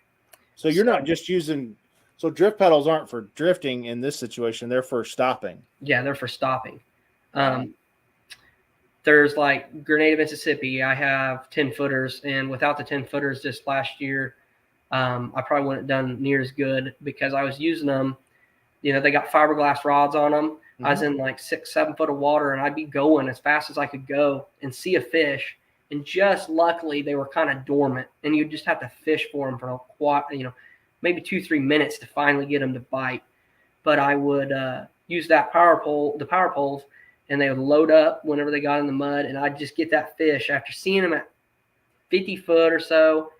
So you're not just using – so drift paddles aren't for drifting in this situation. They're for stopping.
Yeah, they're for stopping. There's Grenada, Mississippi. I have 10-footers, and without the 10-footers this last year, I probably wouldn't have done near as good because I was using them. They got fiberglass rods on them. I was in 6-7 foot of water, and I'd be going as fast as I could go and see a fish. And just luckily, they were kind of dormant, and you just have to fish for them for maybe 2-3 minutes to finally get them to bite. but I would use the power poles, and they would load up whenever they got in the mud, and I'd just get that fish. After seeing them at 50 foot or so,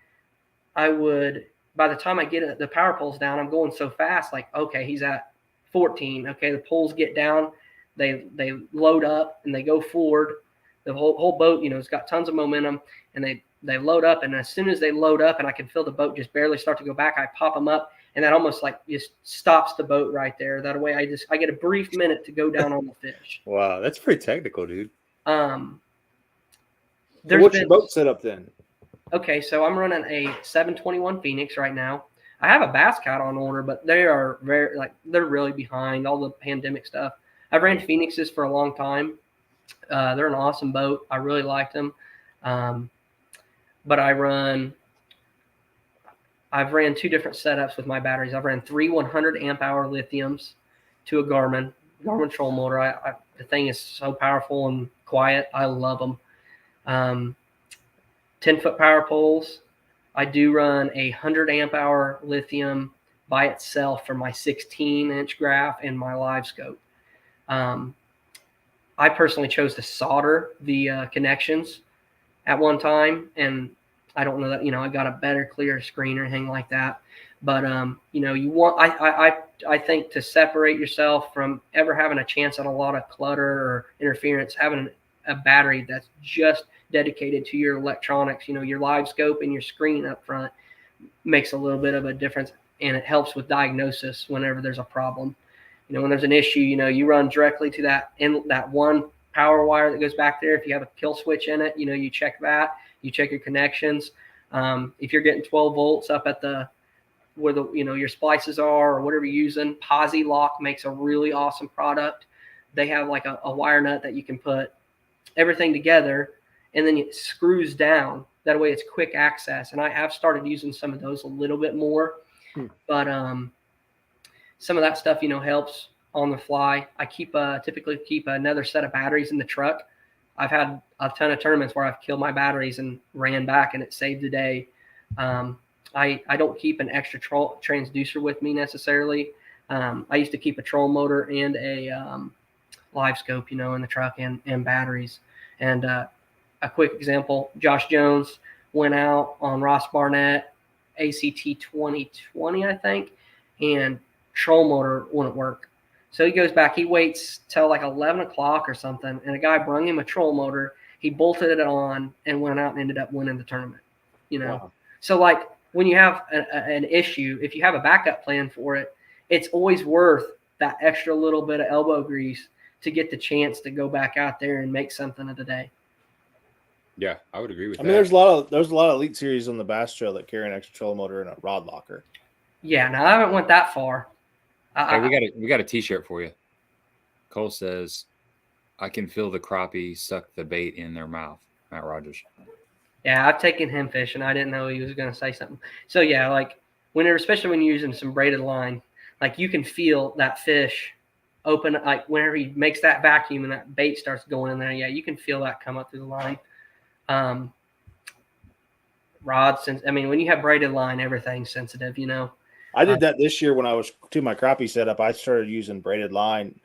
I would, by the time I get the power poles down, I'm going so fast, like, okay, he's at 14. Okay, the poles get down, they load up, and they go forward. The whole boat, you know, it's got tons of momentum, and they load up, and as soon as they load up and I can feel the boat just barely start to go back, I pop them up, and that almost like just stops the boat right there. That way I get a brief minute to go down on the fish.
Wow, that's pretty technical, dude.
So what's your boat set up then?
Okay, so I'm running a 721 Phoenix right now. I have a Bass Cat on order, but they are they're really behind all the pandemic stuff. I've ran Phoenixes for a long time. They're an awesome boat. I really liked them. But I've ran 2 different setups with my batteries. I've ran 3 100 amp hour lithiums to a Garmin troll motor. The thing is so powerful and quiet. I love them. 10-foot power poles. I do run a 100 amp hour lithium by itself for my 16-inch graph and my LiveScope. I personally chose to solder the connections at one time, and I don't know that, you know, I got a better, clear screen or anything like that. But, you know, you want, I think to separate yourself from ever having a chance at a lot of clutter or interference, having a battery that's just dedicated to your electronics, you know, your LiveScope and your screen up front makes a little bit of a difference, and it helps with diagnosis whenever there's a problem. You know, when there's an issue, you know, you run directly to that one power wire that goes back there. If you have a kill switch in it, you know, you check that, you check your connections. If you're getting 12 volts up at where you know, your splices are or whatever you're using, Posi Lock makes a really awesome product. They have like a wire nut that you can put everything together, and then it screws down. That way it's quick access. And I have started using some of those a little bit more, but some of that stuff, you know, helps on the fly. I typically keep another set of batteries in the truck. I've had a ton of tournaments where I've killed my batteries and ran back, and it saved the day. I don't keep an extra transducer with me necessarily. I used to keep a troll motor and a LiveScope, you know, in the truck and batteries. And a quick example, Josh Jones went out on Ross Barnett ACT 2020, I think, and troll motor wouldn't work. So he goes back, he waits till like 11 o'clock or something, and a guy brung him a troll motor. He bolted it on and went out and ended up winning the tournament, you know? Wow. So like when you have an issue, if you have a backup plan for it, it's always worth that extra little bit of elbow grease to get the chance to go back out there and make something of the day.
Yeah, I would agree with that.
I mean, there's a lot of elite series on the Bass Trail that carry an extra troll motor and a rod locker.
Yeah, now I haven't went that far.
Hey, we got a T-shirt for you. Cole says, "I can feel the crappie suck the bait in their mouth." Matt Rogers.
Yeah, I've taken him fishing. I didn't know he was going to say something. So yeah, like especially when you're using some braided line, like you can feel that fish open. Like whenever he makes that vacuum and that bait starts going in there, yeah, you can feel that come up through the line. Rods, I mean, when you have braided line, everything's sensitive, you know.
I did that this year when I was to my crappie setup. I started using braided line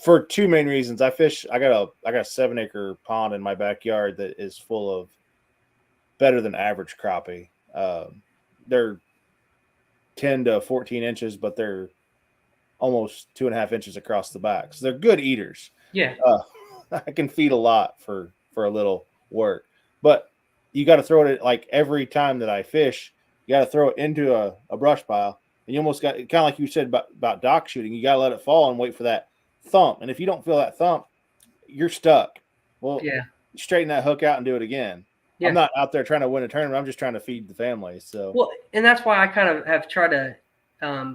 for 2 main reasons. I got a 7-acre pond in my backyard that is full of better than average crappie. They're 10 to 14 inches, but they're almost 2.5 inches across the back. So they're good eaters.
Yeah.
I can feed a lot for a little work, but you got to throw it like every time that I fish. You got to throw it into a brush pile, and you almost got kind of like you said about dock shooting. You got to let it fall and wait for that thump. And if you don't feel that thump, you're stuck. Well, yeah, straighten that hook out and do it again. Yeah. I'm not out there trying to win a tournament. I'm just trying to feed the family. So
well, and that's why I kind of have tried to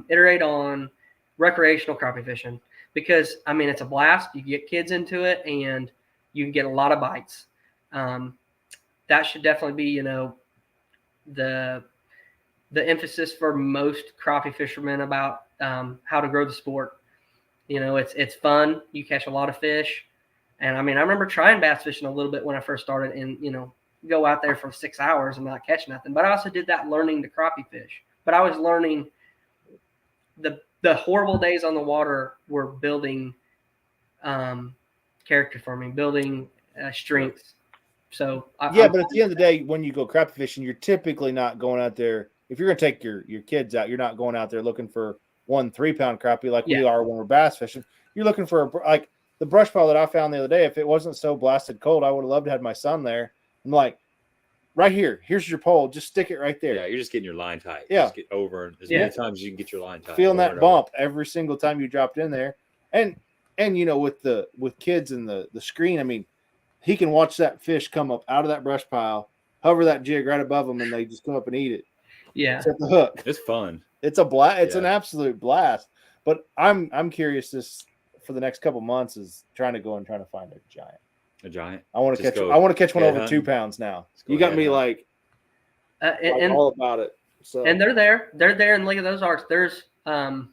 iterate on recreational crappie fishing, because I mean it's a blast. You get kids into it, and you can get a lot of bites. That should definitely be, you know, the emphasis for most crappie fishermen about how to grow the sport. You know, it's fun. You catch a lot of fish. And I mean, I remember trying bass fishing a little bit when I first started, and, you know, go out there for 6 hours and not catch nothing. But I also did that learning to crappie fish. But I was learning the the horrible days on the water were building character for me, building strength. So
but at the end of the day, when you go crappie fishing, you're typically not going out there. If you're going to take your kids out, you're not going out there looking for 1 3-pound crappie like we are when we're bass fishing. You're looking for like the brush pile that I found the other day. If it wasn't so blasted cold, I would have loved to have my son there. I'm like, right here, here's your pole. Just stick it right there.
Yeah, you're just getting your line tight.
Yeah.
Just get over as many times as you can get your line tight.
Feeling that bump every single time you dropped in there. And with kids and the screen, I mean, he can watch that fish come up out of that brush pile, hover that jig right above them, and they just come up and eat it.
Yeah.
Set the hook.
It's fun.
It's a blast. It's an absolute blast. But I'm curious for the next couple months is trying to find a giant.
A giant.
I want to catch one over 2 pounds now. You got me like all about it. So
and they're there, and look at those arcs. There's there's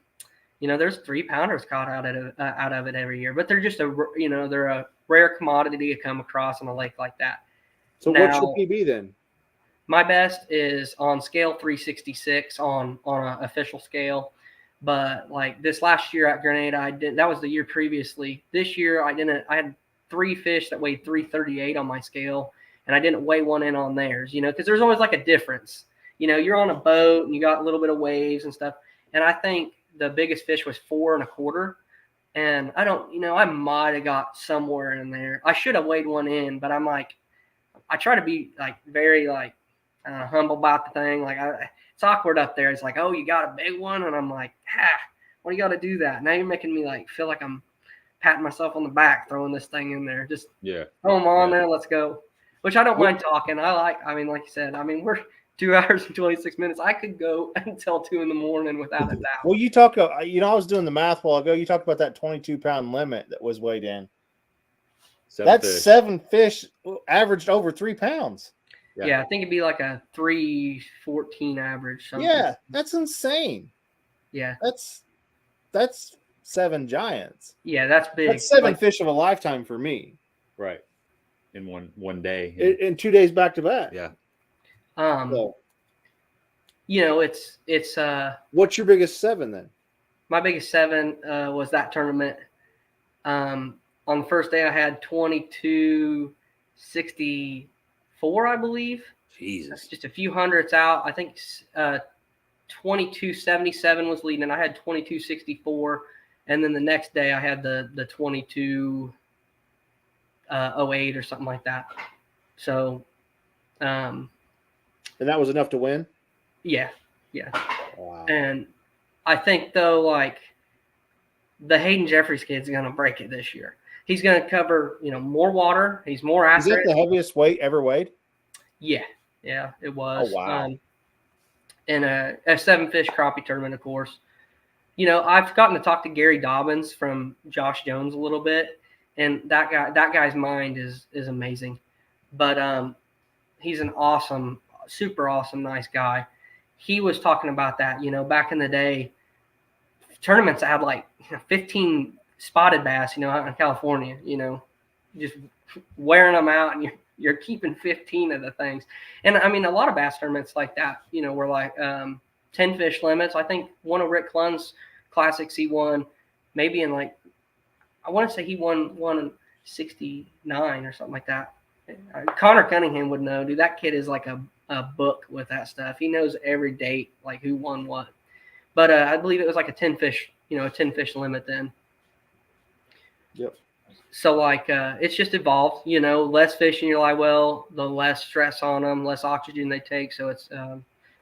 3-pounders caught out of it every year, but they're just they're a rare commodity to come across on a lake like that.
So what's your PB then?
My best is on scale 366 on an official scale, but like this last year at Grenada, I didn't. That was the year previously. This year I didn't. I had 3 fish that weighed 338 on my scale, and I didn't weigh one in on theirs. Because there's always like a difference. You're on a boat and you got a little bit of waves and stuff, and I think the biggest fish was 4 1/4. And I don't, I might have got somewhere in there. I should have weighed one in, but I'm like, I try to be like very like humble about the thing. Like it's awkward up there. It's like, oh, you got a big one, and I'm like, why do you got to do that? Now you're making me like feel like I'm patting myself on the back, throwing this thing in there. Just throw them on there, let's go. Which I don't mind talking. Like you said, we're 2 hours and 26 minutes. I could go until 2 a.m. without a doubt.
Well, you talk, I was doing the math a while ago. You talked about that 22-pound limit that was weighed in. 7 fish averaged over 3 pounds.
Yeah, I think it'd be like a 314 average. Something.
Yeah, that's insane.
Yeah,
that's 7 giants.
Yeah, that's big.
That's 7 fish of a lifetime for me.
Right. In one day.
In 2 days back to back.
Yeah.
It's
what's your biggest 7 then?
My biggest 7 was that tournament. On the first day I had 2264, I believe.
Jesus.
That's just a few hundredths out. I think 2277 was leading, and I had 2264. And then the next day I had the 2208 or something like that. So
and that was enough to win?
Yeah.
Wow.
And I think, though, like, the Hayden Jeffries kid's going to break it this year. He's going to cover, more water. He's more accurate.
Is it the heaviest weight ever weighed?
Yeah, it was.
Oh, wow.
And a 7-fish crappie tournament, of course. I've gotten to talk to Gary Dobbins from Josh Jones a little bit, and that guy's mind is amazing. But he's an awesome, super awesome, nice guy. He was talking about that, back in the day, tournaments that had like 15 spotted bass, out in California, just wearing them out, and you're keeping 15 of the things. And a lot of bass tournaments like that, were like 10 fish limits. I think one of Rick Clunn's classics he won, maybe in like, I want to say he won 169 or something like that. Connor Cunningham would know, dude. That kid is like a book with that stuff. He knows every date, like who won what. But I believe it was like a 10 fish limit then.
Yep.
So like it's just evolved, less fish in your live well, the less stress on them, less oxygen they take, so it's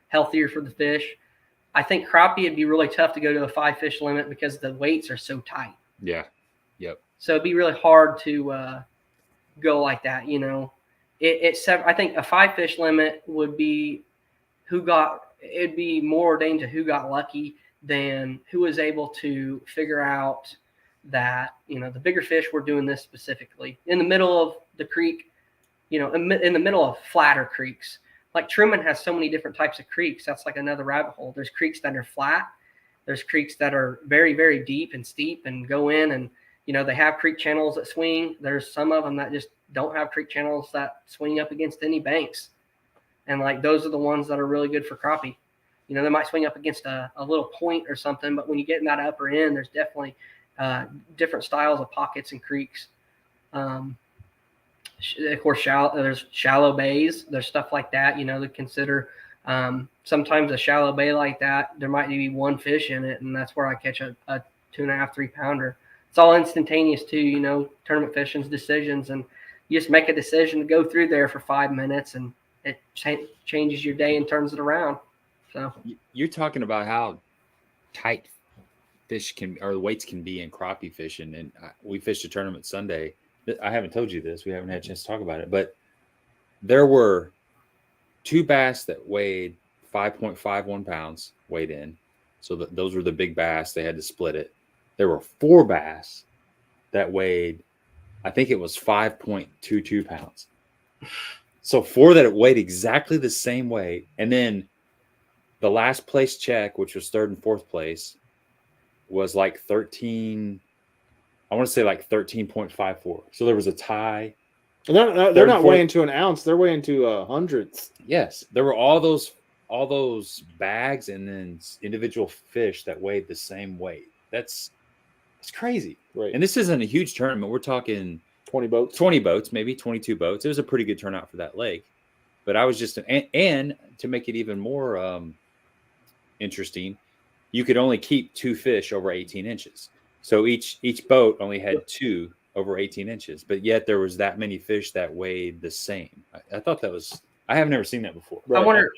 healthier for the fish. I think crappie it'd be really tough to go to a 5-fish limit because the weights are so tight.
Yeah. Yep. So
it'd be really hard to go like that, I think a 5-fish limit would be it'd be more ordained to who got lucky than who was able to figure out that, the bigger fish were doing this specifically in the middle of the creek, in the middle of flatter creeks. Like Truman has so many different types of creeks. That's like another rabbit hole. There's creeks that are flat. There's creeks that are very, very deep and steep and go in and, they have creek channels that swing. There's some of them that just don't have creek channels that swing up against any banks. And like, those are the ones that are really good for crappie. You know, they might swing up against a little point or something, but when you get in that upper end, there's definitely different styles of pockets and creeks. Of course, there's shallow bays. There's stuff like that, you know, to consider. Sometimes a shallow bay like that, there might be one fish in it, and that's where I catch a 2.5, 3 pounder. It's all instantaneous too, you know, tournament fishing's decisions, and you just make a decision to go through there for 5 minutes, and it changes your day and turns it around. So
you're talking about how tight fish or the weights can be in crappie fishing, and we fished a tournament Sunday. I haven't told you this. We haven't had a chance to talk about it, but there were 2 bass that weighed 5.51 pounds weighed in. So those were the big bass. They had to split it. There were 4 bass that weighed, I think it was 5.22 pounds. So 4 that weighed exactly the same weight. And then the last place check, which was 3rd and 4th place, was like 13. I want to say like 13.54. So there was a tie.
And they're not weighing to an ounce. They're weighing to hundredths.
Yes. There were all those bags and then individual fish that weighed the same weight. It's crazy. Right. And this isn't a huge tournament. We're talking
20 boats.
20 boats, maybe 22 boats. It was a pretty good turnout for that lake. But I was just and to make it even more interesting, you could only keep 2 fish over 18 inches. So each boat only had 2 over 18 inches, but yet there was that many fish that weighed the same. I thought that was, I have never seen that before.
Right. I wonder,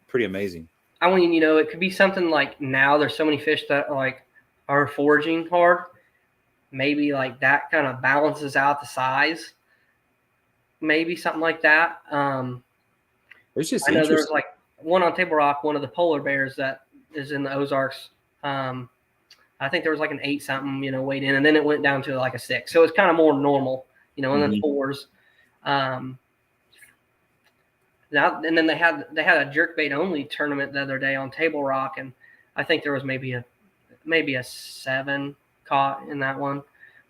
pretty amazing.
I mean, you know, it could be something like now there's so many fish that like are foraging hard. Maybe like that kind of balances out the size. Maybe something like that.
It's just
I know there's like one on Table Rock, one of the polar bears that is in the Ozarks. I think there was like an 8 something, you know, weighed in, and then it went down to like a 6. So it's kind of more normal, you know, in the 4s. Now and then they had a jerkbait only tournament the other day on Table Rock, and I think there was maybe a 7 caught in that one.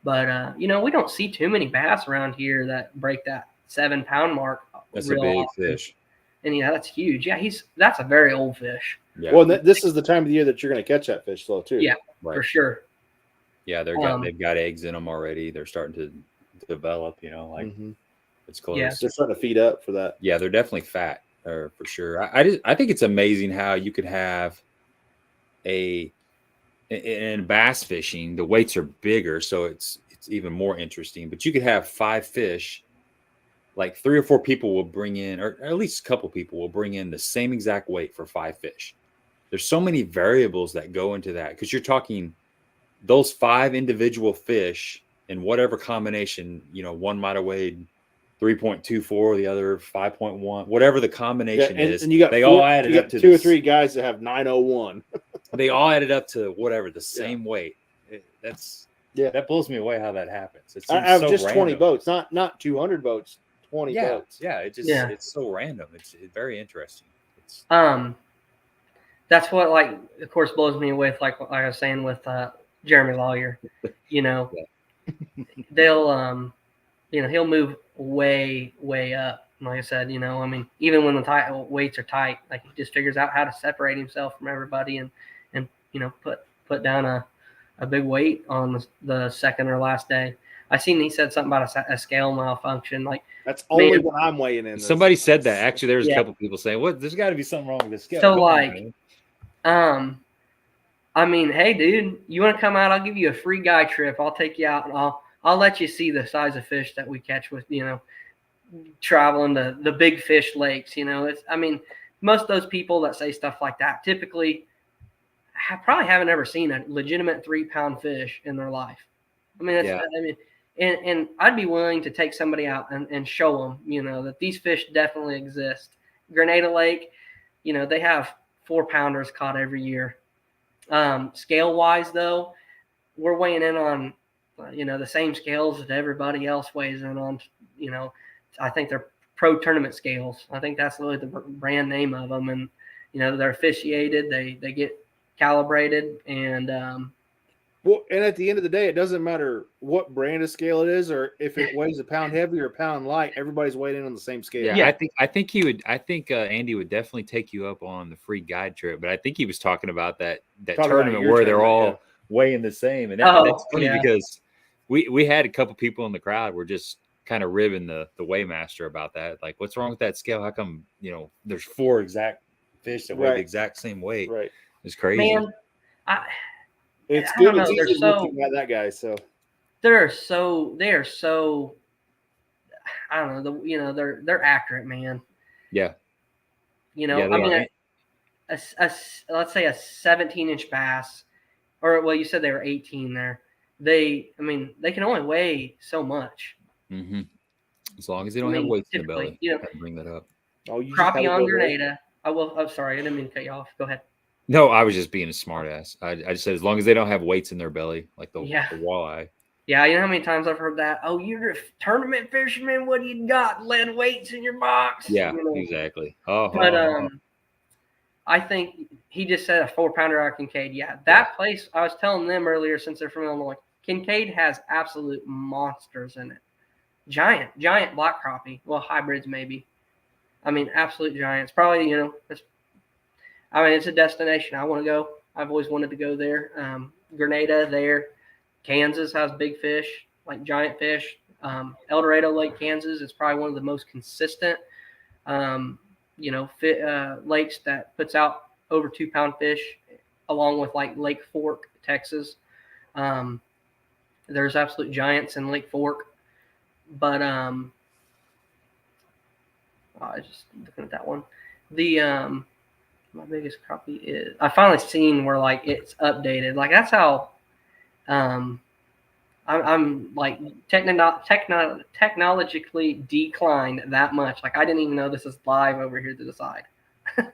But you know, we don't see too many bass around here that break that 7 pound mark.
That's a big fish.
And yeah, that's huge. Yeah, that's a very old fish.
Yeah. Well, this is the time of the year that you're going to catch that fish, though, too.
Yeah, right. For sure.
Yeah, they've got eggs in them already. They're starting to develop. You know, like it's close.
Yeah, they're starting to feed up for that.
Yeah, they're definitely fat, for sure. I think it's amazing how you could have in bass fishing, the weights are bigger, so it's even more interesting. But you could have 5 fish. Like 3 or 4 people will bring in, or at least a couple people will bring in the same exact weight for 5 fish. There's so many variables that go into that, because you're talking those 5 individual fish in whatever combination, you know, one might have weighed 3.24, the other 5.1, whatever the combination is. And
they all added up to 2 or 3 guys that have 901.
They all added up to whatever, the same weight. That blows me away how that happens. It's
I have just random. 20 boats, not 200 boats. 20 boats.
Yeah, it's so random. It's very interesting.
That's what, like, of course, blows me away with, like I was saying with Jeremy Lawyer. You know, they'll you know, he'll move way up. Like I said, you know, I mean, even when the weights are tight, like he just figures out how to separate himself from everybody and you know, put down a big weight on the second or last day. I seen he said something about a scale malfunction. Like,
that's only when I'm weighing in.
Somebody said that. Actually, there's a couple people saying, "What? There's got to be something wrong with this scale."
So, like, I mean, hey, dude, you want to come out? I'll give you a free guy trip. I'll take you out, and I'll let you see the size of fish that we catch with, you know, traveling to the big fish lakes. You know, I mean, most of those people that say stuff like that typically probably haven't ever seen a legitimate 3-pound fish in their life. I mean, And I'd be willing to take somebody out and show them, you know, that these fish definitely exist. Grenada Lake, you know, they have 4-pounders caught every year. Scale wise, though, we're weighing in on, you know, the same scales that everybody else weighs in on. You know, I think they're pro tournament scales. I think that's really the brand name of them. And, you know, they're officiated. They get calibrated. And
Well, and at the end of the day, it doesn't matter what brand of scale it is, or if it weighs a pound heavy or a pound light. Everybody's weighing in on the same scale.
Yeah,
Yeah.
I think he would. I think Andy would definitely take you up on the free guide trip. But I think he was talking about that
Talking about
tournament
your
where they're
tournament,
all weighing the same, and
Oh,
that's funny
yeah.
because we had a couple people in the crowd were just kind of ribbing the weighmaster about that. Like, what's wrong with that scale? How come there's 4 exact fish that weigh the
Right.
exact same weight?
Right.
It's crazy.
Man,
It's
I
good.
don't
It's
know, they're
easy
so-
looking at that guy. So
they are so. I don't know. They're accurate, man.
Yeah.
I mean, let's say a 17-inch bass, or well, you said they were 18 there. They can only weigh so much.
Mm-hmm. As long as they don't have weights in the belly.
typically,
I had to bring that up.
you just have
Crappie
to
on
go there.
Grenada. I'm sorry, I didn't mean to cut you off. Go ahead.
No, I was just being a smart ass. I just said as long as they don't have weights in their belly, like the
Yeah.
walleye.
Yeah, you know how many times I've heard that? Oh, you're a tournament fisherman. What do you got? Lead weights in your box?
Yeah, exactly. Oh,
But I think he just said a 4-pounder out of Kincaid. Yeah, that place, I was telling them earlier, since they're from Illinois, Kincaid has absolute monsters in it. Giant black crappie. Well, hybrids maybe. I mean, absolute giants. Probably, it's a destination I want to go. I've always wanted to go there. Grenada there. Kansas has big fish, like giant fish. El Dorado Lake, Kansas is probably one of the most consistent, lakes that puts out over 2-pound fish, along with like Lake Fork, Texas. There's absolute giants in Lake Fork, but I just looking at that one. The my biggest crappie is I finally seen where like it's updated. Like that's how I'm like technologically declined that much. Like I didn't even know this is live over here to the side.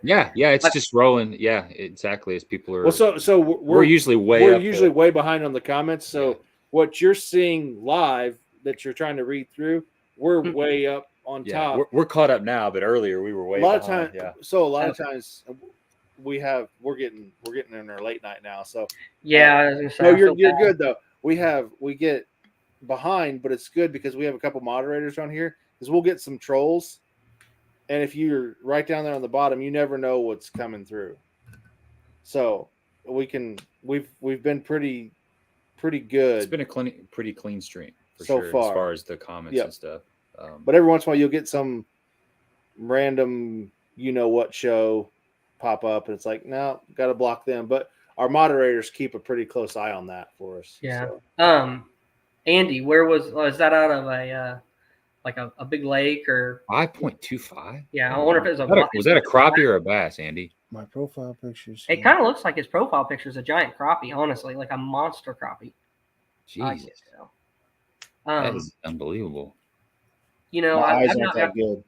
Yeah, it's just rolling. Yeah, exactly. As people are.
Well, so
we're usually
way behind on the comments. So what you're seeing live that you're trying to read through, we're way up on top.
We're caught up now, but earlier we were way
a lot
behind.
of times. So a lot of times we're getting in our late night now. So
yeah, I was gonna say,
no, you're good though. We get behind, but it's good because we have a couple moderators on here because we'll get some trolls. And if you're right down there on the bottom, you never know what's coming through. So we've been pretty good.
It's been a pretty clean stream for
so
sure,
far,
as far as the comments and stuff.
But every once in a while, you'll get some random, what show pop up, and it's like, no, got to block them. But our moderators keep a pretty close eye on that for us.
Yeah.
So.
Andy, where was that out of a big lake or
5.25?
Yeah, I wonder if it was
was that a crappie or a bass, Andy?
My profile pictures.
It kind of looks like his profile picture is a giant crappie, honestly, like a monster crappie.
Jesus,
so.
That is unbelievable.
My eyes aren't that good.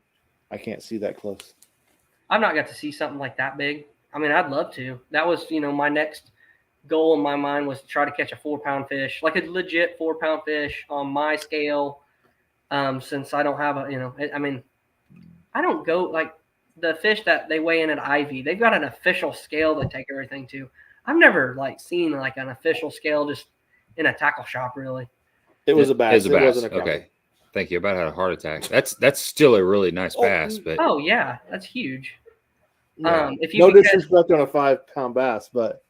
I can't see that close.
I've not got to see something like that big. I mean, I'd love to. That was, my next goal in my mind was to try to catch a 4-pound fish, like a legit 4-pound fish on my scale. Since I don't have I don't go like the fish that they weigh in at Ivy. They've got an official scale they take everything to. I've never seen like an official scale just in a tackle shop. Really,
it was a bass.
It wasn't a crappie. Okay, thank you. About had a heart attack. That's still a really nice bass, but
yeah, that's huge.
Yeah.
If you
no disrespect on a 5-pound bass, but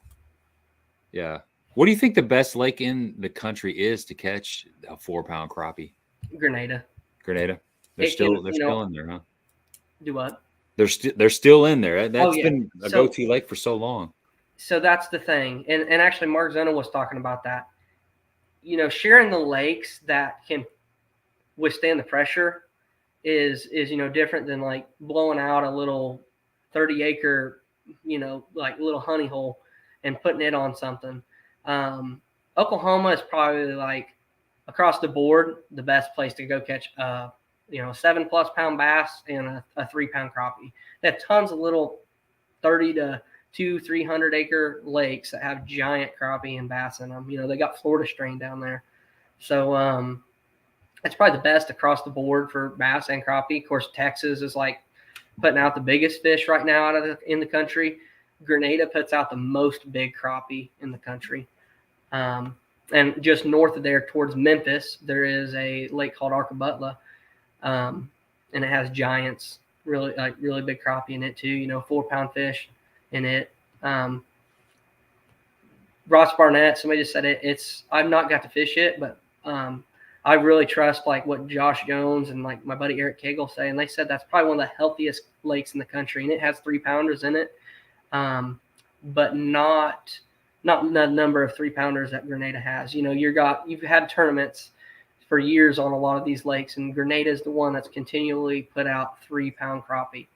yeah. What do you think the best lake in the country is to catch a 4-pound crappie?
Grenada.
They're still in there, huh?
Do what?
They're still in there. That's been a go-to lake for so long.
So that's the thing, and actually Mark Zeno was talking about that. Sharing the lakes that can withstand the pressure is different than like blowing out a little 30-acre, like little honey hole and putting it on something. Oklahoma is probably like across the board the best place to go catch 7+ pound bass and a 3-pound crappie. They have tons of little 30 to 300 acre lakes that have giant crappie and bass in them. They got Florida strain down there. So it's probably the best across the board for bass and crappie. Of course, Texas is like putting out the biggest fish right now in the country. Grenada puts out the most big crappie in the country. And just north of there towards Memphis, there is a lake called Arkabutla. And it has giants, really big crappie in it too, 4-pound fish in it. Ross Barnett, somebody just said I've not got to fish it, but I really trust like what Josh Jones and like my buddy Eric Cagle say. And they said that's probably one of the healthiest lakes in the country. And it has 3-pounders in it. But not the number of 3-pounders that Grenada has. You've had tournaments for years on a lot of these lakes, and Grenada is the one that's continually put out 3-pound crappie.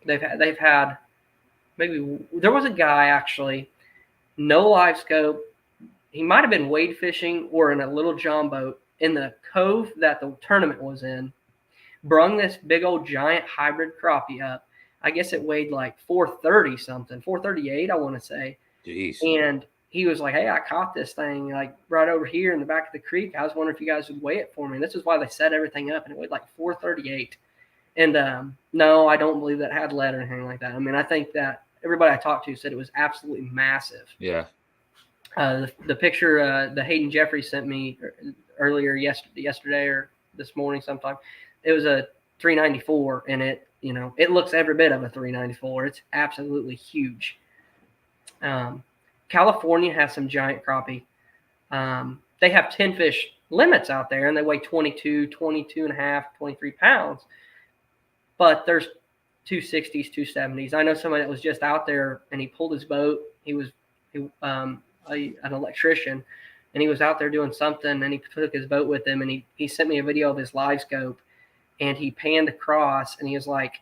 They've had maybe there was a guy actually, no LiveScope. He might have been wade fishing or in a little john boat in the cove that the tournament was in, brung this big old giant hybrid crappie up. I guess it weighed like 430 something, 438, I want to say.
Jeez.
And he was like, hey, I caught this thing like right over here in the back of the creek. I was wondering if you guys would weigh it for me. And this is why they set everything up, and it weighed like 438. And no, I don't believe that had lead or anything like that. I mean, I think that everybody I talked to said it was absolutely massive.
Yeah.
The picture the Hayden Jeffries sent me earlier yesterday or this morning sometime, it was a 394, and it looks every bit of a 394. It's absolutely huge. California has some giant crappie. They have 10 fish limits out there, and they weigh 22 and a half, 23 pounds. But there's 260s, 270s. I know somebody that was just out there, and he pulled his boat. He was an electrician, and he was out there doing something, and he took his boat with him, and he sent me a video of his LiveScope, and he panned across, and he was like,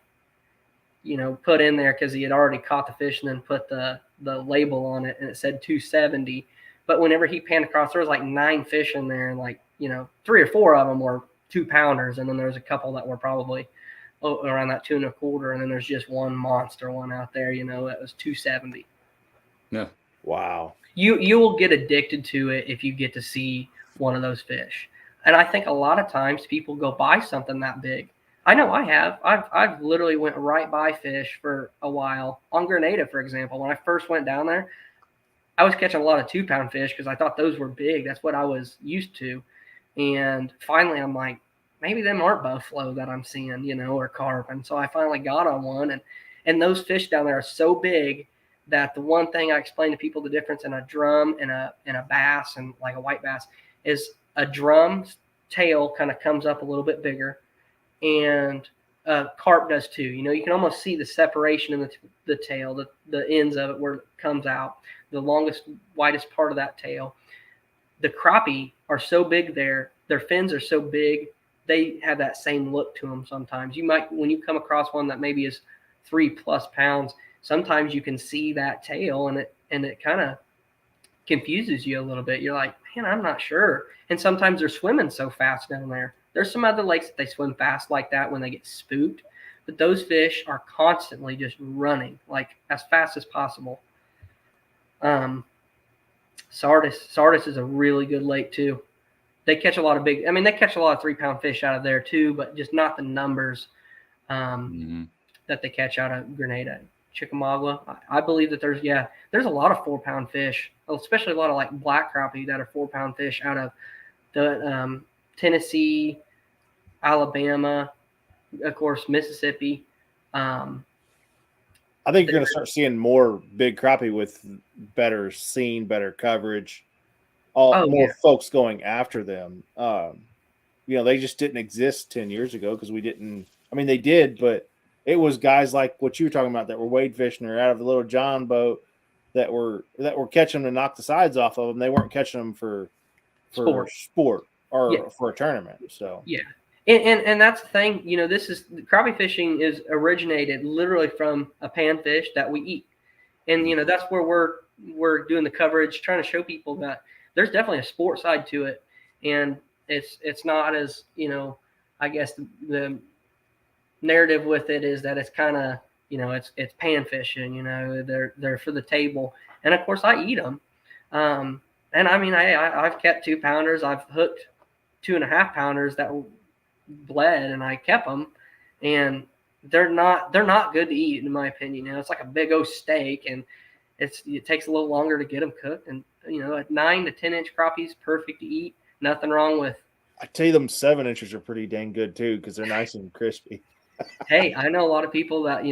put in there because he had already caught the fish and then put the label on it, and it said 270. But whenever he panned across, there was like 9 fish in there, and like 3 or 4 of them were 2-pounders, and then there was a couple that were probably around that 2 1/4, and then there's just one monster one out there, that was 270.
Yeah.
Wow.
You will get addicted to it if you get to see one of those fish. And I think a lot of times people go buy something that big. I know I have. I've literally went right by fish for a while. On Grenada, for example, when I first went down there, I was catching a lot of 2-pound fish because I thought those were big. That's what I was used to. And finally, I'm like, maybe them aren't buffalo that I'm seeing, or carp. And so I finally got on one. And those fish down there are so big that the one thing I explain to people, the difference in a drum and a bass and like a white bass, is a drum's tail kind of comes up a little bit bigger, and carp does too. You can almost see the separation in the tail, the ends of it where it comes out, the longest, widest part of that tail. The crappie are so big their fins are so big, they have that same look to them sometimes. You might, when you come across one that maybe is 3+ pounds, sometimes you can see that tail, and it kind of confuses you a little bit. You're like, man, I'm not sure. And sometimes they're swimming so fast down there. There's some other lakes that they swim fast like that when they get spooked, but those fish are constantly just running like as fast as possible. Sardis is a really good lake too. They catch a lot of they catch a lot of 3-pound fish out of there too, but just not the numbers that they catch out of Grenada. Chickamauga, I believe that there's a lot of 4-pound fish, especially a lot of like black crappie that are 4-pound fish out of the Tennessee, Alabama, of course, Mississippi.
I think you're going to start seeing more big crappie with better scene, better coverage, more folks going after them. They just didn't exist 10 years ago because we didn't. I mean, they did, but it was guys like what you were talking about that were wade fishing or out of the little john boat that were catching them to knock the sides off of them. They weren't catching them for sport or for a tournament. So
yeah. And that's the thing, this is crappie fishing is originated literally from a panfish that we eat. And, that's where we're doing the coverage, trying to show people that there's definitely a sport side to it. And it's not as, I guess the narrative with it is that it's kind of, it's pan fishing, they're for the table. And of course I eat them. And I mean, I've kept 2-pounders. I've hooked 2.5-pounders that bled, and I kept them, and they're not good to eat in my opinion. It's like a big old steak, and it takes a little longer to get them cooked. And like 9 to 10 inch crappies, perfect to eat. Nothing wrong with.
I tell you, them 7 inches are pretty dang good too because they're nice and crispy.
Hey, I know a lot of people that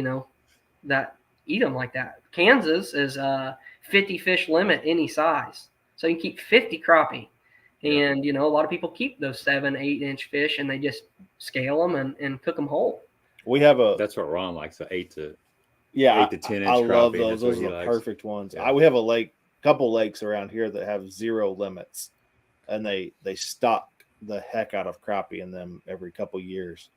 that eat them like that. Kansas is a 50 fish limit any size, so you can keep 50 crappie. And a lot of people keep those 7-8 inch fish and they just scale them and cook them whole.
We have
that's what Ron likes, the 8 to 10 inch.
I love
crappie.
those.
That's
Those are the perfect ones.
Yeah.
We have a couple lakes around here that have 0 limits, and they stock the heck out of crappie in them every couple years.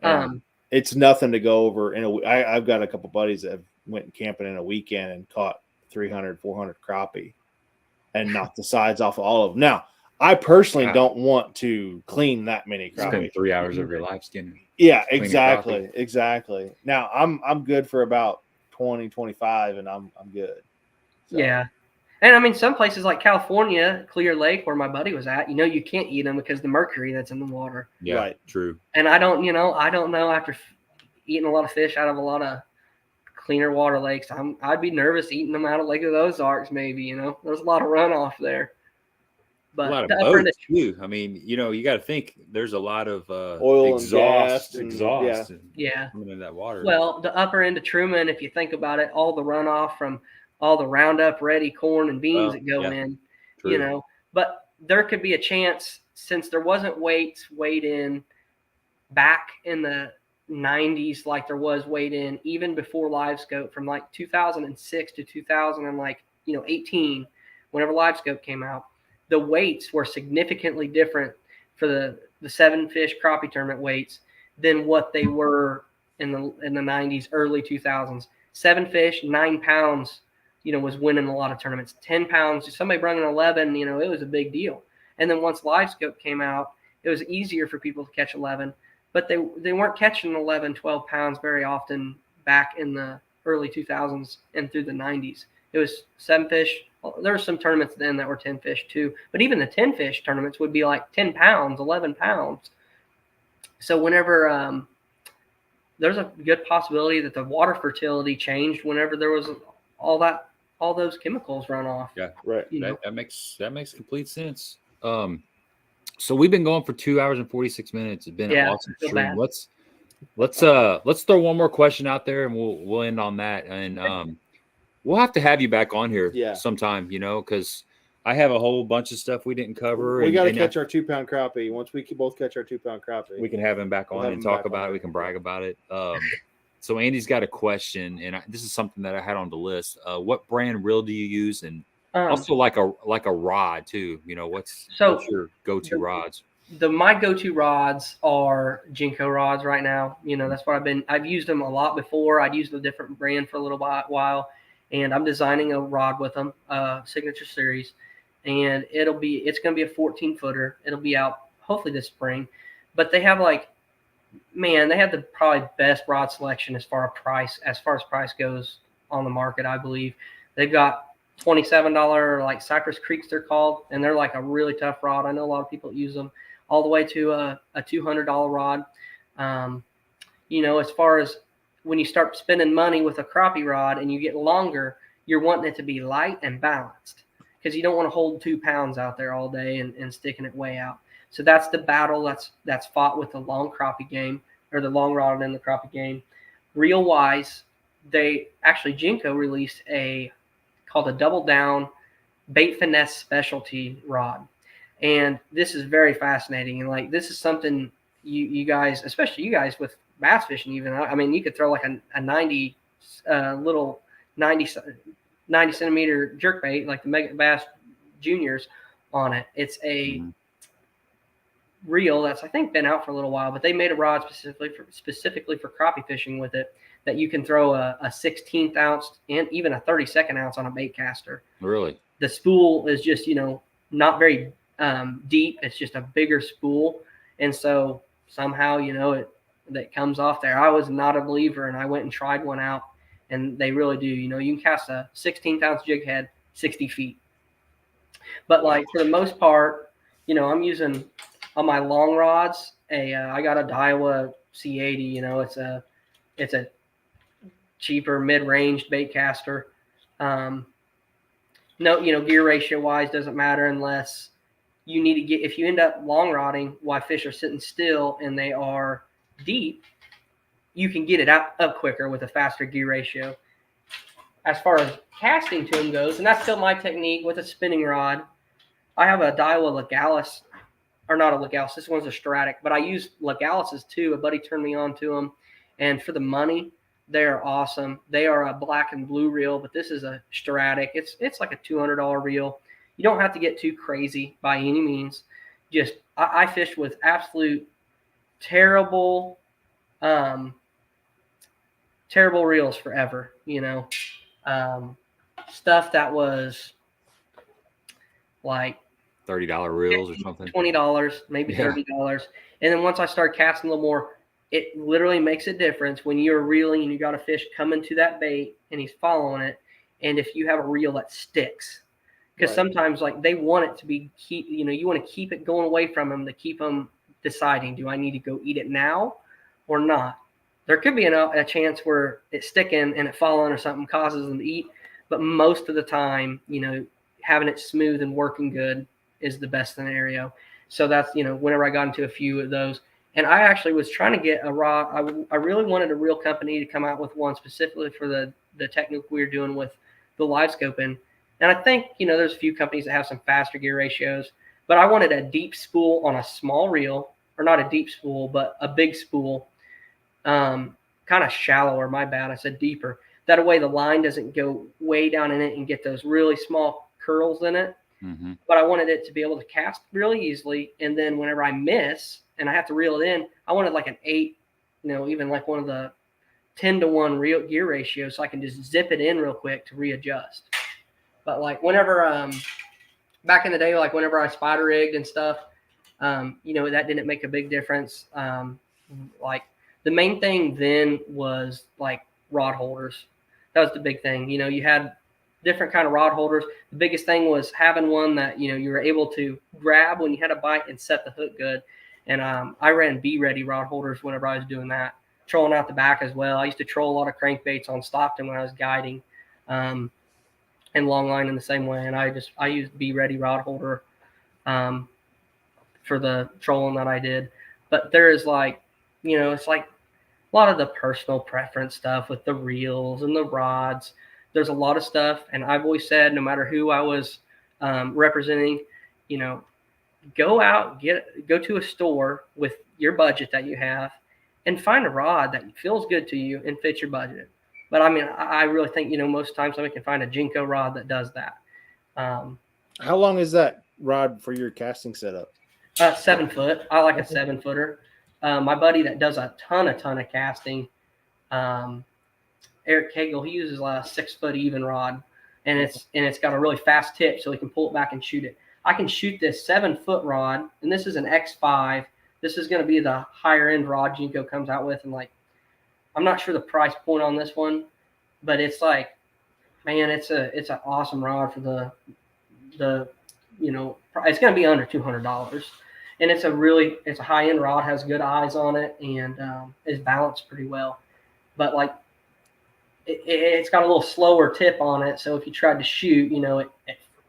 And it's nothing to go over. I've got a couple buddies that have went camping in a weekend and caught 300, 400 crappie and knocked the sides off of all of them. Now, I personally don't want to clean that many crappie.
Spend 3 hours of your life skinning.
Yeah, exactly. Now I'm good for about 20, 25 and I'm good. So.
Yeah. And I mean, some places like California, Clear Lake, where my buddy was at, you can't eat them because of the mercury that's in the water.
Yeah,
right.
True.
And I don't know after eating a lot of fish out of a lot of cleaner water lakes, I'd be nervous eating them out of Lake of the Ozarks. Maybe there's a lot of runoff there. But
a lot of boats too. I mean, you got to think there's a lot of
oil
exhaust
and
coming in that water.
Well, the upper end of Truman, if you think about it, all the runoff from all the Roundup ready corn and beans that go in,
True.
but there could be a chance, since there wasn't weights weighed in back in the 90s like there was weighed in even before LiveScope, from like 2006 to 2018, whenever LiveScope came out, the weights were significantly different for the 7 fish crappie tournament weights than what they were in the 90s, early 2000s. 7 fish, 9 pounds, was winning a lot of tournaments. 10 pounds, if somebody brought an 11, it was a big deal. And then once LiveScope came out, it was easier for people to catch 11, but they weren't catching 11, 12 pounds very often back in the early 2000s and through the 90s. It was 7 fish. There were some tournaments then that were 10 fish too, but even the 10 fish tournaments would be like 10 pounds, 11 pounds. So whenever there's a good possibility that the water fertility changed whenever there was all those chemicals run off.
Yeah, right. That makes complete sense. So we've been going for 2 hours and 46 minutes. It's been an awesome stream. Let's throw one more question out there and we'll end on that. And we'll have to have you back on here sometime, because I have a whole bunch of stuff we didn't cover.
We got to catch our 2 pound crappie. Once we can both catch our 2 pound crappie,
we can have him back on and talk about it. We can brag about it. So Andy's got a question, and this is something that I had on the list. What brand reel do you use, and also like a rod too? What's your go-to rods?
My go-to rods are Jinko rods right now. That's what I've used them a lot before. I'd used a different brand for a little while, and I'm designing a rod with them, Signature Series, and it's going to be a 14-footer. It'll be out hopefully this spring, but they have they have the probably best rod selection as far as price goes on the market. I believe they've got $27 like Cypress Creeks they're called, and they're like a really tough rod. I know a lot of people use them, all the way to a $200 rod. As far as when you start spending money with a crappie rod and you get longer, you're wanting it to be light and balanced, because you don't want to hold 2 pounds out there all day and sticking it way out. So that's the battle that's fought with the long crappie game, or the long rod in the crappie game. Reel wise, Jinko released called a double down bait finesse specialty rod. And this is very fascinating. And this is something you guys, especially you guys with bass fishing, even, I mean, you could throw like a 90 centimeter jerkbait, like the Mega Bass Juniors on it. It's a reel that's, I think, been out for a little while, but they made a rod specifically for crappie fishing with it, that you can throw a 16th ounce and even a 32nd ounce on a bait caster.
Really?
The spool is just, not very deep. It's just a bigger spool. And so somehow, that comes off there. I was not a believer, and I went and tried one out, and they really do. You can cast a 16th ounce jig head 60 feet. But for the most part, I'm using on my long rods, I got a Daiwa C80, it's a cheaper mid-range bait caster. And no, gear ratio wise doesn't matter unless you need to get, if you end up long rodding while fish are sitting still and they are deep, you can get it up quicker with a faster gear ratio. As far as casting to them goes, and that's still my technique with a spinning rod. I have a Daiwa Legalis, or not a Legalis, this one's a Stratic, but I use Legalises too. A buddy turned me on to them, and for the money, they are awesome. They are a black and blue reel, but this is a Stratic. It's like a $200 reel. You don't have to get too crazy by any means. Just I fished with absolute terrible reels forever. Stuff that was like
$30 reels or something,
$20, maybe $30. And then once I started casting a little more, it literally makes a difference when you're reeling and you got a fish coming to that bait and he's following it. And if you have a reel that sticks, because sometimes like they want it to be you want to keep it going away from them to keep them deciding, do I need to go eat it now or not? There could be a chance where it's sticking and it falling or something causes them to eat. But most of the time, having it smooth and working good is the best scenario. So that's, whenever I got into a few of those. And I actually was trying to get a rod. I really wanted a reel company to come out with one specifically for the technique we were doing with the LiveScope. And I think, there's a few companies that have some faster gear ratios. But I wanted a deep spool on a small reel, or not a deep spool, but a big spool. Kind of shallower, my bad. I said deeper. That way the line doesn't go way down in it and get those really small curls in it. Mm-hmm. But I wanted it to be able to cast really easily. And then whenever I miss and I have to reel it in, I wanted like an 8, even like one of the 10-to-1 real gear ratios, so I can just zip it in real quick to readjust. But like whenever, back in the day, like whenever I spider rigged and stuff, that didn't make a big difference. Like the main thing then was like rod holders. That was the big thing. You had different kind of rod holders. The biggest thing was having one that, you were able to grab when you had a bite and set the hook good. And I ran Be Ready rod holders whenever I was doing that. Trolling out the back as well. I used to troll a lot of crankbaits on Stockton when I was guiding, and long line in the same way. And I used Be Ready rod holder for the trolling that I did. But there is like, it's like a lot of the personal preference stuff with the reels and the rods. There's a lot of stuff. And I've always said, no matter who I was representing, go out, go to a store with your budget that you have and find a rod that feels good to you and fits your budget. But I mean, I really think, most times somebody can find a Jinko rod that does that.
How long is that rod for your casting setup?
7 foot. I like a 7-footer. My buddy that does a ton of casting, Eric Cagle, he uses a 6-foot even rod, and it's got a really fast tip, so he can pull it back and shoot it. I can shoot this 7-foot rod, and this is an X5. This is going to be the higher end rod Jinko comes out with, and like, I'm not sure the price point on this one, but it's like, man, it's an awesome rod for the it's going to be under $200. And it's a high end rod, has good eyes on it, and is balanced pretty well. But like, it's got a little slower tip on it. So if you tried to shoot,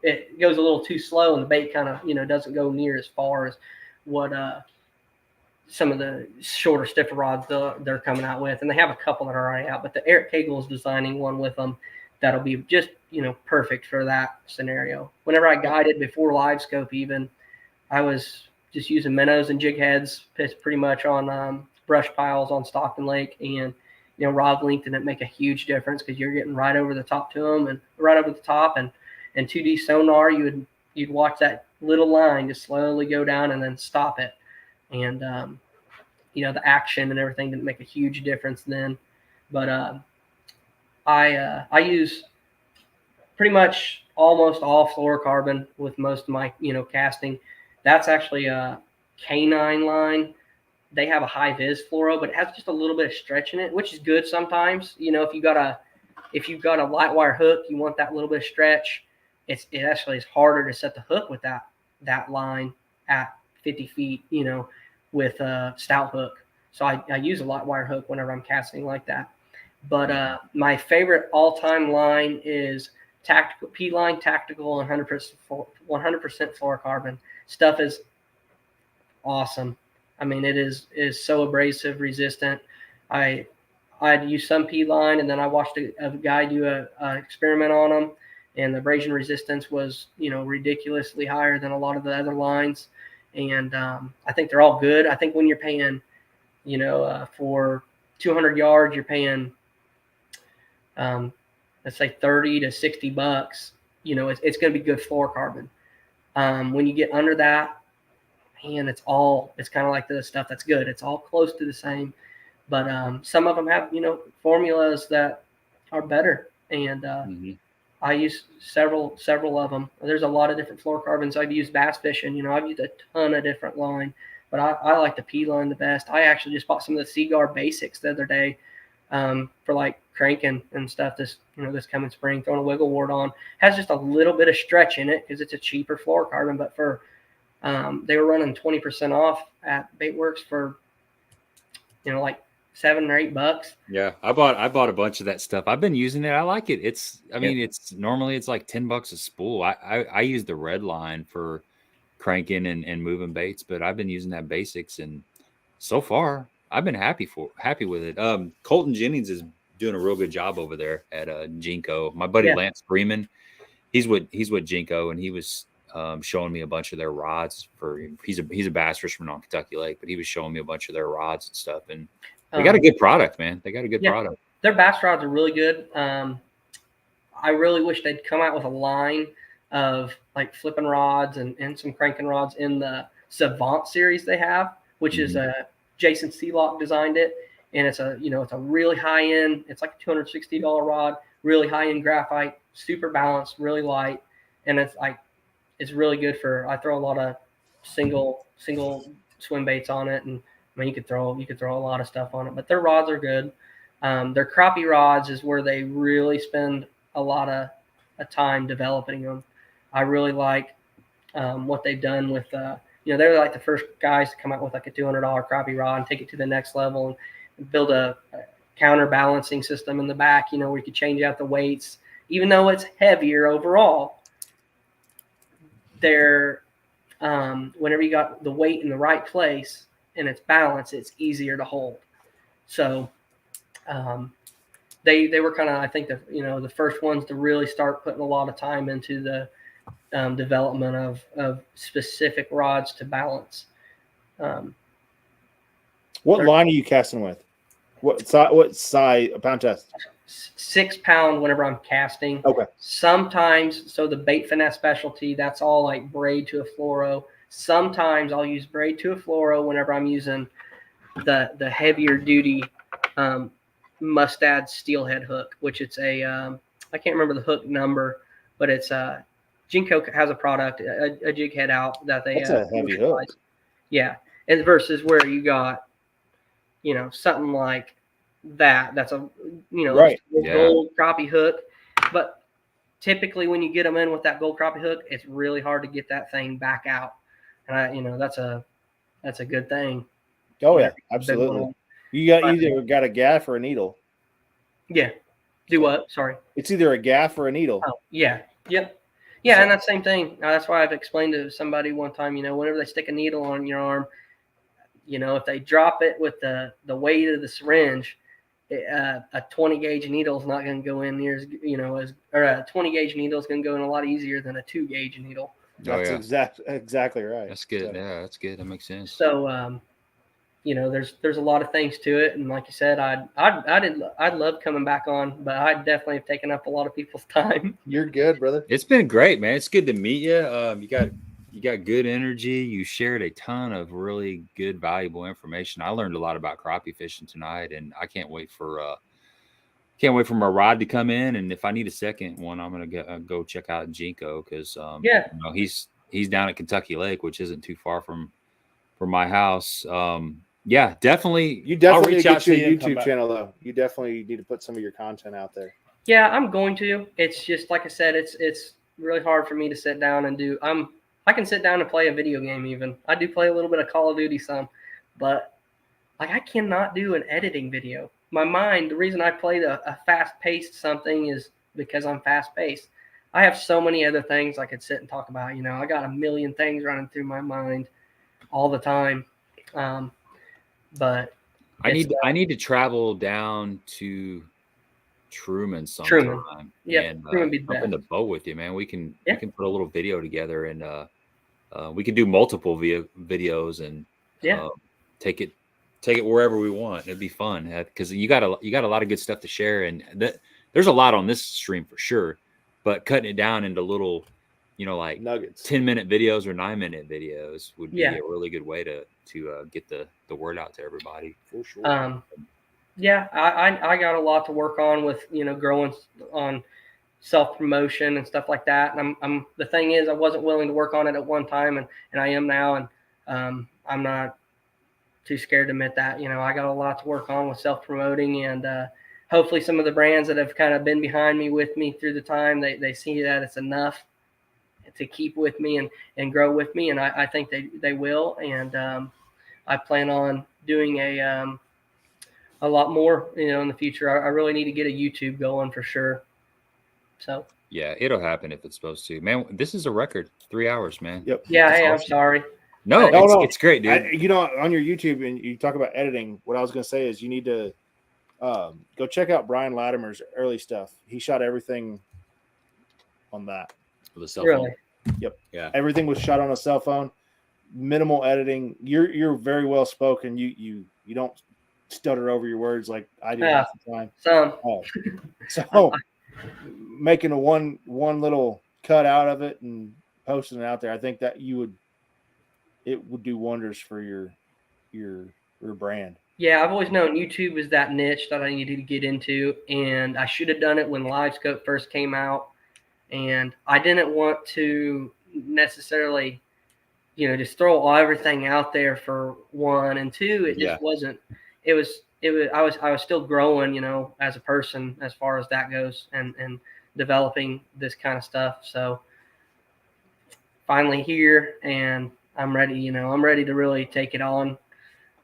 it goes a little too slow, and the bait kind of, doesn't go near as far as what some of the shorter, stiffer rods they're coming out with. And they have a couple that are already out, but the Eric Cagle is designing one with them that'll be just, perfect for that scenario. Whenever I guided before LiveScope even, I was just using minnows and jig heads pretty much on brush piles on Stockton Lake, and rod length didn't make a huge difference because you're getting right over the top to them, and right over the top, and 2D sonar, you'd watch that little line just slowly go down and then stop it, and the action and everything didn't make a huge difference then. But I use pretty much almost all fluorocarbon with most of my casting. That's actually a K9 line. They have a high vis fluoro, but it has just a little bit of stretch in it, which is good sometimes. If you've got a light wire hook, you want that little bit of stretch. It actually is harder to set the hook with that line at 50 feet, with a stout hook. So I use a light wire hook whenever I'm casting like that. But my favorite all-time line is tactical P-line, tactical, and 100% fluorocarbon. Stuff is awesome. I mean, it is so abrasive resistant. I'd use some P-line, and then I watched a guy do a experiment on them, and the abrasion resistance was, ridiculously higher than a lot of the other lines. And I think they're all good. I think when you're paying, for 200 yards, you're paying, let's say $30 to $60. It's going to be good fluorocarbon. When you get under that, man, it's kind of like the stuff that's good. It's all close to the same, but some of them have, formulas that are better. And I use several of them. There's a lot of different fluorocarbons. I've used bass fishing. I've used a ton of different line, but I like the P line the best. I actually just bought some of the Cigar Basics the other day for like cranking and stuff this coming spring, throwing a wiggle wart on. Has just a little bit of stretch in it because it's a cheaper fluorocarbon, but for they were running 20% off at Baitworks for like $7 or $8.
Yeah, I bought a bunch of that stuff. I've been using it. I like it. It's normally it's like $10 a spool. I use the red line for cranking and moving baits, but I've been using that Basics, and so far I've been happy with it. Colton Jennings is doing a real good job over there at Jinko. My buddy Lance Freeman, he's with Jinko, and he was showing me a bunch of their rods. He's a bass fisherman on Kentucky Lake, but he was showing me a bunch of their rods and stuff, and they got a good product, man. They got a good product.
Their bass rods are really good. I really wish they'd come out with a line of like flipping rods and some cranking rods in the Savant series they have, which is Jason Sealock designed it, and it's a really high end. It's like a $260 rod, really high end graphite, super balanced, really light, and it's really good for. I throw a lot of single swim baits on it, and I mean you could throw a lot of stuff on it. But their rods are good. Their crappie rods is where they really spend a lot of time developing them. I really like what they've done with. They're like the first guys to come out with like a $200 crappie rod and take it to the next level and build a counterbalancing system in the back. Where you could change out the weights, even though it's heavier overall. They're whenever you got the weight in the right place and it's balanced, it's easier to hold. So they were kind of, I think, the first ones to really start putting a lot of time into the development of specific rods to balance.
What line are you casting with? What size? A pound test?
6 pound whenever I'm casting.
Okay.
Sometimes, so the Bait Finesse specialty, that's all like braid to a fluoro. Sometimes I'll use braid to a fluoro whenever I'm using the heavier duty Mustad steelhead hook, which it's a I can't remember the hook number, but it's Jinko has a product, a jig head out that they.
That's a heavy hook.
Yeah, and versus where you got, something like that. That's a
right.
Gold crappie hook, but typically when you get them in with that gold crappie hook, it's really hard to get that thing back out, and that's a good thing.
Oh yeah, absolutely. You either got a gaff or a needle.
Yeah. Do what? Sorry. It's
either a gaff or a needle.
Oh yeah. Yep. Yeah, so, and that's the same thing. That's why I've explained to somebody one time, whenever they stick a needle on your arm, if they drop it with the weight of the syringe, a 20 gauge needle is not going to go in near or a 20 gauge needle is going to go in a lot easier than a 2 gauge needle.
That's exactly right.
That's good. So, yeah, that's good. That makes sense.
So, there's a lot of things to it, and like you said, I'd love coming back on, but I definitely have taken up a lot of people's time.
You're good, brother.
It's been great, man. It's good to meet you. You got good energy. You shared a ton of really good, valuable information. I learned a lot about crappie fishing tonight, and I can't wait for my rod to come in. And if I need a second one, I'm gonna go check out Jinko because he's down at Kentucky Lake, which isn't too far from my house. Yeah, definitely.
You definitely need to get your YouTube channel though. You definitely need to put some of your content out there.
Yeah, I'm going to. It's just like I said, it's really hard for me to sit down and do. I can sit down and play a video game even. I do play a little bit of Call of Duty some, but like I cannot do an editing video. My mind, the reason I play a fast-paced something is because I'm fast-paced. I have so many other things I could sit and talk about. I got a million things running through my mind all the time. But
I need to travel down to Truman sometime.
Truman. Yeah,
and
Truman be the
jump in the
best.
boat with you, man. We can put a little video together, and we can do multiple videos and take it wherever we want. It'd be fun because you got a lot of good stuff to share, and there's a lot on this stream for sure, but cutting it down into little, like
nuggets,
10-minute videos or 9-minute videos would be a really good way to get the word out to everybody.
For sure.
Yeah, I got a lot to work on with, growing on self-promotion and stuff like that. And I'm the thing is, I wasn't willing to work on it at one time, and I am now. And I'm not too scared to admit that. I got a lot to work on with self-promoting, and hopefully some of the brands that have kind of been behind me with me through the time, they see that it's enough to keep with me and grow with me. And I think they will. And I plan on doing a lot more, in the future. I really need to get a YouTube going for sure. So
yeah, it'll happen if it's supposed to, man. This is a record, 3 hours, man.
Yep.
Yeah.
That's
hey,
awesome.
I'm sorry.
No, it's great, dude.
On your YouTube, and you talk about editing, what I was going to say is you need to go check out Brian Latimer's early stuff. He shot everything on that.
With a cell phone.
Really?
Yep.
Yeah.
Everything was shot on a cell phone. Minimal editing. You're very well spoken. You don't stutter over your words like I do half the time. So making a one little cut out of it and posting it out there, I think that it would do wonders for your brand.
Yeah, I've always known YouTube is that niche that I needed to get into, and I should have done it when LiveScope first came out. And I didn't want to necessarily, just throw everything out there for one, and two, it just wasn't. I was still growing, as a person as far as that goes, and developing this kind of stuff. So finally here, and I'm ready. I'm ready to really take it on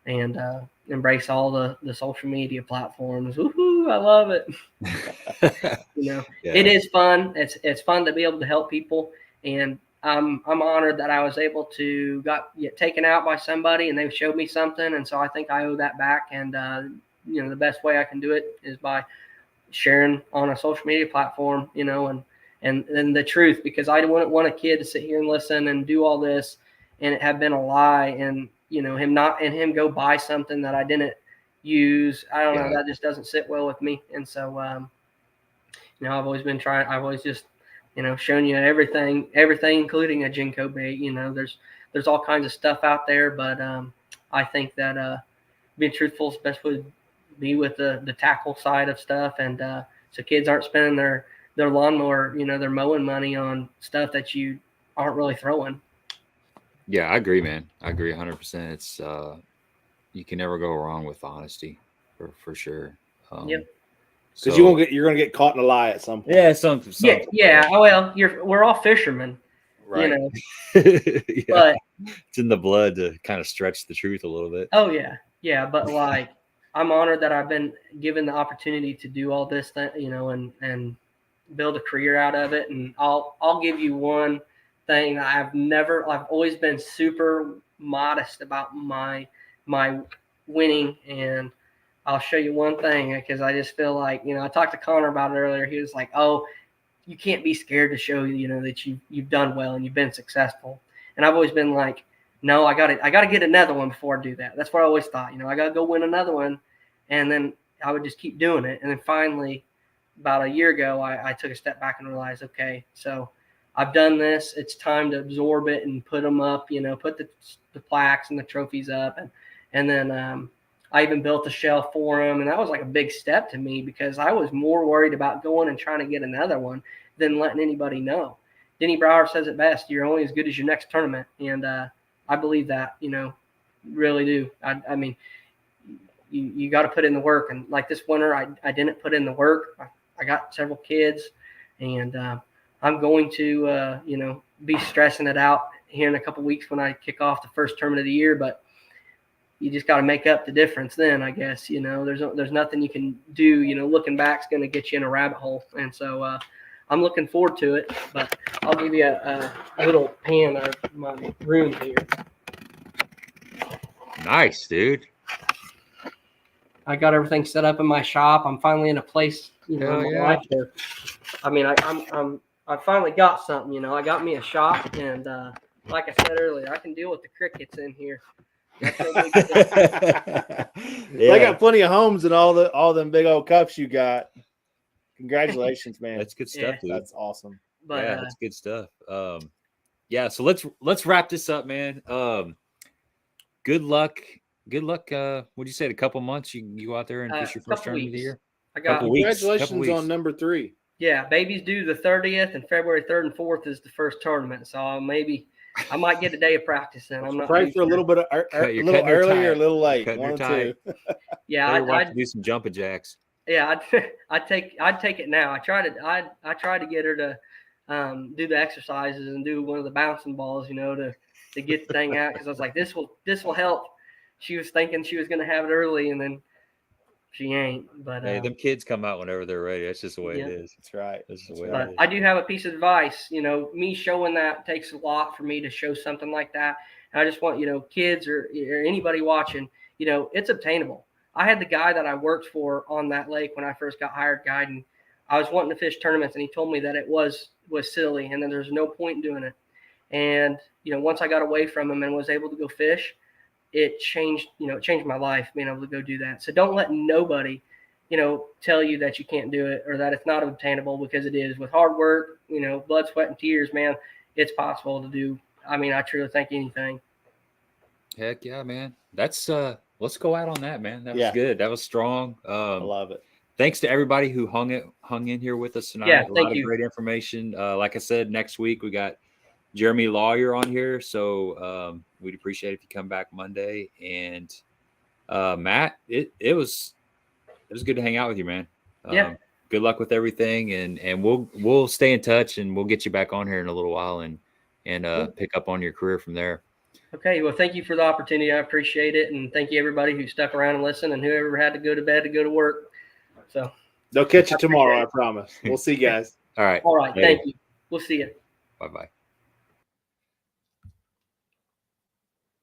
and embrace all the social media platforms. Woohoo! I love it. It is fun. It's fun to be able to help people, and I'm honored that I was able to get taken out by somebody, and they showed me something, and so I think I owe that back. And the best way I can do it is by sharing on a social media platform, and the truth, because I wouldn't want a kid to sit here and listen and do all this, and it had been a lie, and him go buy something that I didn't use. I don't know. That just doesn't sit well with me. And so, I've always been trying. I've always just, shown you everything, including a Jinko bait. There's all kinds of stuff out there, but I think that being truthful is best would be with the tackle side of stuff, and so kids aren't spending their lawnmower, their mowing money on stuff that you aren't really throwing.
Yeah, I agree, man. I agree 100%. It's you can never go wrong with honesty, for sure.
Yep. Because you're gonna get caught in a lie at some point.
Yeah, something.
Yeah. Well, we're all fishermen,
right?
Yeah. But
it's in the blood to kind of stretch the truth a little bit.
Oh yeah. But like, I'm honored that I've been given the opportunity to do all this, and build a career out of it. And I'll give you one thing that I've always been super modest about my winning, and I'll show you one thing, because I just feel like, I talked to Connor about it earlier. He was like, "Oh, you can't be scared to show that you've done well and you've been successful." And I've always been like, "No, I got to get another one before I do that." That's what I always thought. I got to go win another one, and then I would just keep doing it. And then finally, about a year ago, I took a step back and realized, okay, so I've done this. It's time to absorb it and put them up. Put the plaques and the trophies up, and then I even built a shelf for him, and that was like a big step to me, because I was more worried about going and trying to get another one than letting anybody know. Denny Brower says it best: "You're only as good as your next tournament," and I believe that. Really do. I mean, you got to put in the work, and like this winter, I didn't put in the work. I got several kids, and I'm going to be stressing it out here in a couple weeks when I kick off the first tournament of the year, but you just got to make up the difference then, I guess. There's nothing you can do. Looking back is going to get you in a rabbit hole. And so I'm looking forward to it. But I'll give you a little pan of my room here.
Nice, dude.
I got everything set up in my shop. I'm finally in a place, in my life where, I mean, I finally got something. I got me a shop, and like I said earlier, I can deal with the crickets in here. That's no big deal.
They got plenty of homes and all them big old cups you got. Congratulations, man.
That's good stuff, dude.
That's awesome.
But,
that's good stuff. So let's wrap this up, man. Good luck. Good luck. What'd you say? A couple months you go out there and fish your first tournament of the year?
I got
Congratulations on number 3.
Yeah, baby's due the 30th, and February 3rd and 4th is the first tournament. So maybe I might get a day of practice in. I'm not
pray for a little bit of a little early or a little late. One or two.
Yeah,
I'd do some jumping jacks.
Yeah, I'd take it now. I tried to get her to do the exercises and do one of the bouncing balls, to get the thing out, because I was like, this will help. She was thinking she was going to have it early, and then she ain't. But
hey, them kids come out whenever they're ready. That's just the way it is.
That's right.
That's the way
but
it is.
I do have a piece of advice. Me showing that takes a lot for me to show something like that. And I just want kids or anybody watching, it's obtainable. I had the guy that I worked for on that lake when I first got hired guiding. I was wanting to fish tournaments, and he told me that it was silly, and then there's no point in doing it. And once I got away from him and was able to go fish, it changed my life being able to go do that. So don't let nobody, tell you that you can't do it or that it's not obtainable, because it is. With hard work, blood, sweat, and tears, man, it's possible to do. I mean, I truly think anything.
Heck yeah, man. That's let's go out on that, man. That was good. That was strong.
I love it.
Thanks to everybody who hung in here with us tonight.
Yeah,
a lot of great information. Like I said, next week we got Jeremy Lawyer on here, so we'd appreciate it if you come back Monday. And Matt, it was good to hang out with you, man. Good luck with everything, and we'll stay in touch, and we'll get you back on here in a little while and pick up on your career from there.
Okay, well, thank you for the opportunity. I appreciate it, and thank you everybody who stuck around and listened, and whoever had to go to bed to go to work. So
they'll catch you tomorrow, I promise. We'll see you guys.
All right.
Thank you. We'll see you.
Bye-bye.